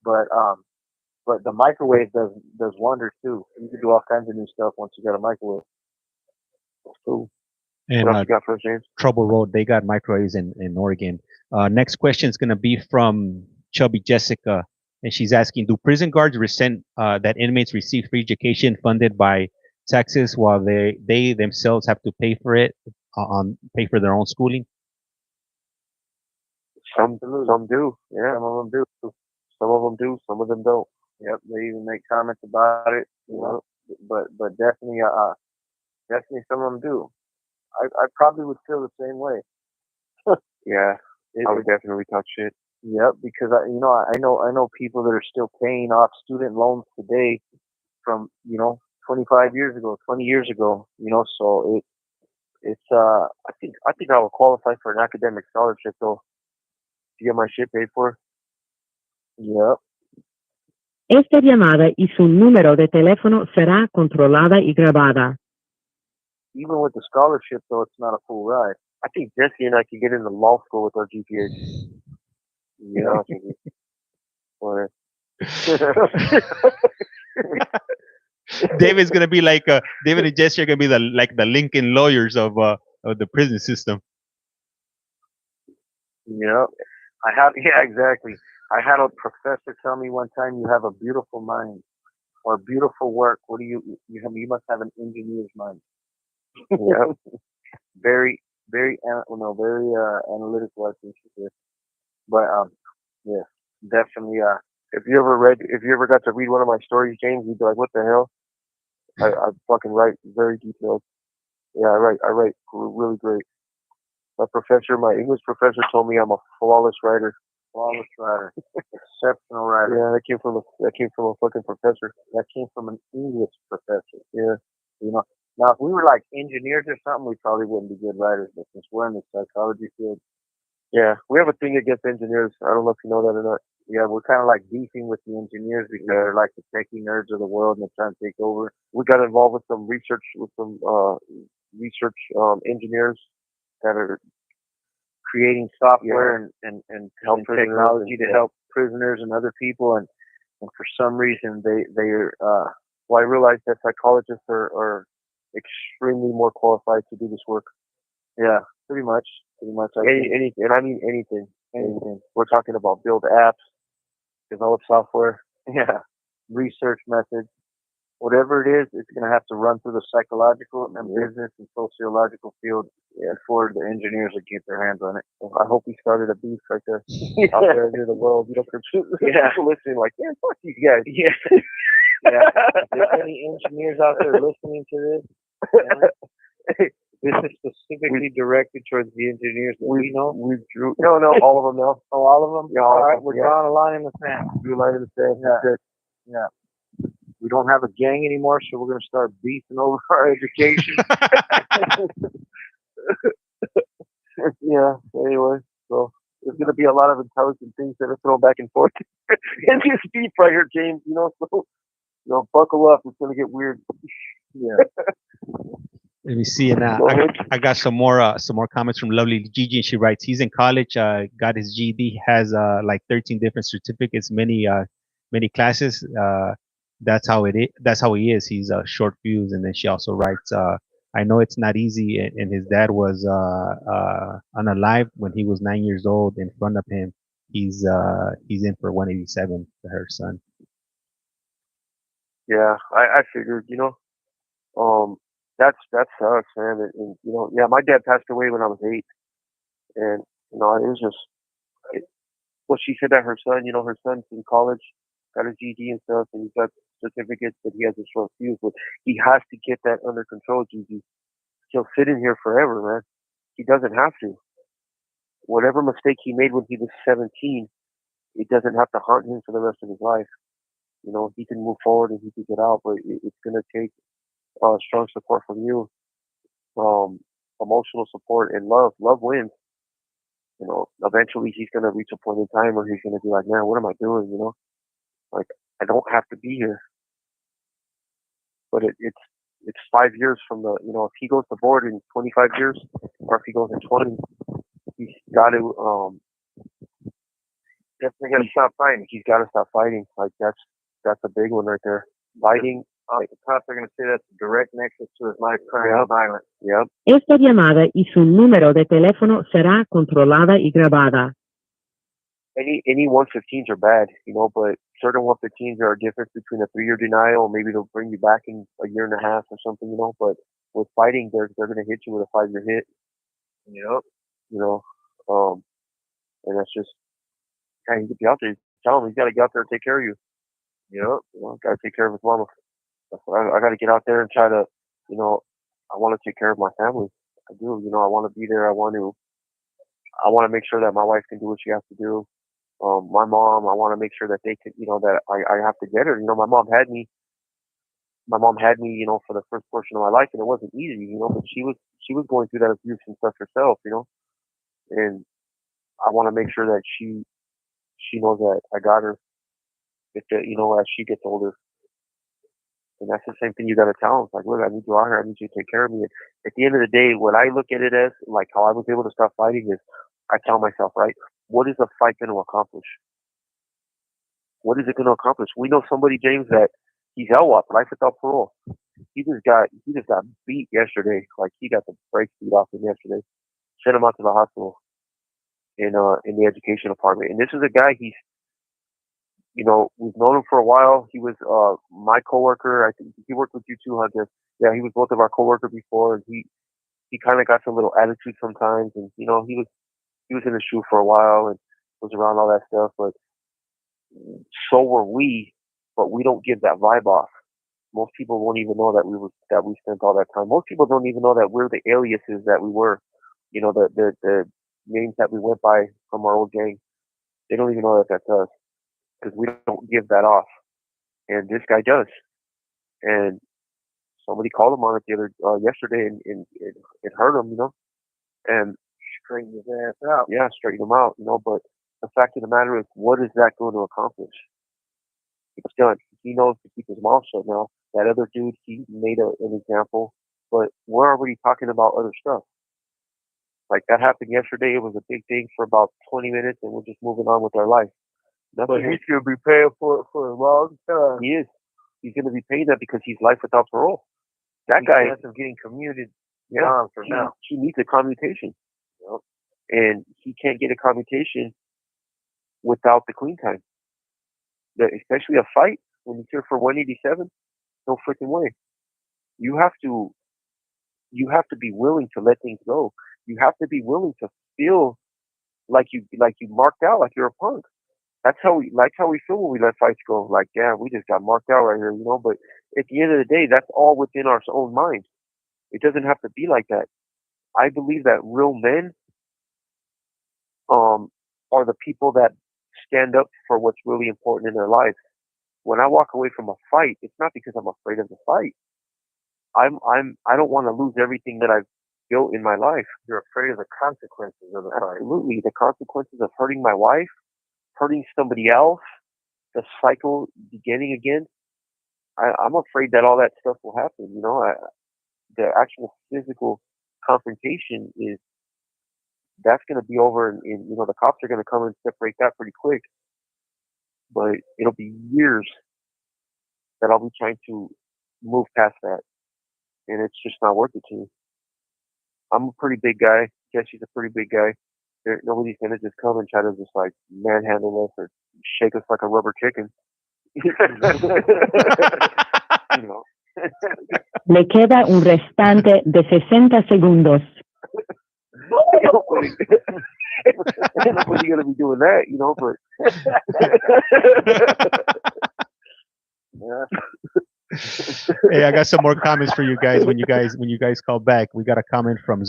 But the microwave does wonders too. You can do all kinds of new stuff once you got a microwave. Cool. And what else you got for us, James? Trouble Road, they got microwaves in Oregon. Next question is going to be from Chubby Jessica, and she's asking, do prison guards resent that inmates receive free education funded by taxes while they themselves have to pay for it, pay for their own schooling? Some do. Yeah, some of them do. Some of them do. Some of them don't. Yep, they even make comments about it. You know, but definitely, some of them do. I probably would feel the same way. Yeah, I would definitely talk shit. Yep, because I know people that are still paying off student loans today from 25 years ago, 20 years ago. So it's I think I will qualify for an academic scholarship though to get my shit paid for. Yep. Esta llamada y su número de teléfono será controlada y grabada. Even with the scholarship, though, it's not a full ride. I think Jesse and I could get into law school with our GPA. Yeah. David's gonna be like David and Jesse are gonna be the Lincoln lawyers of the prison system. Yep. Exactly. I had a professor tell me one time, you have a beautiful mind. or beautiful work. What do you must have an engineer's mind. Yeah. Very, very, very analytical, I think she is. But yeah, definitely. If you ever got to read one of my stories, James, you'd be like, what the hell? I fucking write very detailed. Yeah, I write really great. My English professor told me I'm a flawless writer. Flawless writer. Exceptional writer. Yeah, that came from a fucking professor. That came from an English professor. Yeah. You know, now if we were like engineers or something, we probably wouldn't be good writers, but since we're in the psychology field. Yeah, we have a thing against engineers. I don't know if you know that or not. Yeah, we're kind of like beefing with the engineers because they're like the techie nerds of the world and they're trying to take over. We got involved with some research engineers that are creating software and technology to help prisoners and other people, and for some reason they're well, I realized that psychologists are extremely more qualified to do this work. Yeah, pretty much. Anything. We're talking about build apps, develop software, research methods, whatever it is, it's going to have to run through the psychological and business and sociological field before the engineers would get their hands on it. I hope we started a beef right there out there near the world. You know, listening like, yeah, fuck these guys. Yeah. If there's any engineers out there listening to this, this is specifically directed towards the engineers that we know. No, all of them now. Oh, all of them? Yeah, all right, we're drawing a line in the sand. Drew a line in the sand. Yeah. We don't have a gang anymore, so we're going to start beefing over our education. Yeah, anyway, so there's going to be a lot of intelligent things that are thrown back and forth in this beef right here, James. So, buckle up. It's going to get weird. Yeah. Let me see, and I got some more comments from Lovely Gigi, and she writes, he's in college, got his GED, has like 13 different certificates, many classes. That's how it is. That's how he is. He's short fuse. And then she also writes, I know it's not easy, and his dad was unalive when he was 9 years old. In front of him, he's in for 187 to her son. Yeah, I figured, that sucks, man. And my dad passed away when I was 8, and it was just what she said that her son's in college, got his GED and stuff, and he's got certificates, but he has a short fuse. But he has to get that under control, Gigi. He'll sit in here forever, man. He doesn't have to. Whatever mistake he made when he was 17, it doesn't have to haunt him for the rest of his life. He can move forward and he can get out, but it's going to take strong support from you, emotional support and love. Love wins. Eventually he's going to reach a point in time where he's going to be like, man, what am I doing? Like, I don't have to be here. But it's 5 years from the, if he goes to board in 25 years, or if he goes in 20, he's got to, definitely got to stop fighting. He's got to stop fighting. Like, that's a big one right there. Fighting. The cops are going to say that's a direct nexus to his life crime violence. Yep. Esta llamada y su número de teléfono será controlada y grabada. Any 115s are bad, but certain 115s are a difference between a 3-year denial, maybe they'll bring you back in a year and a half or something, but with fighting, they're going to hit you with a 5-year hit. Yep. And that's just, he could be out there. Tell him he's got to get out there and take care of you. Yep. Got to take care of his mama. I got to get out there and try to, I want to take care of my family. I do. I want to be there. I want to make sure that my wife can do what she has to do. My mom, I want to make sure that they can, that I have to get her. My mom had me, for the first portion of my life, and it wasn't easy, but she was going through that abuse and stuff herself, and I want to make sure that she knows that I got her, as she gets older. And that's the same thing you got to tell them. It's like, look, I need you out here. I need you to take care of me. And at the end of the day, what I look at it as, like how I was able to stop fighting, is I tell myself, right, what is a fight going to accomplish? What is it going to accomplish? We know somebody, James, that he's LWOP, life without parole. He just got beat yesterday. Like, he got the brakes beat off him yesterday. Sent him out to the hospital in the education department. And this is a guy, you know, we've known him for a while. He was my coworker. I think he worked with you too, Hunter. Yeah, he was both of our coworkers before, and he kind of got some little attitude sometimes, and you know, he was in the shoe for a while and was around all that stuff, but so were we, but we don't give that vibe off. Most people won't even know that we spent all that time. Most people don't even know that we're the aliases that we were, you know, the names that we went by from our old gang. They don't even know that that's us because we don't give that off, and this guy does. And somebody called him on it the other yesterday, and it hurt him, you know, and straighten his ass out. Yeah, straighten him out, you know. But the fact of the matter is, what is that going to accomplish? It's done. He knows to keep his mouth shut now. That other dude, he made an example, but we're already talking about other stuff. Like that happened yesterday. It was a big thing for about 20 minutes, and we're just moving on with our life. But he's going to be paying for it for a long time. He is. He's going to be paying that because he's life without parole. That guy ends up getting commuted. Yeah, for now. He needs a commutation, you know? And he can't get a commutation without the clean time. Especially a fight when he's here for 187. No freaking way. You have to be willing to let things go. You have to be willing to feel like you marked out, like you're a punk. That's how we feel when we let fights go. Like, yeah, we just got marked out right here, you know. But at the end of the day, that's all within our own mind. It doesn't have to be like that. I believe that real men are the people that stand up for what's really important in their life. When I walk away from a fight, it's not because I'm afraid of the fight. I don't want to lose everything that I've built in my life. You're afraid of the consequences of the fight. Absolutely. The consequences of hurting my wife, hurting somebody else, the cycle beginning again. I'm afraid that all that stuff will happen. You know, the actual physical confrontation that's going to be over, and you know, the cops are going to come and separate that pretty quick. But it'll be years that I'll be trying to move past that, and it's just not worth it to me. I'm a pretty big guy. Jesse's a pretty big guy. Nobody's gonna just come and try to just like manhandle us or shake us like a rubber chicken. You know. Le queda un restante de 60 segundos. Nobody's gonna be doing that, you know. But hey, I got some more comments for you guys. When you guys call back, we got a comment from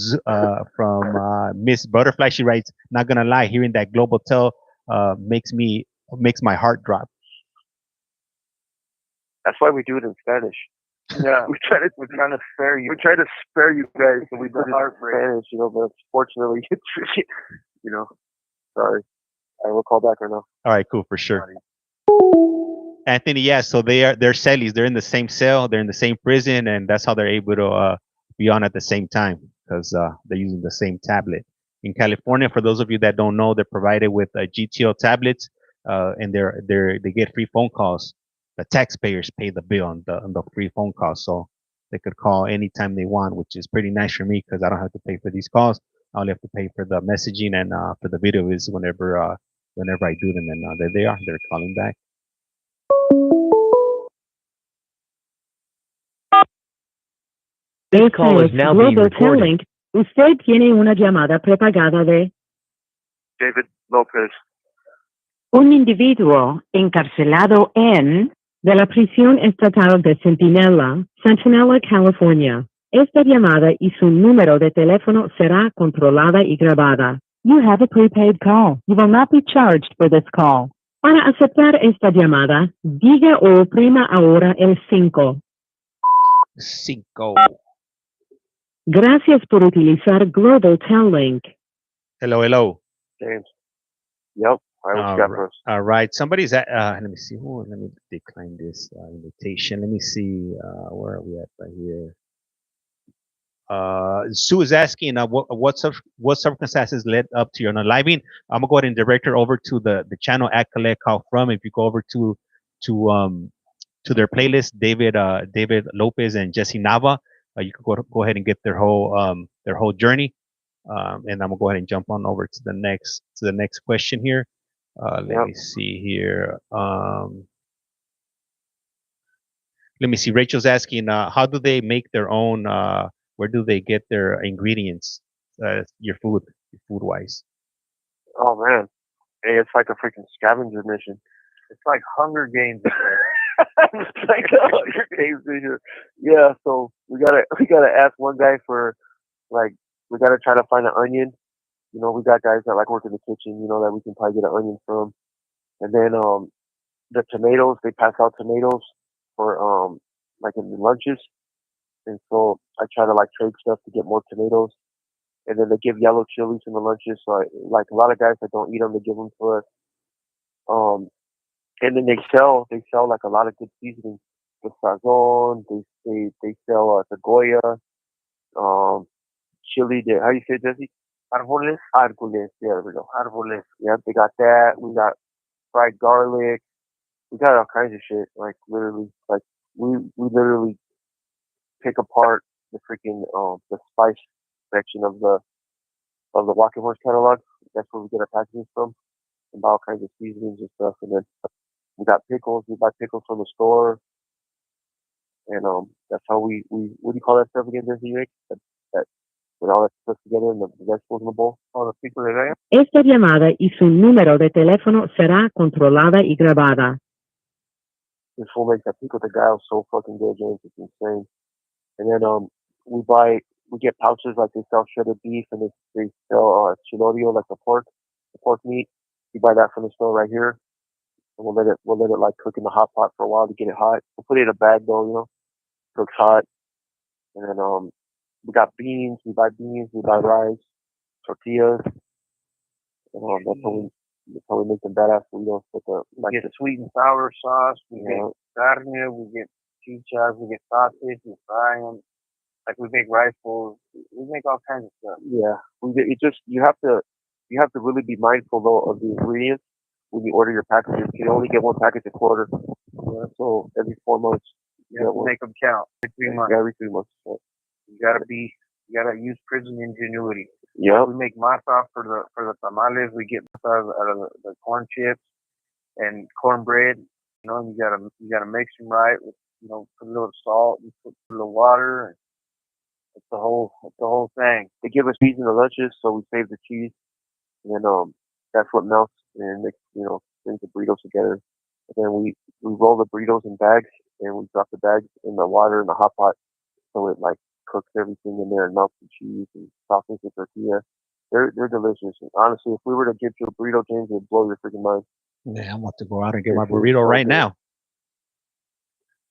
Miss Butterfly. She writes, "Not gonna lie, hearing that global tell makes my heart drop." That's why we do it in Spanish. Yeah, we're trying to spare you. We're trying to spare you guys, so we do it in Spanish, you know. But fortunately, you know, sorry. I will call back right now. All right, cool, for sure. Anthony, yeah, so they're cellies. They're in the same cell. They're in the same prison, and that's how they're able to be on at the same time because they're using the same tablet. In California, for those of you that don't know, they're provided with GTO tablets, and they get free phone calls. The taxpayers pay the bill on the free phone calls, so they could call anytime they want, which is pretty nice for me because I don't have to pay for these calls. I only have to pay for the messaging and for the videos whenever I do them, and there they are. They're calling back. This call is now being recorded. Usted tiene una llamada prepagada de David Lopez. Un individuo encarcelado de la prisión estatal de Centinela, California. Esta llamada y su número de teléfono será controlada y grabada. You have a prepaid call. You will not be charged for this call. Para aceptar esta llamada, diga o oprima ahora el 5. 5. Gracias por utilizar Global Tel Link. Hello. James. Yep. All right. Somebody's at. Let me see. Oh, let me decline this invitation. Let me see. Where are we at right here? Sue is asking, what circumstances led up to your unaliving? I'm gonna go ahead and direct her over to the channel at CollectCallFrom. If you go over to their playlist, David Lopez and Jesse Nava, you can go ahead and get their whole journey. And I'm gonna go ahead and jump on over to the next question here. Let me see here. Let me see. Rachel's asking, how do they make their own? Where do they get their ingredients? Your food wise. Oh man, hey, it's like a freaking scavenger mission. It's like Hunger Games. It's like a Hunger Games mission. Yeah, so we gotta ask one guy for like we gotta try to find an onion. You know, we got guys that like work in the kitchen. You know that we can probably get an onion from, and then the tomatoes they pass out tomatoes for like in the lunches, and so I try to like trade stuff to get more tomatoes. And then they give yellow chilies in the lunches. So like a lot of guys that don't eat them, they give them to us. Um, and then they sell like a lot of good seasonings. The sazon, they sell the Goya, um, chili. How do you say it, Jesse? Árboles. Argoles. Yeah, there we go. Árboles. Yeah, they got that. We got fried garlic. We got all kinds of shit. Like literally, like we literally pick apart the freaking the spice section of the Walking Horse catalog. That's where we get our packages from. And buy all kinds of seasonings and stuff. And then we got pickles. We buy pickles from the store. And that's how we what do you call that stuff again, Jesse Rick? That with all that stuff together and the vegetables in the bowl. Oh, the pico de gallo. Esta llamada y su número de teléfono será controlada y grabada. This fool makes that pico de gallo so fucking good, James. It's insane. And then we get pouches like they sell shredded beef and they sell chilorio like the pork meat. You buy that from the store right here. And we'll let it like cook in the hot pot for a while to get it hot. We'll put it in a bag though, you know. Cooks hot. And then we got beans, we buy rice, tortillas. And that's how we make them badass burritos with the We get sweet and sour sauce, we get carne, we get chichas, we get sausage, we fry them. Like we make rice bowls, we make all kinds of stuff. Yeah. You have to really be mindful though of the ingredients when you order your packages. You can only get one package a quarter. Yeah, so every 4 months. You have to make them count. Every 3 months. Every 3 months. So. You gotta use prison ingenuity. Yeah. We make masa for the tamales. We get masa out of the corn chips and cornbread. You know, you gotta mix them right. With, you know, put a little salt, and put a little water. And it's the whole thing. They give us cheese in the lunches, so we save the cheese, and then that's what melts and makes brings the burritos together. And then we roll the burritos in bags, and we drop the bags in the water in the hot pot, so it like cooks everything in there and melts the cheese and softens the tortilla. They're delicious. And honestly, if we were to get you a burrito, James, it would blow your freaking mind. Yeah, I'm about to go out and get my burrito right now.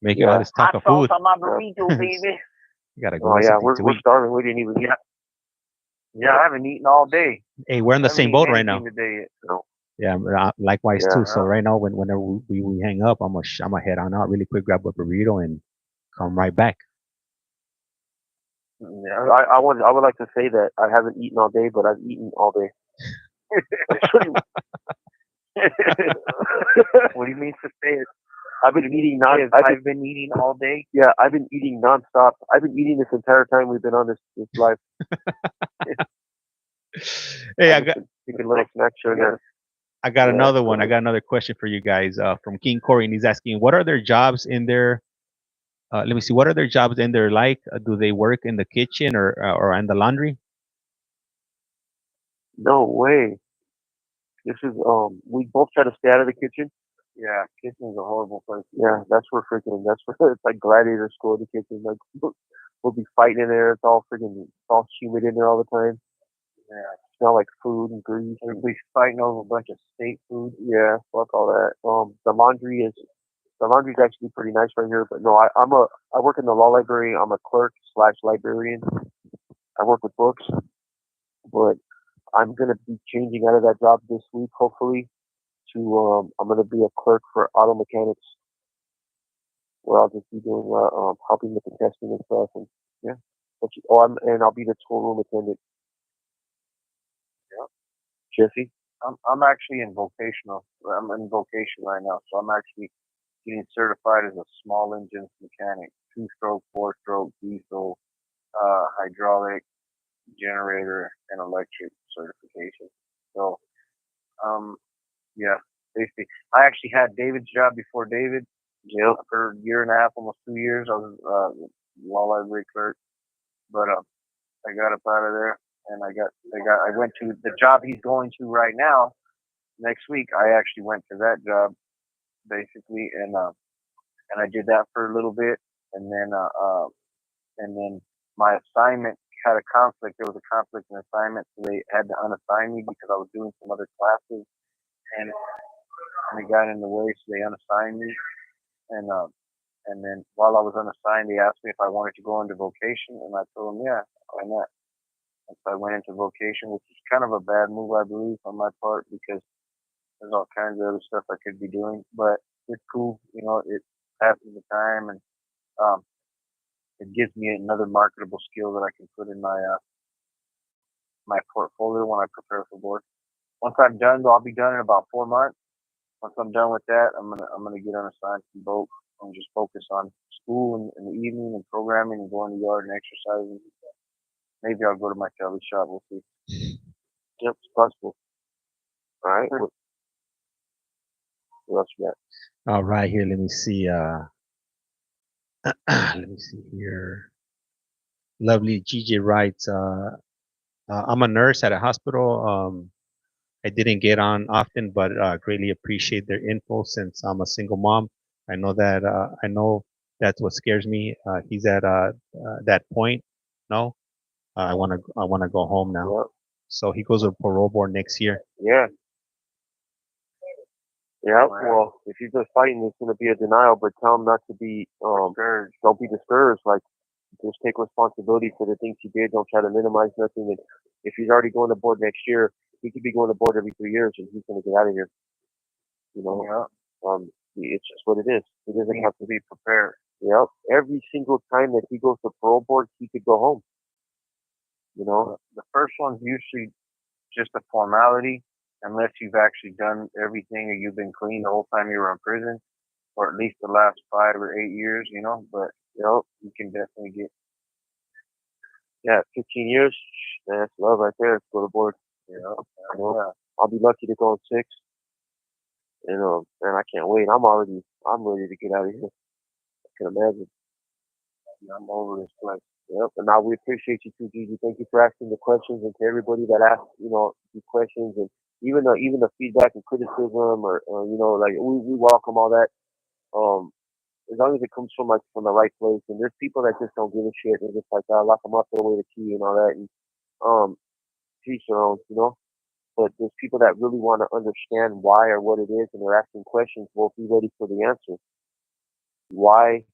Making all this talk of food. My burrito, baby. You gotta go. Oh yeah, we're starving. We didn't even get. Yeah, I haven't eaten all day. Hey, we're in the same boat right now. Today, so. Yeah, likewise too. So right now, whenever we hang up, I'm gonna head on out really quick, grab a burrito, and come right back. Yeah, I would like to say that I haven't eaten all day, but I've eaten all day. What do you mean to say it? I've been eating I've been eating all day. Yeah, I've been eating nonstop. I've been eating this entire time we've been on this live. Hey, you can little snacks here and there. I got another one. I got another question for you guys from King Corey, and he's asking, what are their jobs in their? Let me see. What are their jobs in their like? Do they work in the kitchen or in the laundry? No way. This is we both try to stay out of the kitchen. Yeah, kitchen's a horrible place. Yeah, that's where it's like gladiator school. The kitchen, like we'll be fighting in there. It's all humid in there all the time. Yeah, smell like food and grease. We'll be fighting over a bunch of state food. Yeah, fuck all that. The laundry's actually pretty nice right here. But no, I work in the law library. I'm a clerk / librarian. I work with books, but I'm gonna be changing out of that job this week, hopefully. I'm gonna be a clerk for auto mechanics, where I'll just be doing helping with the testing and stuff, and yeah. And I'll be the tool room attendant. Yeah. Jesse, I'm actually in vocational. I'm in vocation right now, so I'm actually getting certified as a small engines mechanic, 2-stroke, 4-stroke, diesel, hydraulic, generator, and electric certification. So, Yeah, basically. I actually had David's job before David. Yep. For a year and a half, almost 2 years, I was law library clerk. But I got up out of there, and I went to the job he's going to right now next week. I actually went to that job basically, and I did that for a little bit, and then my assignment had a conflict. There was a conflict in assignment, so they had to unassign me because I was doing some other classes, and it got in the way, so they unassigned me. And then while I was unassigned, they asked me if I wanted to go into vocation, and I told them, yeah, why not? And so I went into vocation, which is kind of a bad move, I believe, on my part, because there's all kinds of other stuff I could be doing. But it's cool, you know, it passes the time, and it gives me another marketable skill that I can put in my my portfolio when I prepare for board. Once I'm done, though, I'll be done in about 4 months. Once I'm done with that, I'm gonna get unassigned from boat and just focus on school in the evening and programming and going to the yard and exercising. Maybe I'll go to my Kelly shop. We'll see. Yep, it's possible. All right. What else you got? All right, here. Let me see. Let me see here. Lovely GJ writes. I'm a nurse at a hospital. I didn't get on often, but greatly appreciate their info since I'm a single mom. I know that's what scares me. He's at that point. No, I wanna go home now. Yep. So he goes to parole board next year. Yeah. Yeah. Well, if he's just fighting, there's going to be a denial, but tell him not to be discouraged. Don't be discouraged. Like, just take responsibility for the things he did. Don't try to minimize nothing. And if he's already going to board next year, he could be going to board every 3 years, and he's going to get out of here. You know. Yeah. It's just what it is. He doesn't have to be prepared. Yep. Every single time that he goes to parole board, he could go home. You know, the first one's usually just a formality, unless you've actually done everything or you've been clean the whole time you were in prison, or at least the last 5 or 8 years, you know. But you can definitely get 15 years. That's love right there. Let's go to board. I'll be lucky to go in 6. And I can't wait. I'm ready to get out of here. I can imagine. I'm over this place. Yep. And now we appreciate you too, Gigi. Thank you for asking the questions, and to everybody that asked, these questions, and even the feedback and criticism, or like we welcome all that. As long as it comes from the right place. And there's people that just don't give a shit. They're just like, lock them up, throw away the key and all that. And teach their own, But there's people that really want to understand why or what it is, and they're asking questions. Well, be ready for the answer. Why?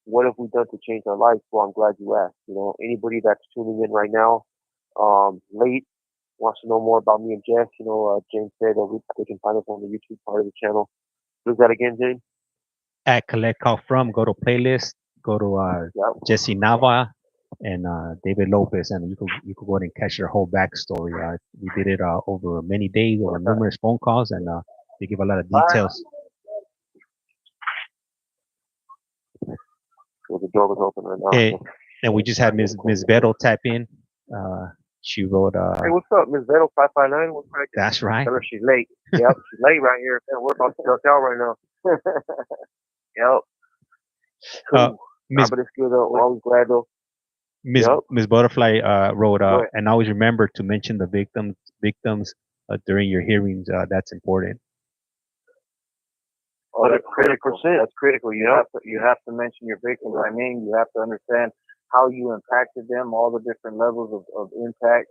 What have we done to change our lives? Well, I'm glad you asked. Anybody that's tuning in right now, late, wants to know more about me and Jeff, James said that they can find us on the YouTube part of the channel. Who's that again, James? At CollectCallFrom, go to playlist, go to Jesse NAVA and David Lopez, and you could go ahead and catch their whole backstory. We did it over many days, over numerous phone calls, and they give a lot of details. So the door was open right now. Hey, and we just had Ms. Vettel tap in. She wrote. Hey, what's up, Ms. Vettel 559? What's right there? That's right. Tell her she's late. Yep, she's late right here. We're about to SoCal right now. Yep. Cool. But it's good though. Always glad though. Ms. Butterfly wrote, and always remember to mention the victims during your hearings. That's important. Oh, that's critical. That's critical. You have to mention your victims. I mean, you have to understand how you impacted them, all the different levels of impact.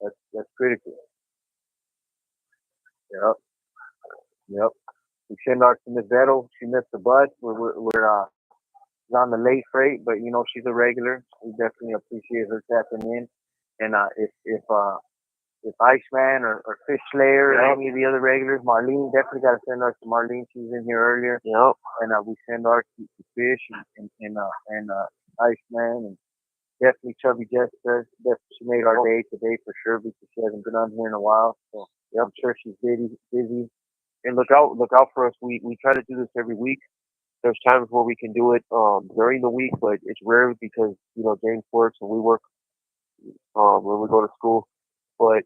That's critical. Yep. We send our to Ms. Vettel. She missed the bus. We're on the late freight, but she's a regular. We definitely appreciate her tapping in. And if ICEMAN or Fish Slayer or any of the other regulars, Marlene, definitely got to send ours to Marlene. She was in here earlier. Yep. And we send ours to Fish and ICEMAN, and definitely Chubby Jessica. She made our day today for sure, because she hasn't been on here in a while. So I'm sure she's busy. And look out for us. We try to do this every week. There's times where we can do it during the week, but it's rare because James works and we work when we go to school. But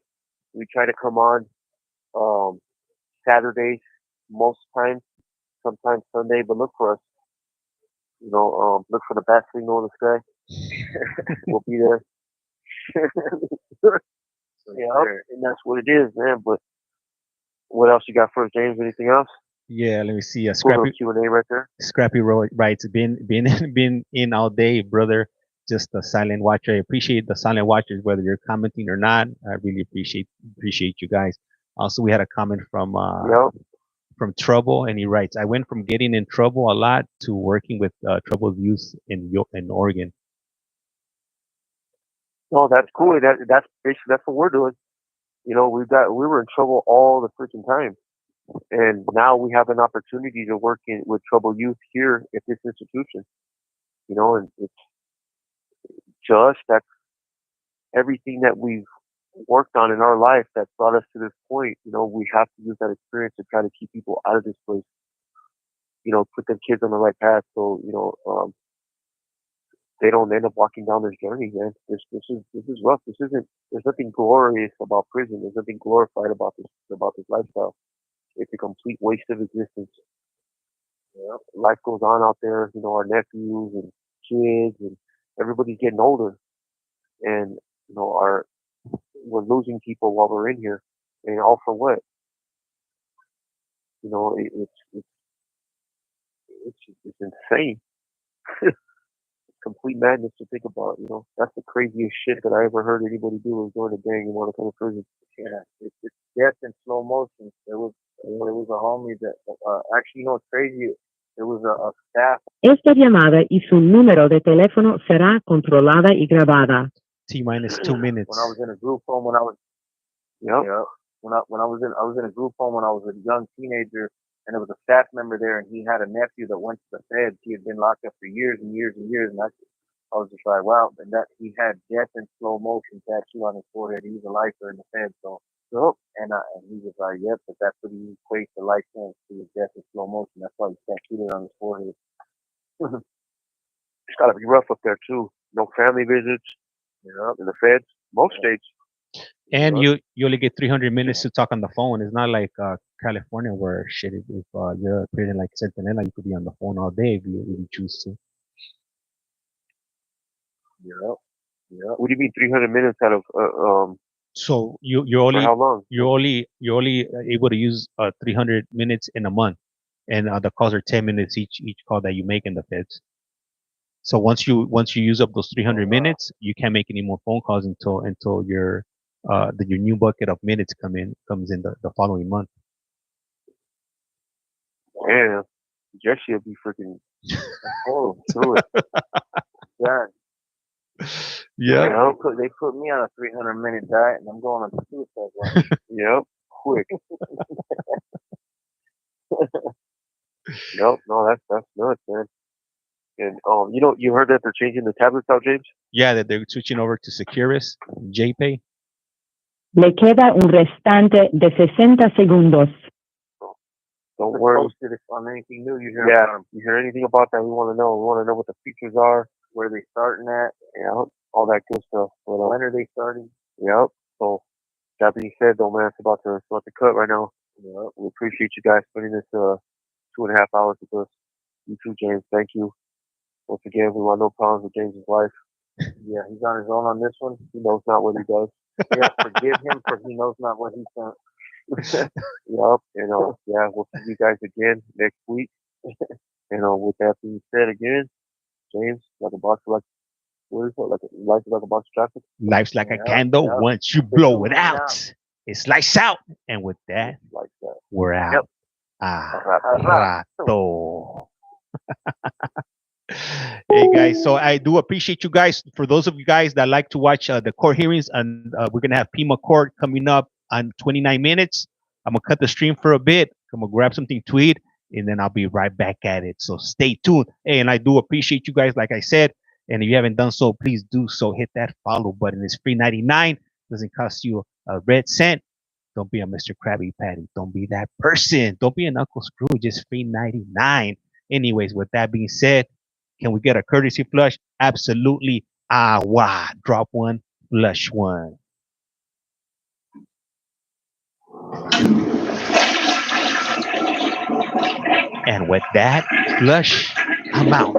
we try to come on Saturdays, most times, sometimes Sunday, but look for us. Look for the bat signal in the sky. We'll be there. And that's what it is, man. But what else you got for us, James? Anything else? Yeah, let me see. A Scrappy Q&A right there. Scrappy writes, been in all day, brother. Just a silent watcher. I appreciate the silent watchers, whether you're commenting or not. I really appreciate you guys. Also, we had a comment from Trouble, and he writes, I went from getting in trouble a lot to working with troubled youth in Oregon. Oh, that's cool. That's basically that's what we're doing. We were in trouble all the freaking time, and now we have an opportunity to work with troubled youth here at this institution. And it's just that's everything that we've worked on in our life that brought us to this point. We have to use that experience to try to keep people out of this place. Put them kids on the right path, so they don't end up walking down this journey, man. This is rough. There's nothing glorious about prison. There's nothing glorified about this lifestyle. It's a complete waste of existence. Life goes on out there. Our nephews and kids and everybody's getting older, and we're losing people while we're in here, and all for what? It's insane. Complete madness to think about. That's the craziest shit that I ever heard anybody do was join a gang and want to come to prison. Yeah, it's death in slow motion. There was a homie that actually, it's crazy. There was a staff. Esta llamada y su número de teléfono será controlada y grabada. T-minus 2 minutes. When I was in a group home, when I was in a group home when I was a young teenager, and there was a staff member there, and he had a nephew that went to the feds. He had been locked up for years and years and years, and I was just like, wow. And that he had death in slow motion tattoo on his forehead. He was a lifer in the feds, and he was like, yep, but that's what he equates to life sentence to his death in slow motion. That's why he tattooed it on his forehead. It's gotta be rough up there too. No family visits. In the feds, most states. And you only get 300 minutes to talk on the phone. It's not like California where shit, if you're a prison like Centinela, you could be on the phone all day if you choose to. Yeah. What do you mean 300 minutes out of So you're only how long? you're only able to use 300 minutes in a month, and the calls are 10 minutes each call that you make in the feds. So once you use up those 300 minutes, you can't make any more phone calls until your new bucket of minutes comes in the following month. Damn, Jesse will be freaking through it. Yeah. They put me on a 300-minute diet, and I'm going on suicide watch. Yep, quick. Nope, no, that's nuts, man. And you heard that they're changing the tablets out, James? Yeah, that they're switching over to Securus, JPay. Le queda un restante de 60 segundos. Don't worry. On anything new you hear about them. You hear anything about that? We want to know. We want to know what the features are, where they starting at, all that good stuff. But, when are they starting? Yep. So that being said, though, man, it's about to cut right now. Yep. We appreciate you guys spending this 2.5 hours with us. You too, James. Thank you. Once again, we want no problems with James's life. Yeah, he's on his own on this one. He knows not what he does. Yeah, forgive him for he knows not what he's done. Yep. We'll see you guys again next week. With that being said, again, James, like a box of life's like a box of chocolate. Life's like a candle. Yep. Once you blow it out, it's lights out. And with that, we're out. Yep. Rato. Hey guys, so I do appreciate you guys. For those of you guys that like to watch the court hearings, and we're gonna have Pima Court coming up on 29 minutes. I'm gonna cut the stream for a bit. I'm gonna grab something to eat, and then I'll be right back at it. So stay tuned. Hey, and I do appreciate you guys, like I said. And if you haven't done so, please do so. Hit that follow button. It's free 99. Doesn't cost you a red cent. Don't be a Mr. Krabby Patty. Don't be that person. Don't be an Uncle Scrooge. It's free 99. Anyways, with that being said, can we get a courtesy flush? Absolutely. Drop one, flush one. And with that flush amount,